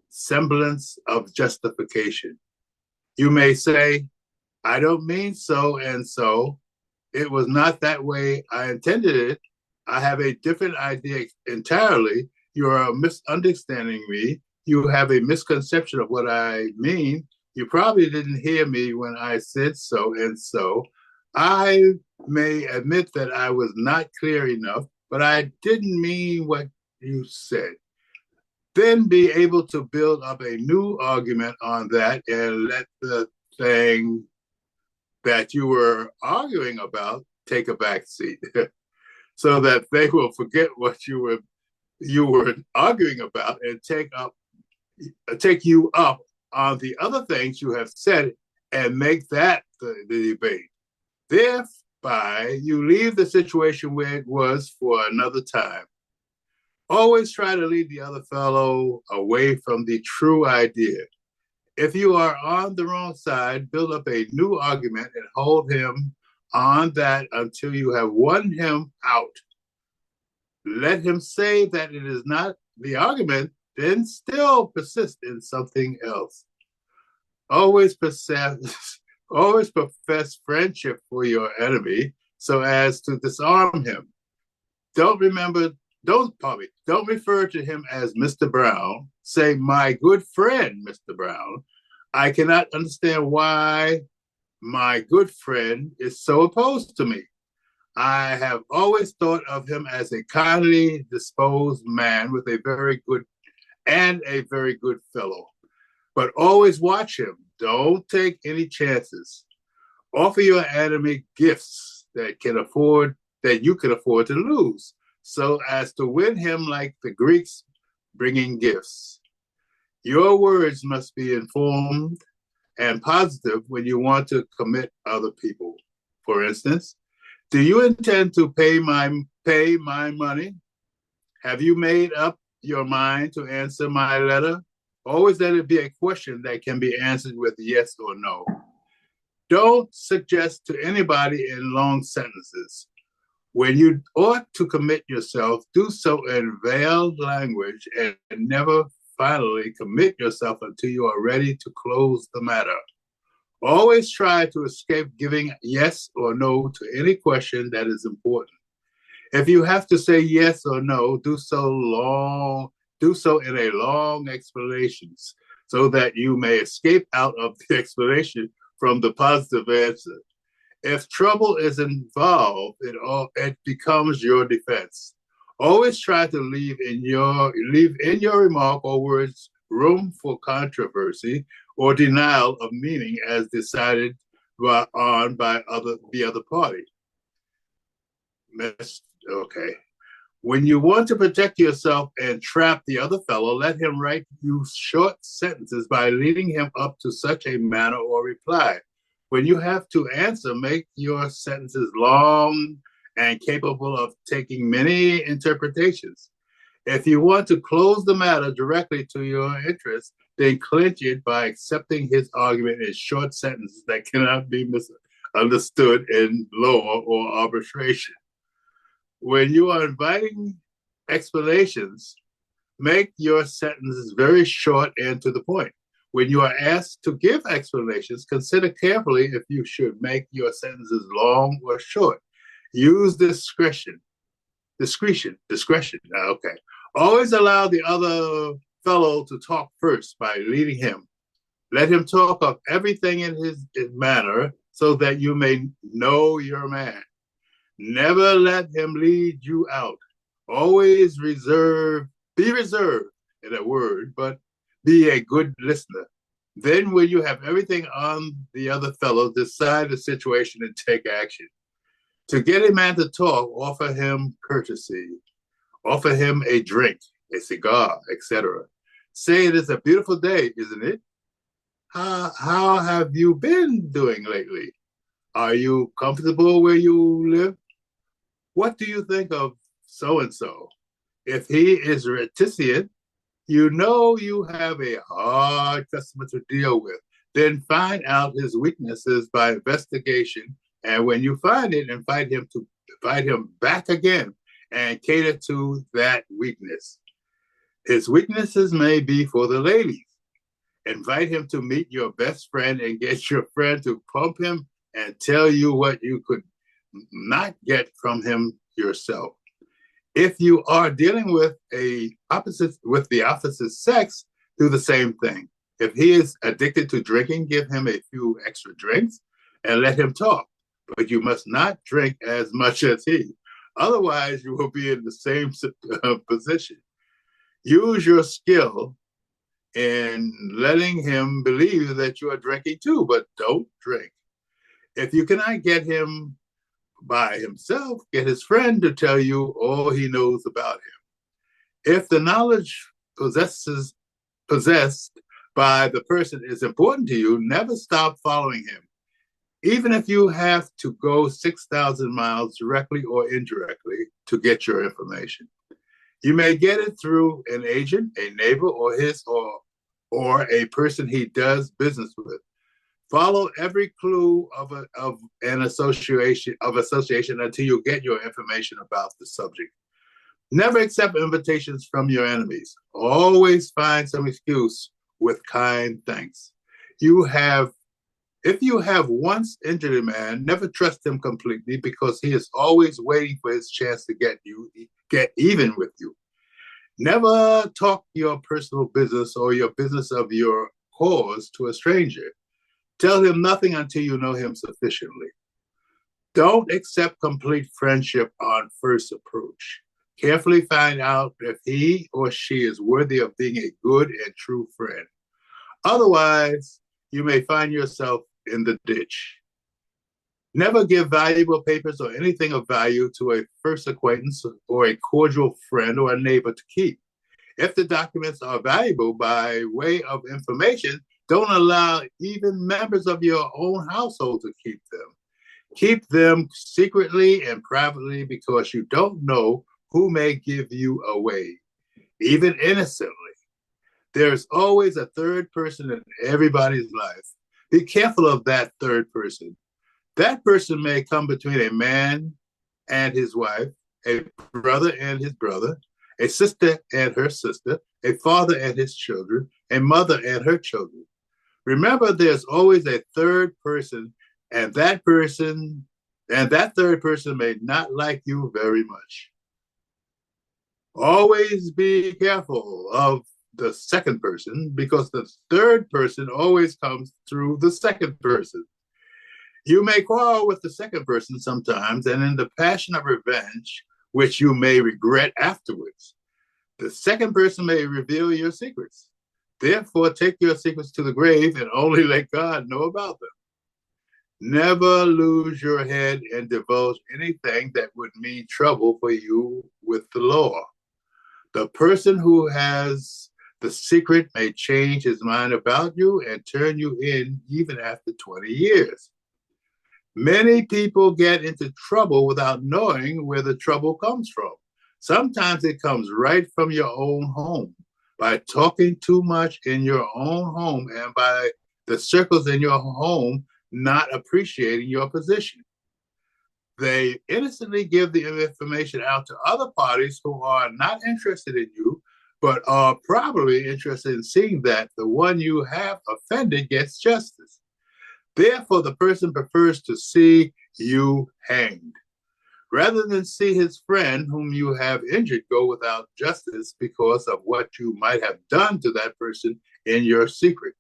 semblance of justification. You may say, I don't mean so and so. It was not that way I intended it. I have a different idea entirely. You are misunderstanding me. You have a misconception of what I mean. You probably didn't hear me when I said so and so. I may admit that I was not clear enough, but I didn't mean what you said. Then be able to build up a new argument on that and let the thing that you were arguing about take a back seat so that they will forget what you were arguing about and take you up on the other things you have said and make that the debate. Thereby, you leave the situation where it was for another time. Always try to lead the other fellow away from the true idea. If you are on the wrong side, build up a new argument and hold him on that until you have won him out. Let him say that it is not the argument, then still persist in something else. Always profess friendship for your enemy so as to disarm him. Don't refer to him as Mr. Brown. Say, my good friend, Mr. Brown. I cannot understand why my good friend is so opposed to me. I have always thought of him as a kindly disposed man with a very good fellow. But always watch him. Don't take any chances. Offer your enemy gifts that you can afford to lose, so as to win him like the Greeks bringing gifts. Your words must be informed and positive when you want to commit other people. For instance, do you intend to pay my money? Have you made up your mind to answer my letter? Always let it be a question that can be answered with yes or no. Don't suggest to anybody in long sentences. When you ought to commit yourself, do so in veiled language and never finally commit yourself until you are ready to close the matter. Always try to escape giving yes or no to any question that is important. If you have to say yes or no, do so in a long explanations so that you may escape out of the explanation from the positive answer. If trouble is involved, it becomes your defense. Always try to leave in your remark or words room for controversy or denial of meaning as decided by the other party. Okay. When you want to protect yourself and trap the other fellow, let him write you short sentences by leading him up to such a manner or reply. When you have to answer, make your sentences long and capable of taking many interpretations. If you want to close the matter directly to your interest, then clinch it by accepting his argument in short sentences that cannot be misunderstood in law or arbitration. When you are inviting explanations, make your sentences very short and to the point. When you are asked to give explanations, consider carefully if you should make your sentences long or short. Use discretion. Okay. Always allow the other fellow to talk first by leading him. Let him talk of everything in his manner so that you may know your man. Never let him lead you out. Always be reserved in a word, but be a good listener. Then when you have everything on the other fellow, decide the situation and take action. To get a man to talk, offer him courtesy. Offer him a drink, a cigar, etc. Say it is a beautiful day, isn't it? How have you been doing lately? Are you comfortable where you live? What do you think of so-and-so? If he is reticent, you know you have a hard customer to deal with. Then find out his weaknesses by investigation. And when you find it, invite him back again and cater to that weakness. His weaknesses may be for the ladies. Invite him to meet your best friend and get your friend to pump him and tell you what you could not get from him yourself. If you are dealing with the opposite sex, do the same thing. If he is addicted to drinking, give him a few extra drinks and let him talk. But you must not drink as much as he. Otherwise, you will be in the same position. Use your skill in letting him believe that you are drinking too, but don't drink. If you cannot get him by himself, get his friend to tell you all he knows about him. If the knowledge possessed by the person is important to you, never stop following him. Even if you have to go 6,000 miles directly or indirectly to get your information. You may get it through an agent, a neighbor, or a person he does business with. Follow every clue of an association until you get your information about the subject. Never accept invitations from your enemies. Always find some excuse with kind thanks. If you have once injured a man, never trust him completely because he is always waiting for his chance to get even with you. Never talk your personal business or your business of your cause to a stranger. Tell him nothing until you know him sufficiently. Don't accept complete friendship on first approach. Carefully find out if he or she is worthy of being a good and true friend. Otherwise, you may find yourself in the ditch. Never give valuable papers or anything of value to a first acquaintance or a cordial friend or a neighbor to keep. If the documents are valuable by way of information, don't allow even members of your own household to keep them. Keep them secretly and privately because you don't know who may give you away. even innocently. There's always a third person in everybody's life. Be careful of that third person. That person may come between a man and his wife, a brother and his brother, a sister and her sister, a father and his children, a mother and her children. Remember, there's always a third person, and that third person may not like you very much. Always be careful of the second person, because the third person always comes through the second person. You may quarrel with the second person sometimes, and in the passion of revenge, which you may regret afterwards, the second person may reveal your secrets. Therefore, take your secrets to the grave and only let God know about them. Never lose your head and divulge anything that would mean trouble for you with the law. The person who has the secret may change his mind about you and turn you in even after 20 years. Many people get into trouble without knowing where the trouble comes from. Sometimes it comes right from your own home, by talking too much in your own home and by the circles in your home not appreciating your position. They innocently give the information out to other parties who are not interested in you, but are probably interested in seeing that the one you have offended gets justice. Therefore, the person prefers to see you hanged, rather than see his friend whom you have injured go without justice because of what you might have done to that person in your secret.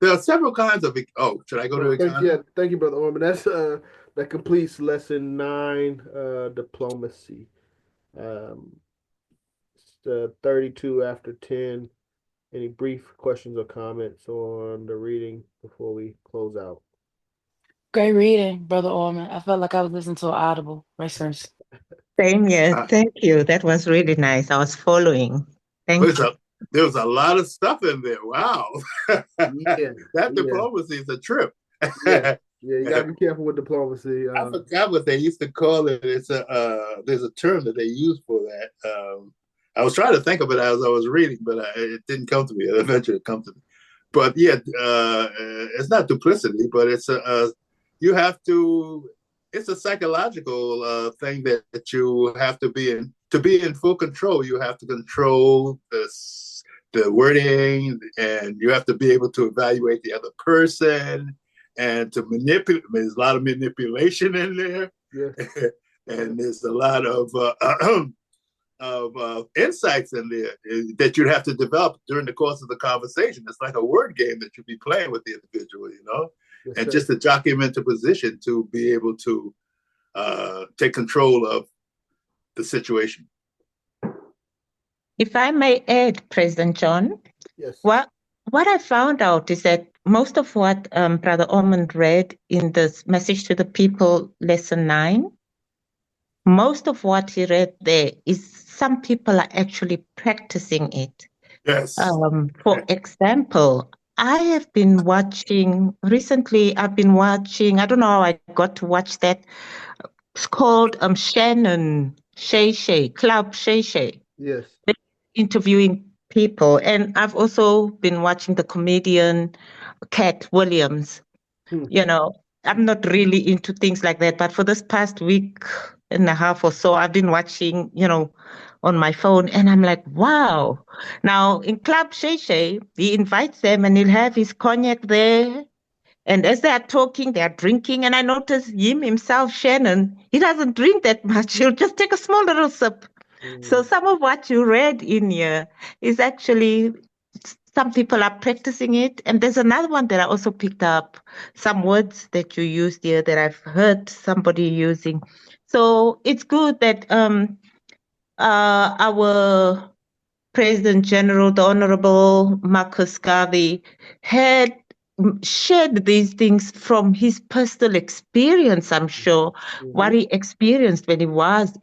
There are several kinds of, should I go to economy? Yeah, thank you, Brother Orman. That completes lesson 9, diplomacy. 32 after 10. Any brief questions or comments on the reading before we close out? Great reading, Brother Orman. I felt like I was listening to an Audible reference. Same here. Thank you. That was really nice. I was following. Thank you. There was a lot of stuff in there. Wow. That diplomacy is a trip. You gotta be careful with diplomacy. I forgot what they used to call it. It's there's a term that they use for that. I was trying to think of it as I was reading, but it didn't come to me. It eventually come to me. But yeah, it's not duplicity, but it's you have to. It's a psychological thing that you have to be in. To be in full control, you have to control the wording, and you have to be able to evaluate the other person, and to manipulate. There's a lot of manipulation in there, and there's a lot of insights in there that you'd have to develop during the course of the conversation. It's like a word game that you'd be playing with the individual, and just to jock him into position to be able to take control of the situation. If I may add, President John, yes. What I found out is that most of what Brother Ormond read in this Message to the People, Lesson 9, most of what he read there is some people are actually practicing it. Yes. For example, I have been watching, recently I've been watching, I don't know how I got to watch that. It's called Shannon Shay, Club Shay. Yes. They're interviewing people. And I've also been watching the comedian Cat Williams. I'm not really into things like that, but for this past week and a half or so, I've been watching, on my phone, and I'm like, wow. Now, in Club Shay, he invites them and he'll have his cognac there. And as they are talking, they are drinking. And I notice himself, Shannon, he doesn't drink that much. He'll just take a small little sip. So some of what you read in here is actually, some people are practicing it. And there's another one that I also picked up, some words that you used here that I've heard somebody using. So it's good that our President General, the Honorable Marcus Garvey, had shared these things from his personal experience, I'm sure, what he experienced when he was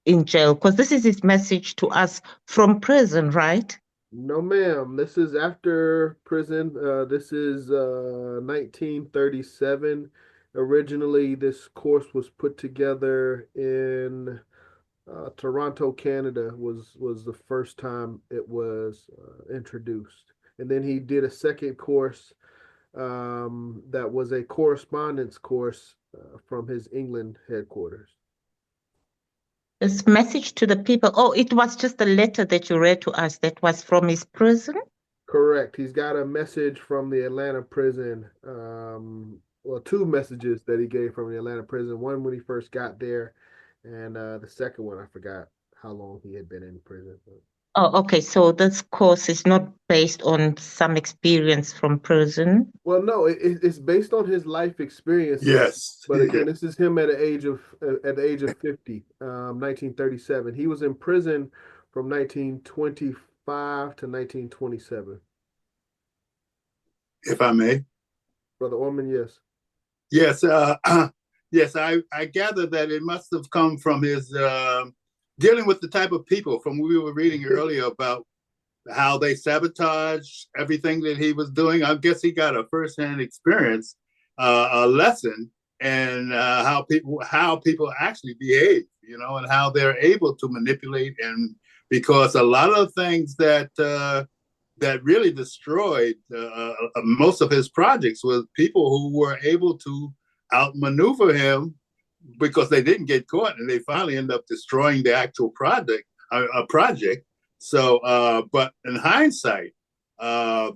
in jail, because this is his message to us from prison, right? No, ma'am. This is after prison. This is 1937. Originally, this course was put together in Toronto, Canada. Was the first time it was introduced, and then he did a second course that was a correspondence course from his England headquarters. This message to the people. Oh, it was just a letter that you read to us that was from his prison? Correct. He's got a message from the Atlanta prison. Well, two messages that he gave from the Atlanta prison. One when he first got there, and the second one, I forgot how long he had been in prison. Oh, okay. So this course is not based on some experience from prison. Well, no, it's based on his life experiences. Yes. But again, this is him at the age of 50, 1937. He was in prison from 1925 to 1927. If I may. Brother Orman, yes. Yes, yes, I gather that it must have come from his dealing with the type of people from we were reading earlier about how they sabotage everything that he was doing. I guess he got a firsthand experience, a lesson, and how people actually behave, and how they're able to manipulate. And because a lot of things that really destroyed most of his projects was people who were able to outmaneuver him because they didn't get caught, and they finally end up destroying the actual project. So, but in hindsight,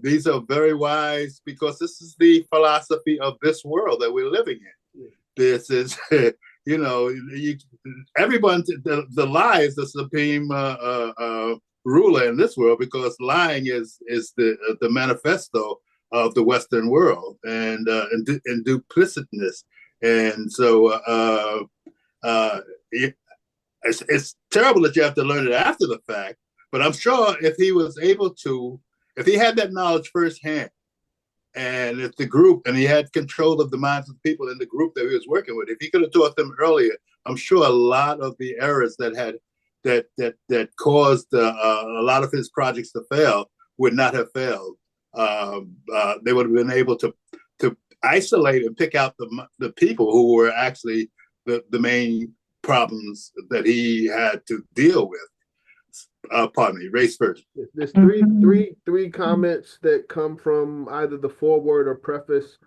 these are very wise because this is the philosophy of this world that we're living in. This is, everyone, the lie is the supreme ruler in this world because lying is the manifesto of the Western world and duplicitousness. And so it's terrible that you have to learn it after the fact. But I'm sure if he had that knowledge firsthand, and if the group, and he had control of the minds of the people in the group that he was working with, if he could have taught them earlier, I'm sure a lot of the errors that caused a lot of his projects to fail would not have failed. They would have been able to isolate and pick out the people who were actually the main problems that he had to deal with. Pardon me, race first. There's three comments that come from either the foreword or preface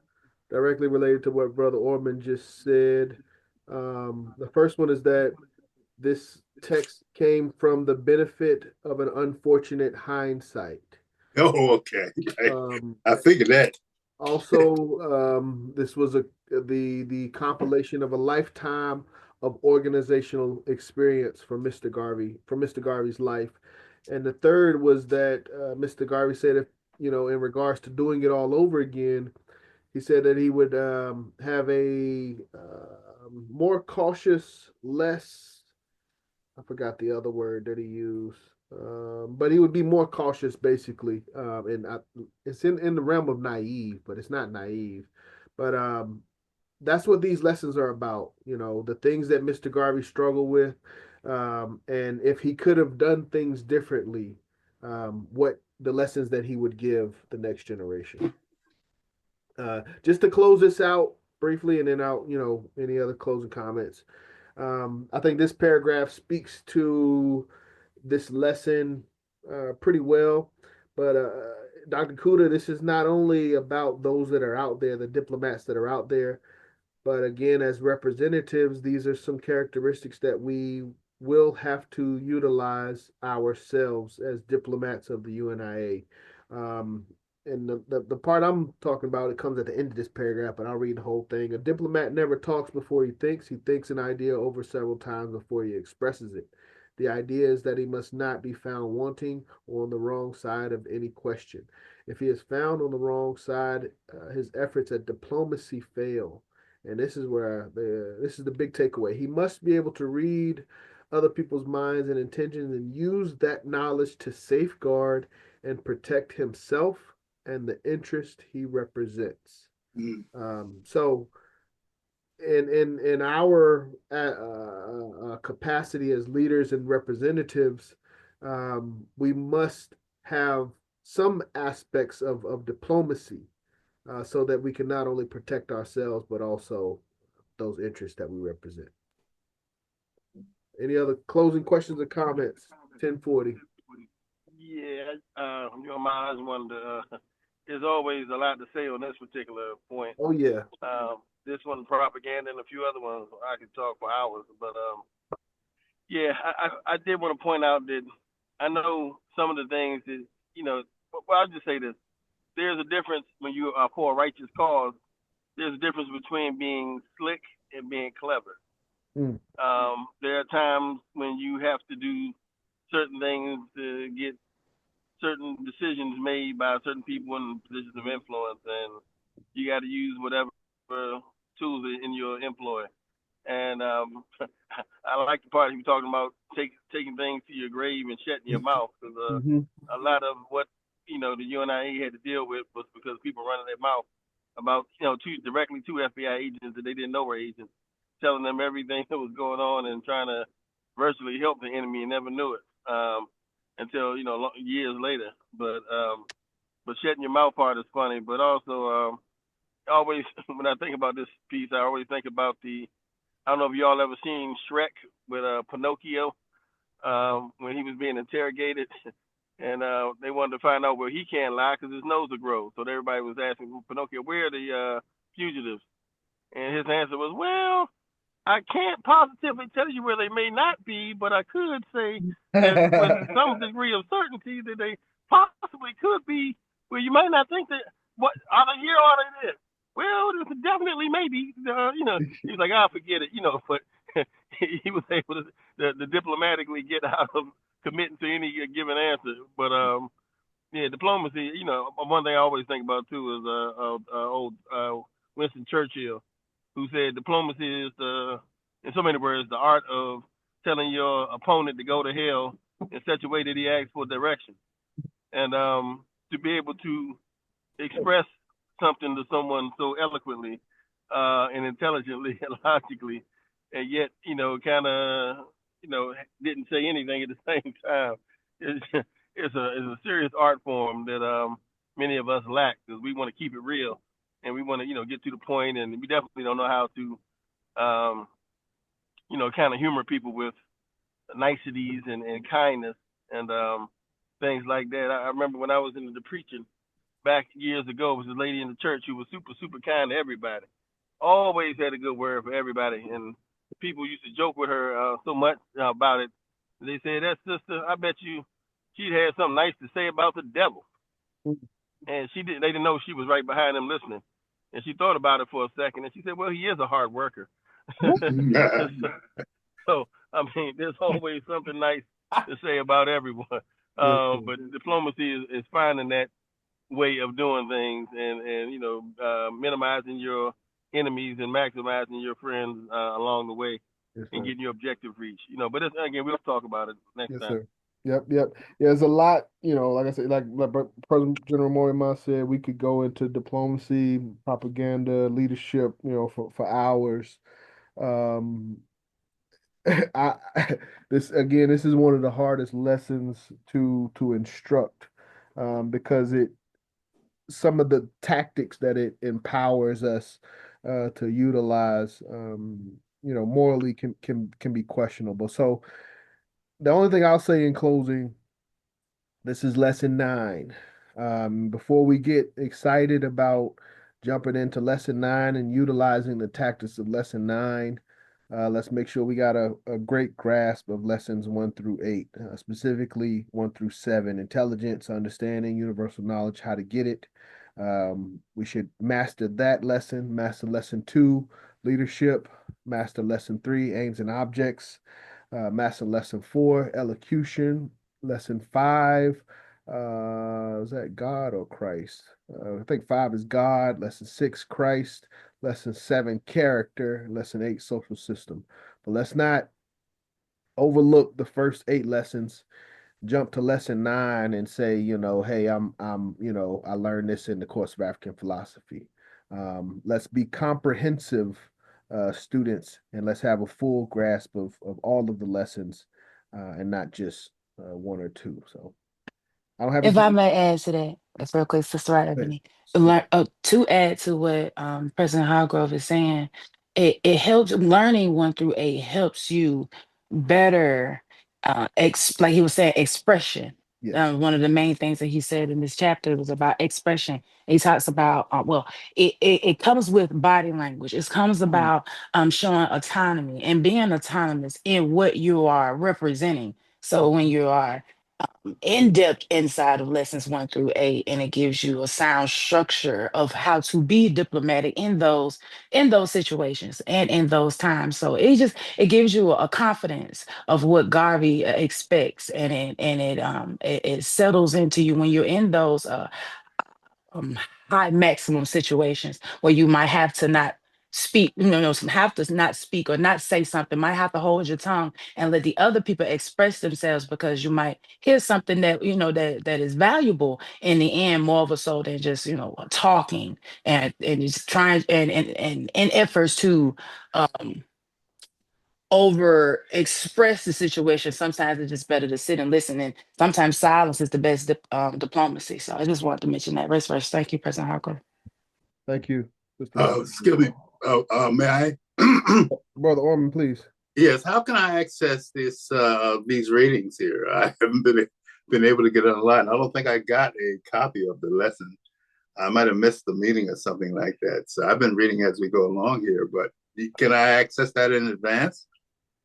directly related to what Brother Orman just said. The first one is that this text came from the benefit of an unfortunate hindsight. Oh, okay. I figured that. Also, this was the compilation of a lifetime of organizational experience from Mr. Garvey's life. And the third was that Mr. Garvey said, if in regards to doing it all over again, he said that he would have a more cautious, less, I forgot the other word that he used, but he would be more cautious, basically. And it's in the realm of naive, but it's not naive. But that's what these lessons are about. The things that Mr. Garvey struggled with, and if he could have done things differently, what the lessons that he would give the next generation. Just to close this out briefly, and then out, any other closing comments. I think this paragraph speaks to this lesson pretty well. But Dr. Kuda, this is not only about those that are out there, the diplomats that are out there, but again, as representatives, these are some characteristics that we will have to utilize ourselves as diplomats of the UNIA. And the part I'm talking about, it comes at the end of this paragraph, but I'll read the whole thing. A diplomat never talks before he thinks. He thinks an idea over several times before he expresses it. The idea is that he must not be found wanting or on the wrong side of any question. If he is found on the wrong side, his efforts at diplomacy fail. And this is where this is the big takeaway. He must be able to read other people's minds and intentions and use that knowledge to safeguard and protect himself and the interest he represents. So in our capacity as leaders and representatives, we must have some aspects of diplomacy so that we can not only protect ourselves, but also those interests that we represent. Any other closing questions or comments? 1040. Yeah, I just wanted to. There's always a lot to say on this particular point. Oh, yeah. This one, propaganda, and a few other ones. I could talk for hours, but yeah, I did want to point out that I know some of the things that Well, I'll just say this: there's a difference when you are for a righteous cause. There's a difference between being slick and being clever. Mm. There are times when you have to do certain things to get certain decisions made by certain people in positions of influence, and you got to use whatever tools are in your employ. And I like the part he was talking about taking things to your grave and shutting your mouth, because a lot of what the UNIA had to deal with was because people running their mouth about directly to FBI agents that they didn't know were agents, telling them everything that was going on and trying to virtually help the enemy and never knew it until years later. But shutting your mouth part is funny. But also always when I think about this piece, I always think about I don't know if y'all ever seen Shrek with Pinocchio when he was being interrogated. And they wanted to find out where he can't lie because his nose will grow. So everybody was asking Pinocchio, where are the fugitives? And his answer was, well, I can't positively tell you where they may not be, but I could say that with some degree of certainty that they possibly could be where you might not think that, what, are they here or are they there? Well, definitely, maybe. He was like, I'll forget it, but he was able to diplomatically get out of committing to any given answer. But yeah, diplomacy. One thing I always think about too is old Winston Churchill, who said diplomacy is in so many words, the art of telling your opponent to go to hell in such a way that he asks for direction, and to be able to express something to someone so eloquently and intelligently and logically, and yet kind of didn't say anything at the same time. It's a serious art form that many of us lack, because we want to keep it real and we want to get to the point, and we definitely don't know how to kind of humor people with niceties and kindness and things like that. I remember when I was into the preaching back years ago, it was a lady in the church who was super, super kind to everybody. Always had a good word for everybody. And people used to joke with her so much about it. They said, that sister, I bet you she'd had something nice to say about the devil. And they didn't know she was right behind them listening. And she thought about it for a second, and she said, well, he is a hard worker. So, I mean, there's always something nice to say about everyone. But diplomacy is finding that way of doing things, and minimizing your enemies and maximizing your friends along the way, and getting your objective reach. But again, we'll talk about it next time. Sir. Yep. Yeah, there's a lot, like I said, like President General Morimar said, we could go into diplomacy, propaganda, leadership, for hours. This is one of the hardest lessons to instruct, because some of the tactics that it empowers us to utilize, morally can be questionable. So the only thing I'll say in closing, this is lesson 9. Before we get excited about jumping into lesson 9 and utilizing the tactics of lesson 9, let's make sure we got a great grasp of lessons 1 through 8, specifically 1 through 7, intelligence, understanding, universal knowledge, how to get it. We should master that lesson, master lesson 2, leadership, master lesson 3, aims and objects, master lesson 4, elocution, lesson 5, is that God or Christ? I think 5 is God, lesson 6, Christ, lesson 7, character, lesson 8, social system. But let's not overlook the first 8 lessons, jump to lesson 9 and say, hey, I learned this in the course of African philosophy. Let's be comprehensive students, and let's have a full grasp of all of the lessons, and not just 1 or 2. So I don't have If I anything. may add to that, that's real quick, Sister Right, Hey, Ebony. To add to what President Hargrove is saying, it helps learning 1 through 8 helps you better like he was saying, expression. yes. One of the main things that he said in this chapter was about expression. He talks about it comes with body language. It comes about showing autonomy and being autonomous in what you are representing. So when you are in depth inside of lessons 1 through 8, and it gives you a sound structure of how to be diplomatic in those situations and in those times. So it gives you a confidence of what Garvey expects, and it settles into you when you're in those um, high maximum situations where you might have to not speak, have to not speak or not say something, might have to hold your tongue and let the other people express themselves, because you might hear something that, that is valuable in the end, more of a so than just, talking and just trying and efforts to um over express the situation. Sometimes it's just better to sit and listen, and sometimes silence is the best diplomacy. So I just wanted to mention that. Rest first. Thank you, President Harker. Thank you, Mr. Excuse me. May I? Brother Orman, please. Yes. How can I access these readings here? I haven't been able to get it online. I don't think I got a copy of the lesson. I might have missed the meeting or something like that. So I've been reading as we go along here, but can I access that in advance?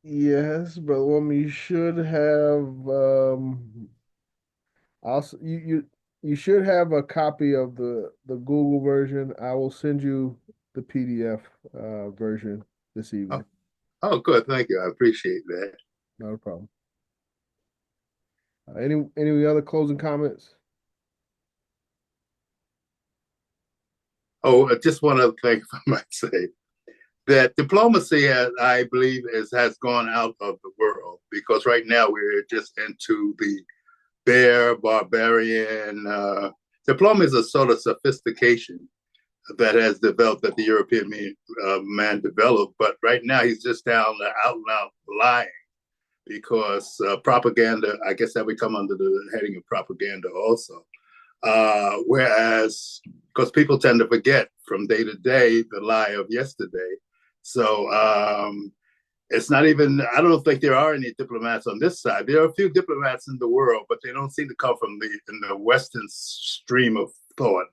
Yes, Brother Orman, you should have also you should have a copy of the Google version. I will send you the PDF version this evening. Oh, good. Thank you. I appreciate that. Not a problem. Any other closing comments? Oh, just one other thing, if I might say, that diplomacy, I believe, has gone out of the world, because right now we're just into the bare barbarian. Diplomacy is a sort of sophistication that has developed, that the European man developed, but right now he's just down the out and out lying, because propaganda, I guess that would come under the heading of propaganda also. Whereas, because people tend to forget from day to day the lie of yesterday. So it's not even, I don't think there are any diplomats on this side. There are a few diplomats in the world, but they don't seem to come from the Western stream of thought.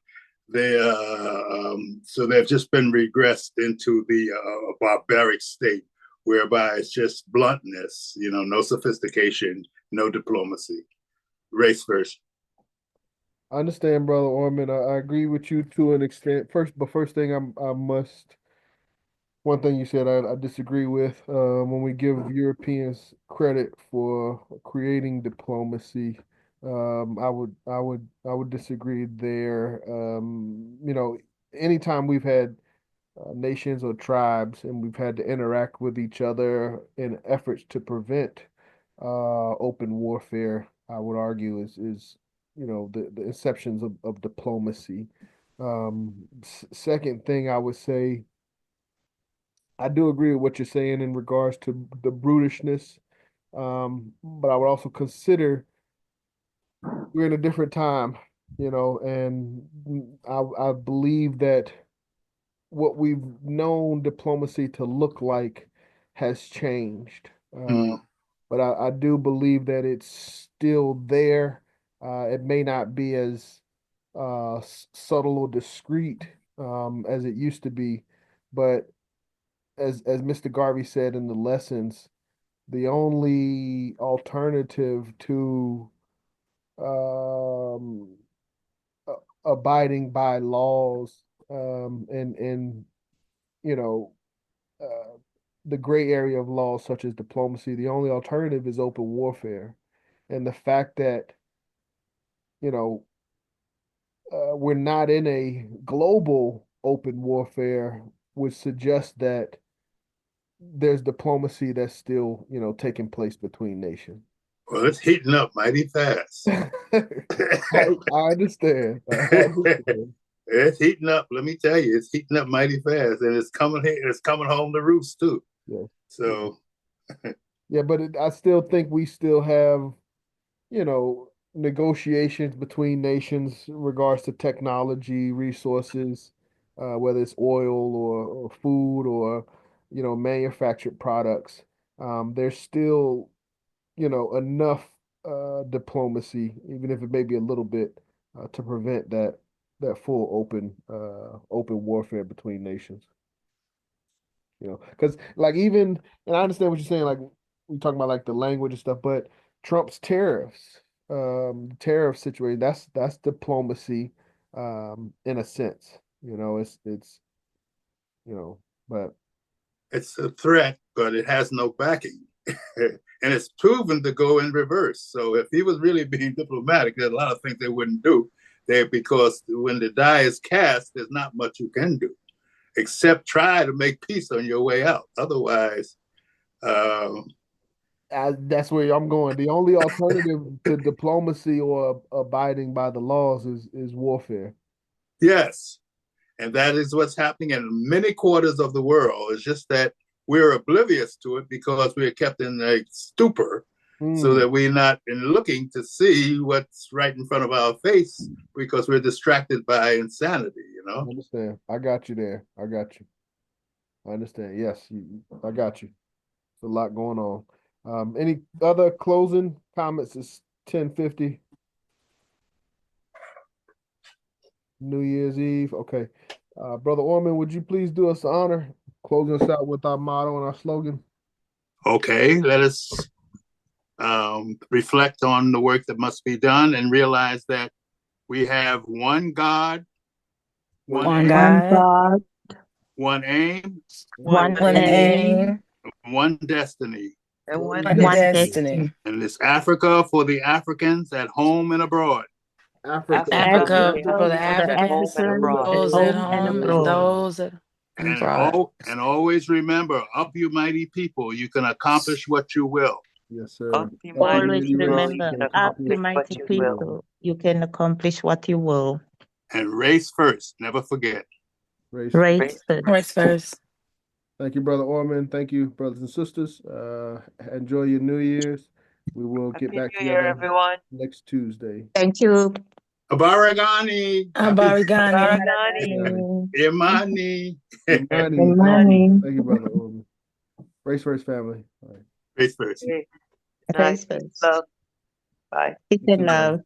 So they've just been regressed into the barbaric state, whereby it's just bluntness, no sophistication, no diplomacy. Race first. I understand, Brother Orman. I agree with you to an extent. First thing one thing you said I disagree with. When we give Europeans credit for creating diplomacy, I would disagree there. Anytime we've had nations or tribes and we've had to interact with each other in efforts to prevent open warfare, I would argue is the inceptions of diplomacy. Second thing I would say, I do agree with what you're saying in regards to the brutishness, but I would also consider we're in a different time, and I believe that what we've known diplomacy to look like has changed. But I do believe that it's still there. It may not be as subtle or discreet as it used to be, but as Mr. Garvey said in the lessons, the only alternative to um, abiding by laws and you know the gray area of laws such as diplomacy, the only alternative is open warfare, and the fact that you know we're not in a global open warfare would suggest that there's diplomacy that's still, taking place between nations. Well, it's heating up mighty fast. I understand. I understand. It's heating up. Let me tell you, it's heating up mighty fast, and it's coming here. It's coming home to roost too. Yeah. So, yeah, but I still think we still have, you know, negotiations between nations in regards to technology, resources, whether it's oil or food or, manufactured products. There's still, enough diplomacy, even if it may be a little bit, to prevent that full open warfare between nations. Because like even, and I understand what you're saying, like we talking about like the language and stuff, but Trump's tariff situation, that's diplomacy, in a sense. It's but It's a threat, but it has no backing. And it's proven to go in reverse. So if he was really being diplomatic, there's a lot of things they wouldn't do there, because when the die is cast, there's not much you can do except try to make peace on your way out. Otherwise, that's where I'm going. The only alternative to diplomacy or abiding by the laws is warfare. yes, and that is what's happening in many quarters of the world. It's just that we're oblivious to it because we're kept in a stupor, so that we're not looking to see what's right in front of our face because we're distracted by insanity, I understand. I got you there. I got you. I understand. Yes, I got you. There's a lot going on. Any other closing comments? It's 10:50. New Year's Eve. Okay. Brother Orman, would you please do us the honor, closing us out with our motto and our slogan? Okay, let us reflect on the work that must be done and realize that we have one God, One God, one aim, one aim, one destiny. And one destiny. And it's Africa for the Africans at home and abroad. Africa for the Africans, those at home and home, and abroad. those at abroad. And always remember, up you mighty people, you can accomplish what you will. Yes, sir. Always remember, up you mighty people, you can accomplish what you will. And race first, never forget. Race first. Race first. Thank you, Brother Orman. Thank you, brothers and sisters. Enjoy your New Year's. We will get back together next Tuesday. Thank you. Abaragani. Abaragani. Imani. Imani. Thank you, Brother Orman. Race first, family. All right. Race first. Race first. Love. Bye. Peace and love.